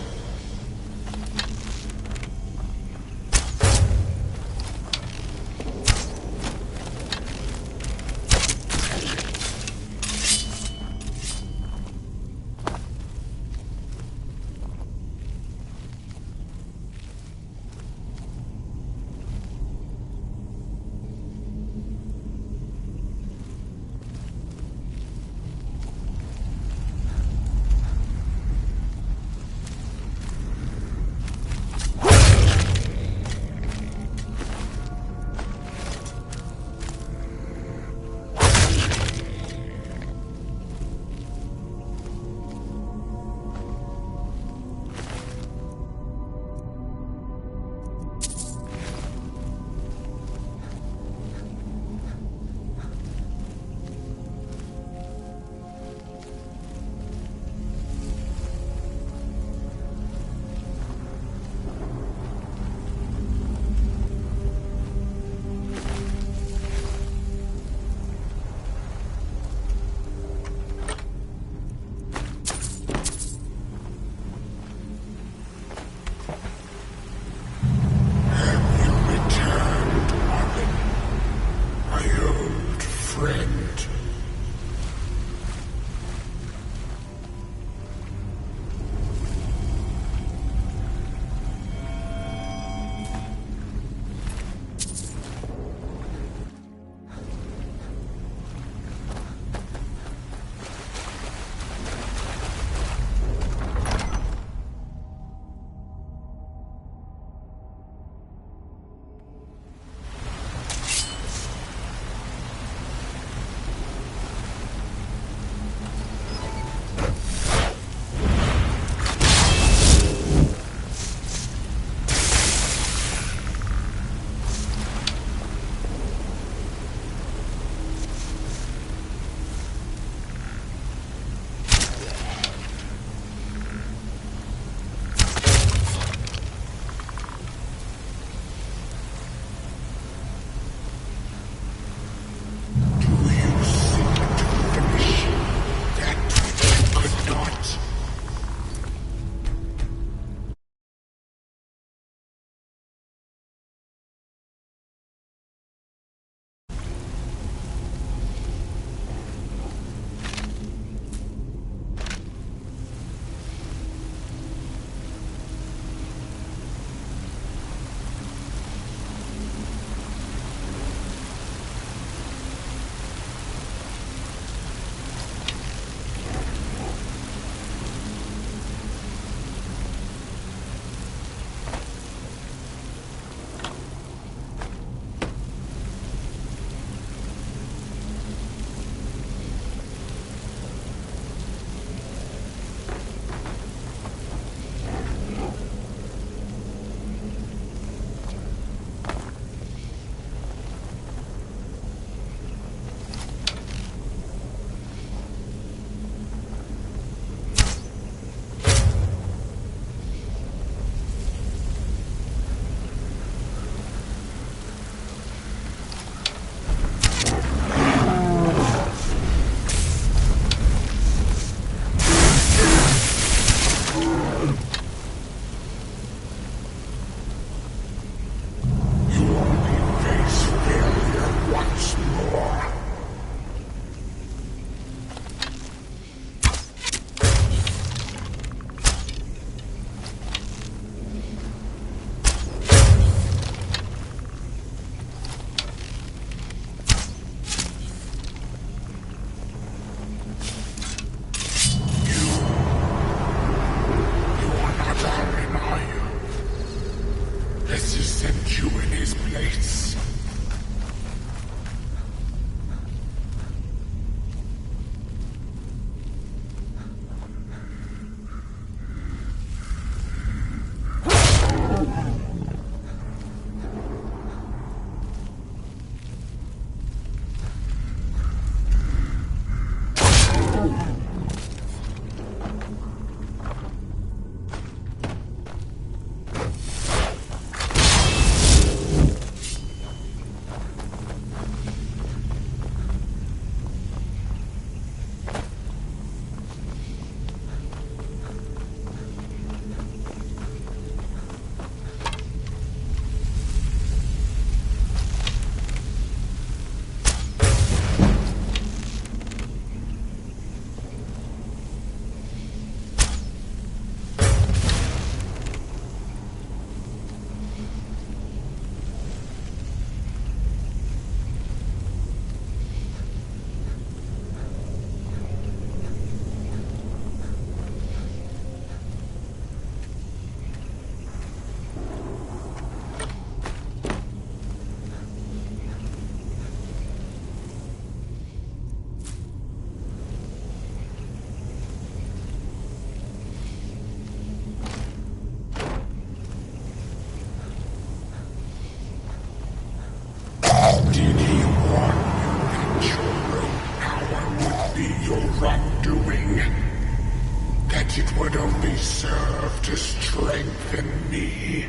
serve to strengthen me.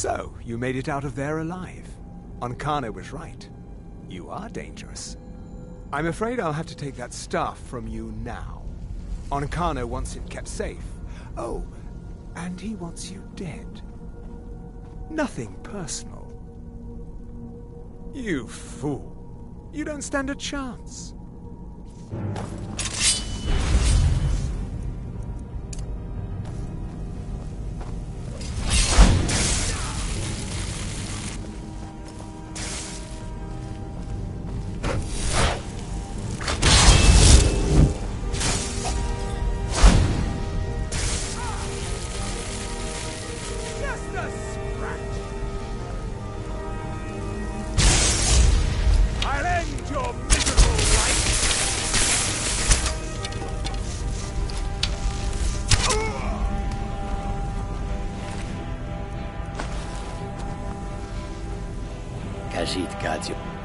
So, you made it out of there alive. Ankana was right. You are dangerous. I'm afraid I'll have to take that staff from you now. Ankana wants it kept safe. Oh, and he wants you dead. Nothing personal. You fool. You don't stand a chance.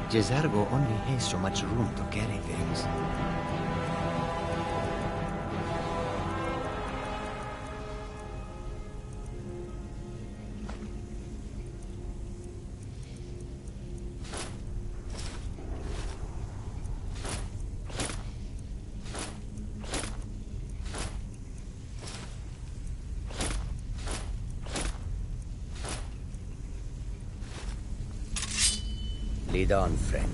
Jezargo only has so much room to carry things. Lead on, friend.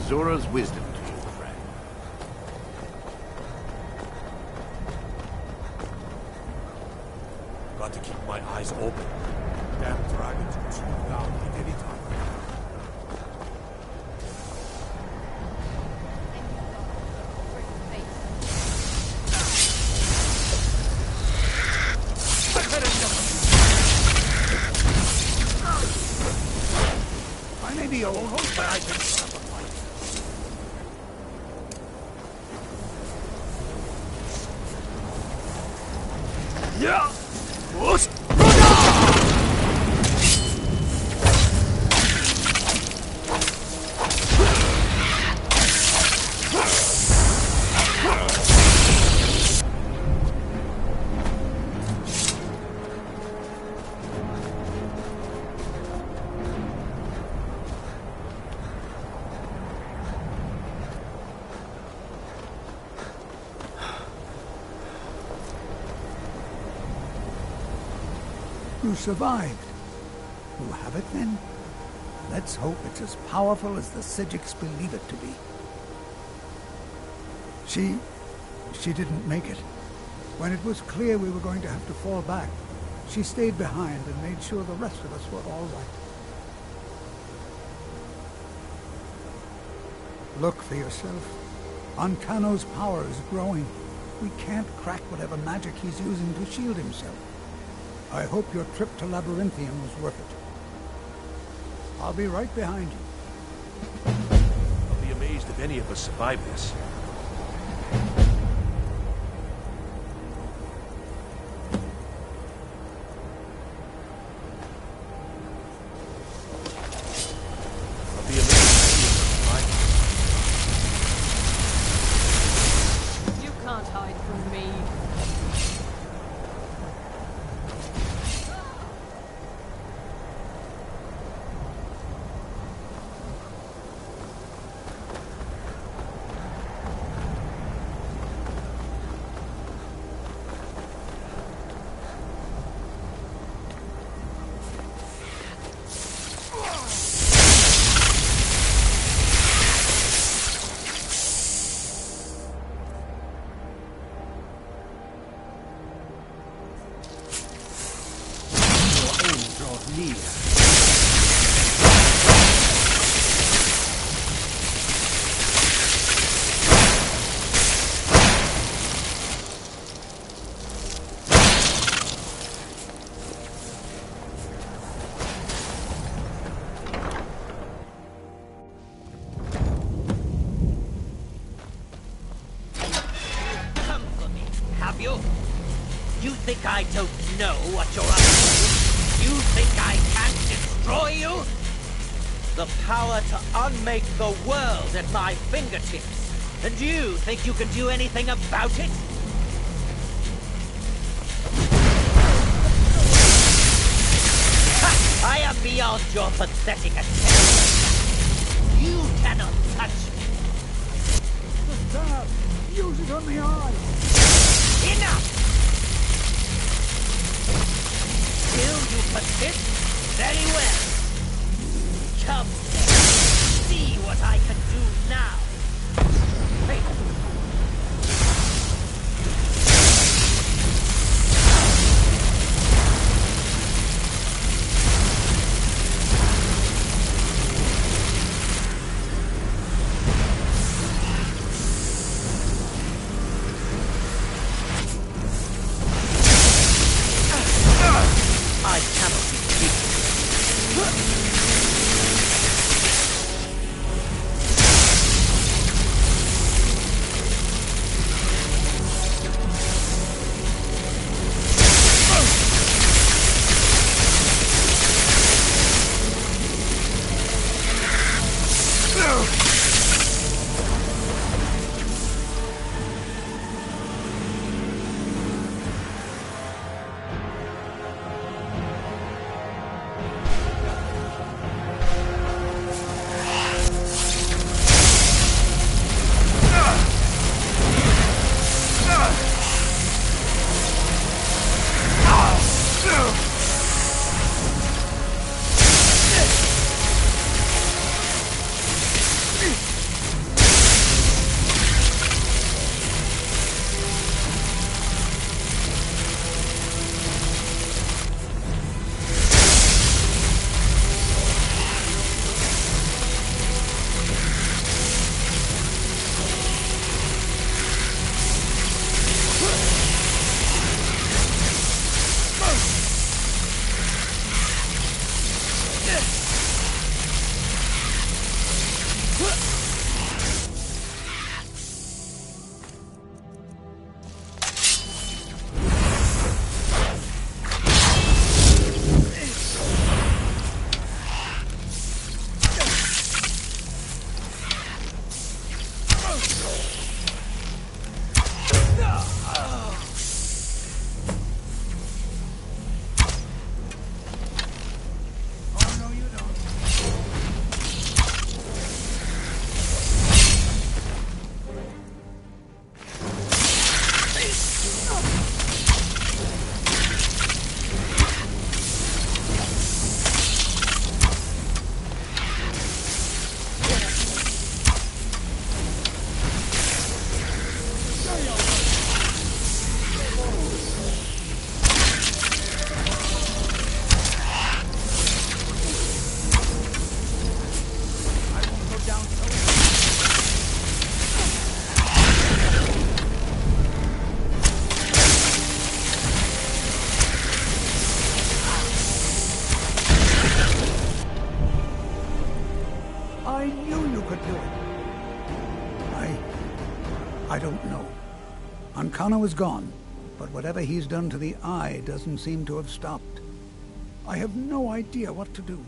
Zora's wisdom to you, friend. Got to keep my eyes open. Damn dragons could swoop down at any time. I may be old, but I can... Yeah! You survived. We'll have it then. Let's hope it's as powerful as the Sijiks believe it to be. She didn't make it. When it was clear we were going to have to fall back, she stayed behind and made sure the rest of us were all right. Look for yourself. Ankano's power is growing. We can't crack whatever magic he's using to shield himself. I hope your trip to Labyrinthium was worth it. I'll be right behind you. I'll be amazed if any of us survive this. You can't hide from me. You think I don't know what you're up to? You think I can't destroy you? The power to unmake the world at my fingertips. And you think you can do anything about it? Ha! I am beyond your pathetic attempt. You cannot touch me. The stab! Use it on the eye! Enough! Still you persist? Very well. Come then. See what I can do now. Hey. I cannot be beaten. I knew you could do it. I don't know. Ancano is gone, but whatever he's done to the eye doesn't seem to have stopped. I have no idea what to do.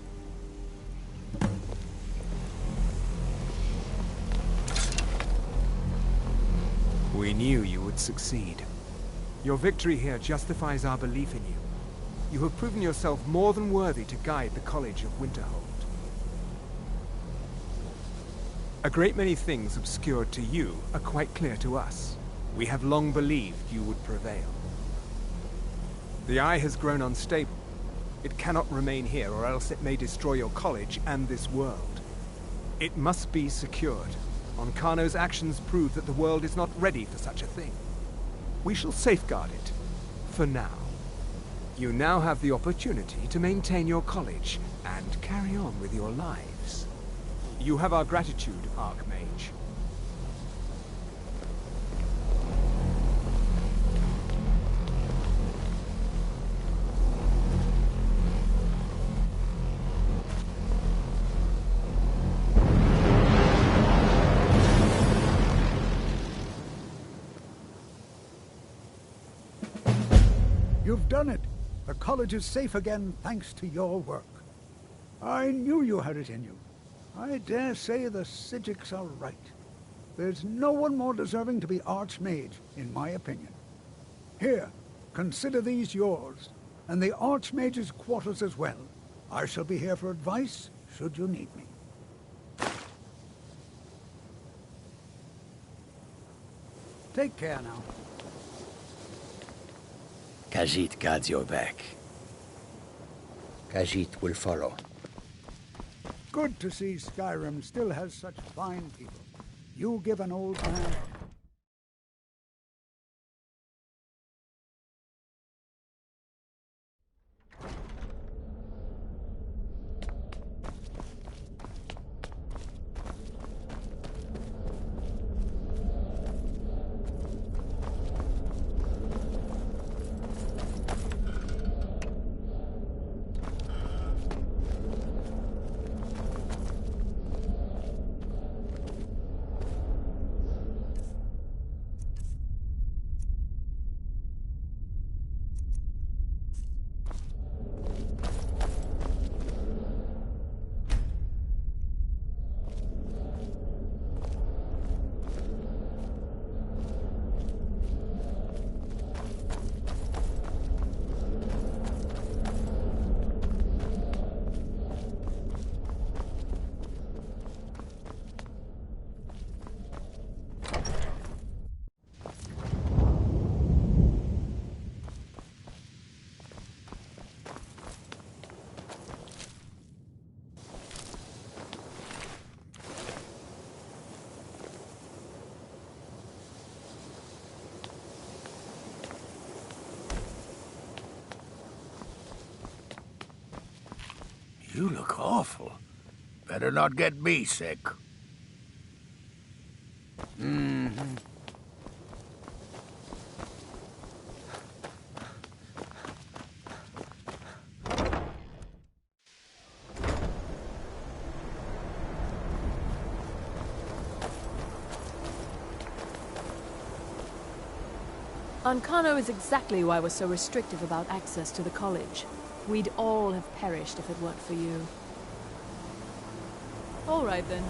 We knew you would succeed. Your victory here justifies our belief in you. You have proven yourself more than worthy to guide the College of Winterhold. A great many things obscured to you are quite clear to us. We have long believed you would prevail. The eye has grown unstable. It cannot remain here, or else it may destroy your college and this world. It must be secured. Ancano's actions prove that the world is not ready for such a thing. We shall safeguard it, for now. You now have the opportunity to maintain your college and carry on with your lives. You have our gratitude, Archmage. You've done it. The college is safe again thanks to your work. I knew you had it in you. I dare say the Psijics are right. There's no one more deserving to be Archmage, in my opinion. Here, consider these yours, and the Archmage's quarters as well. I shall be here for advice, should you need me. Take care now. Khajiit guards your back. Khajiit will follow. Good to see Skyrim still has such fine people. You give an old man... You look awful. Better not get me sick. Ancano is exactly why we're so restrictive about access to the college. We'd all have perished if it weren't for you. All right then.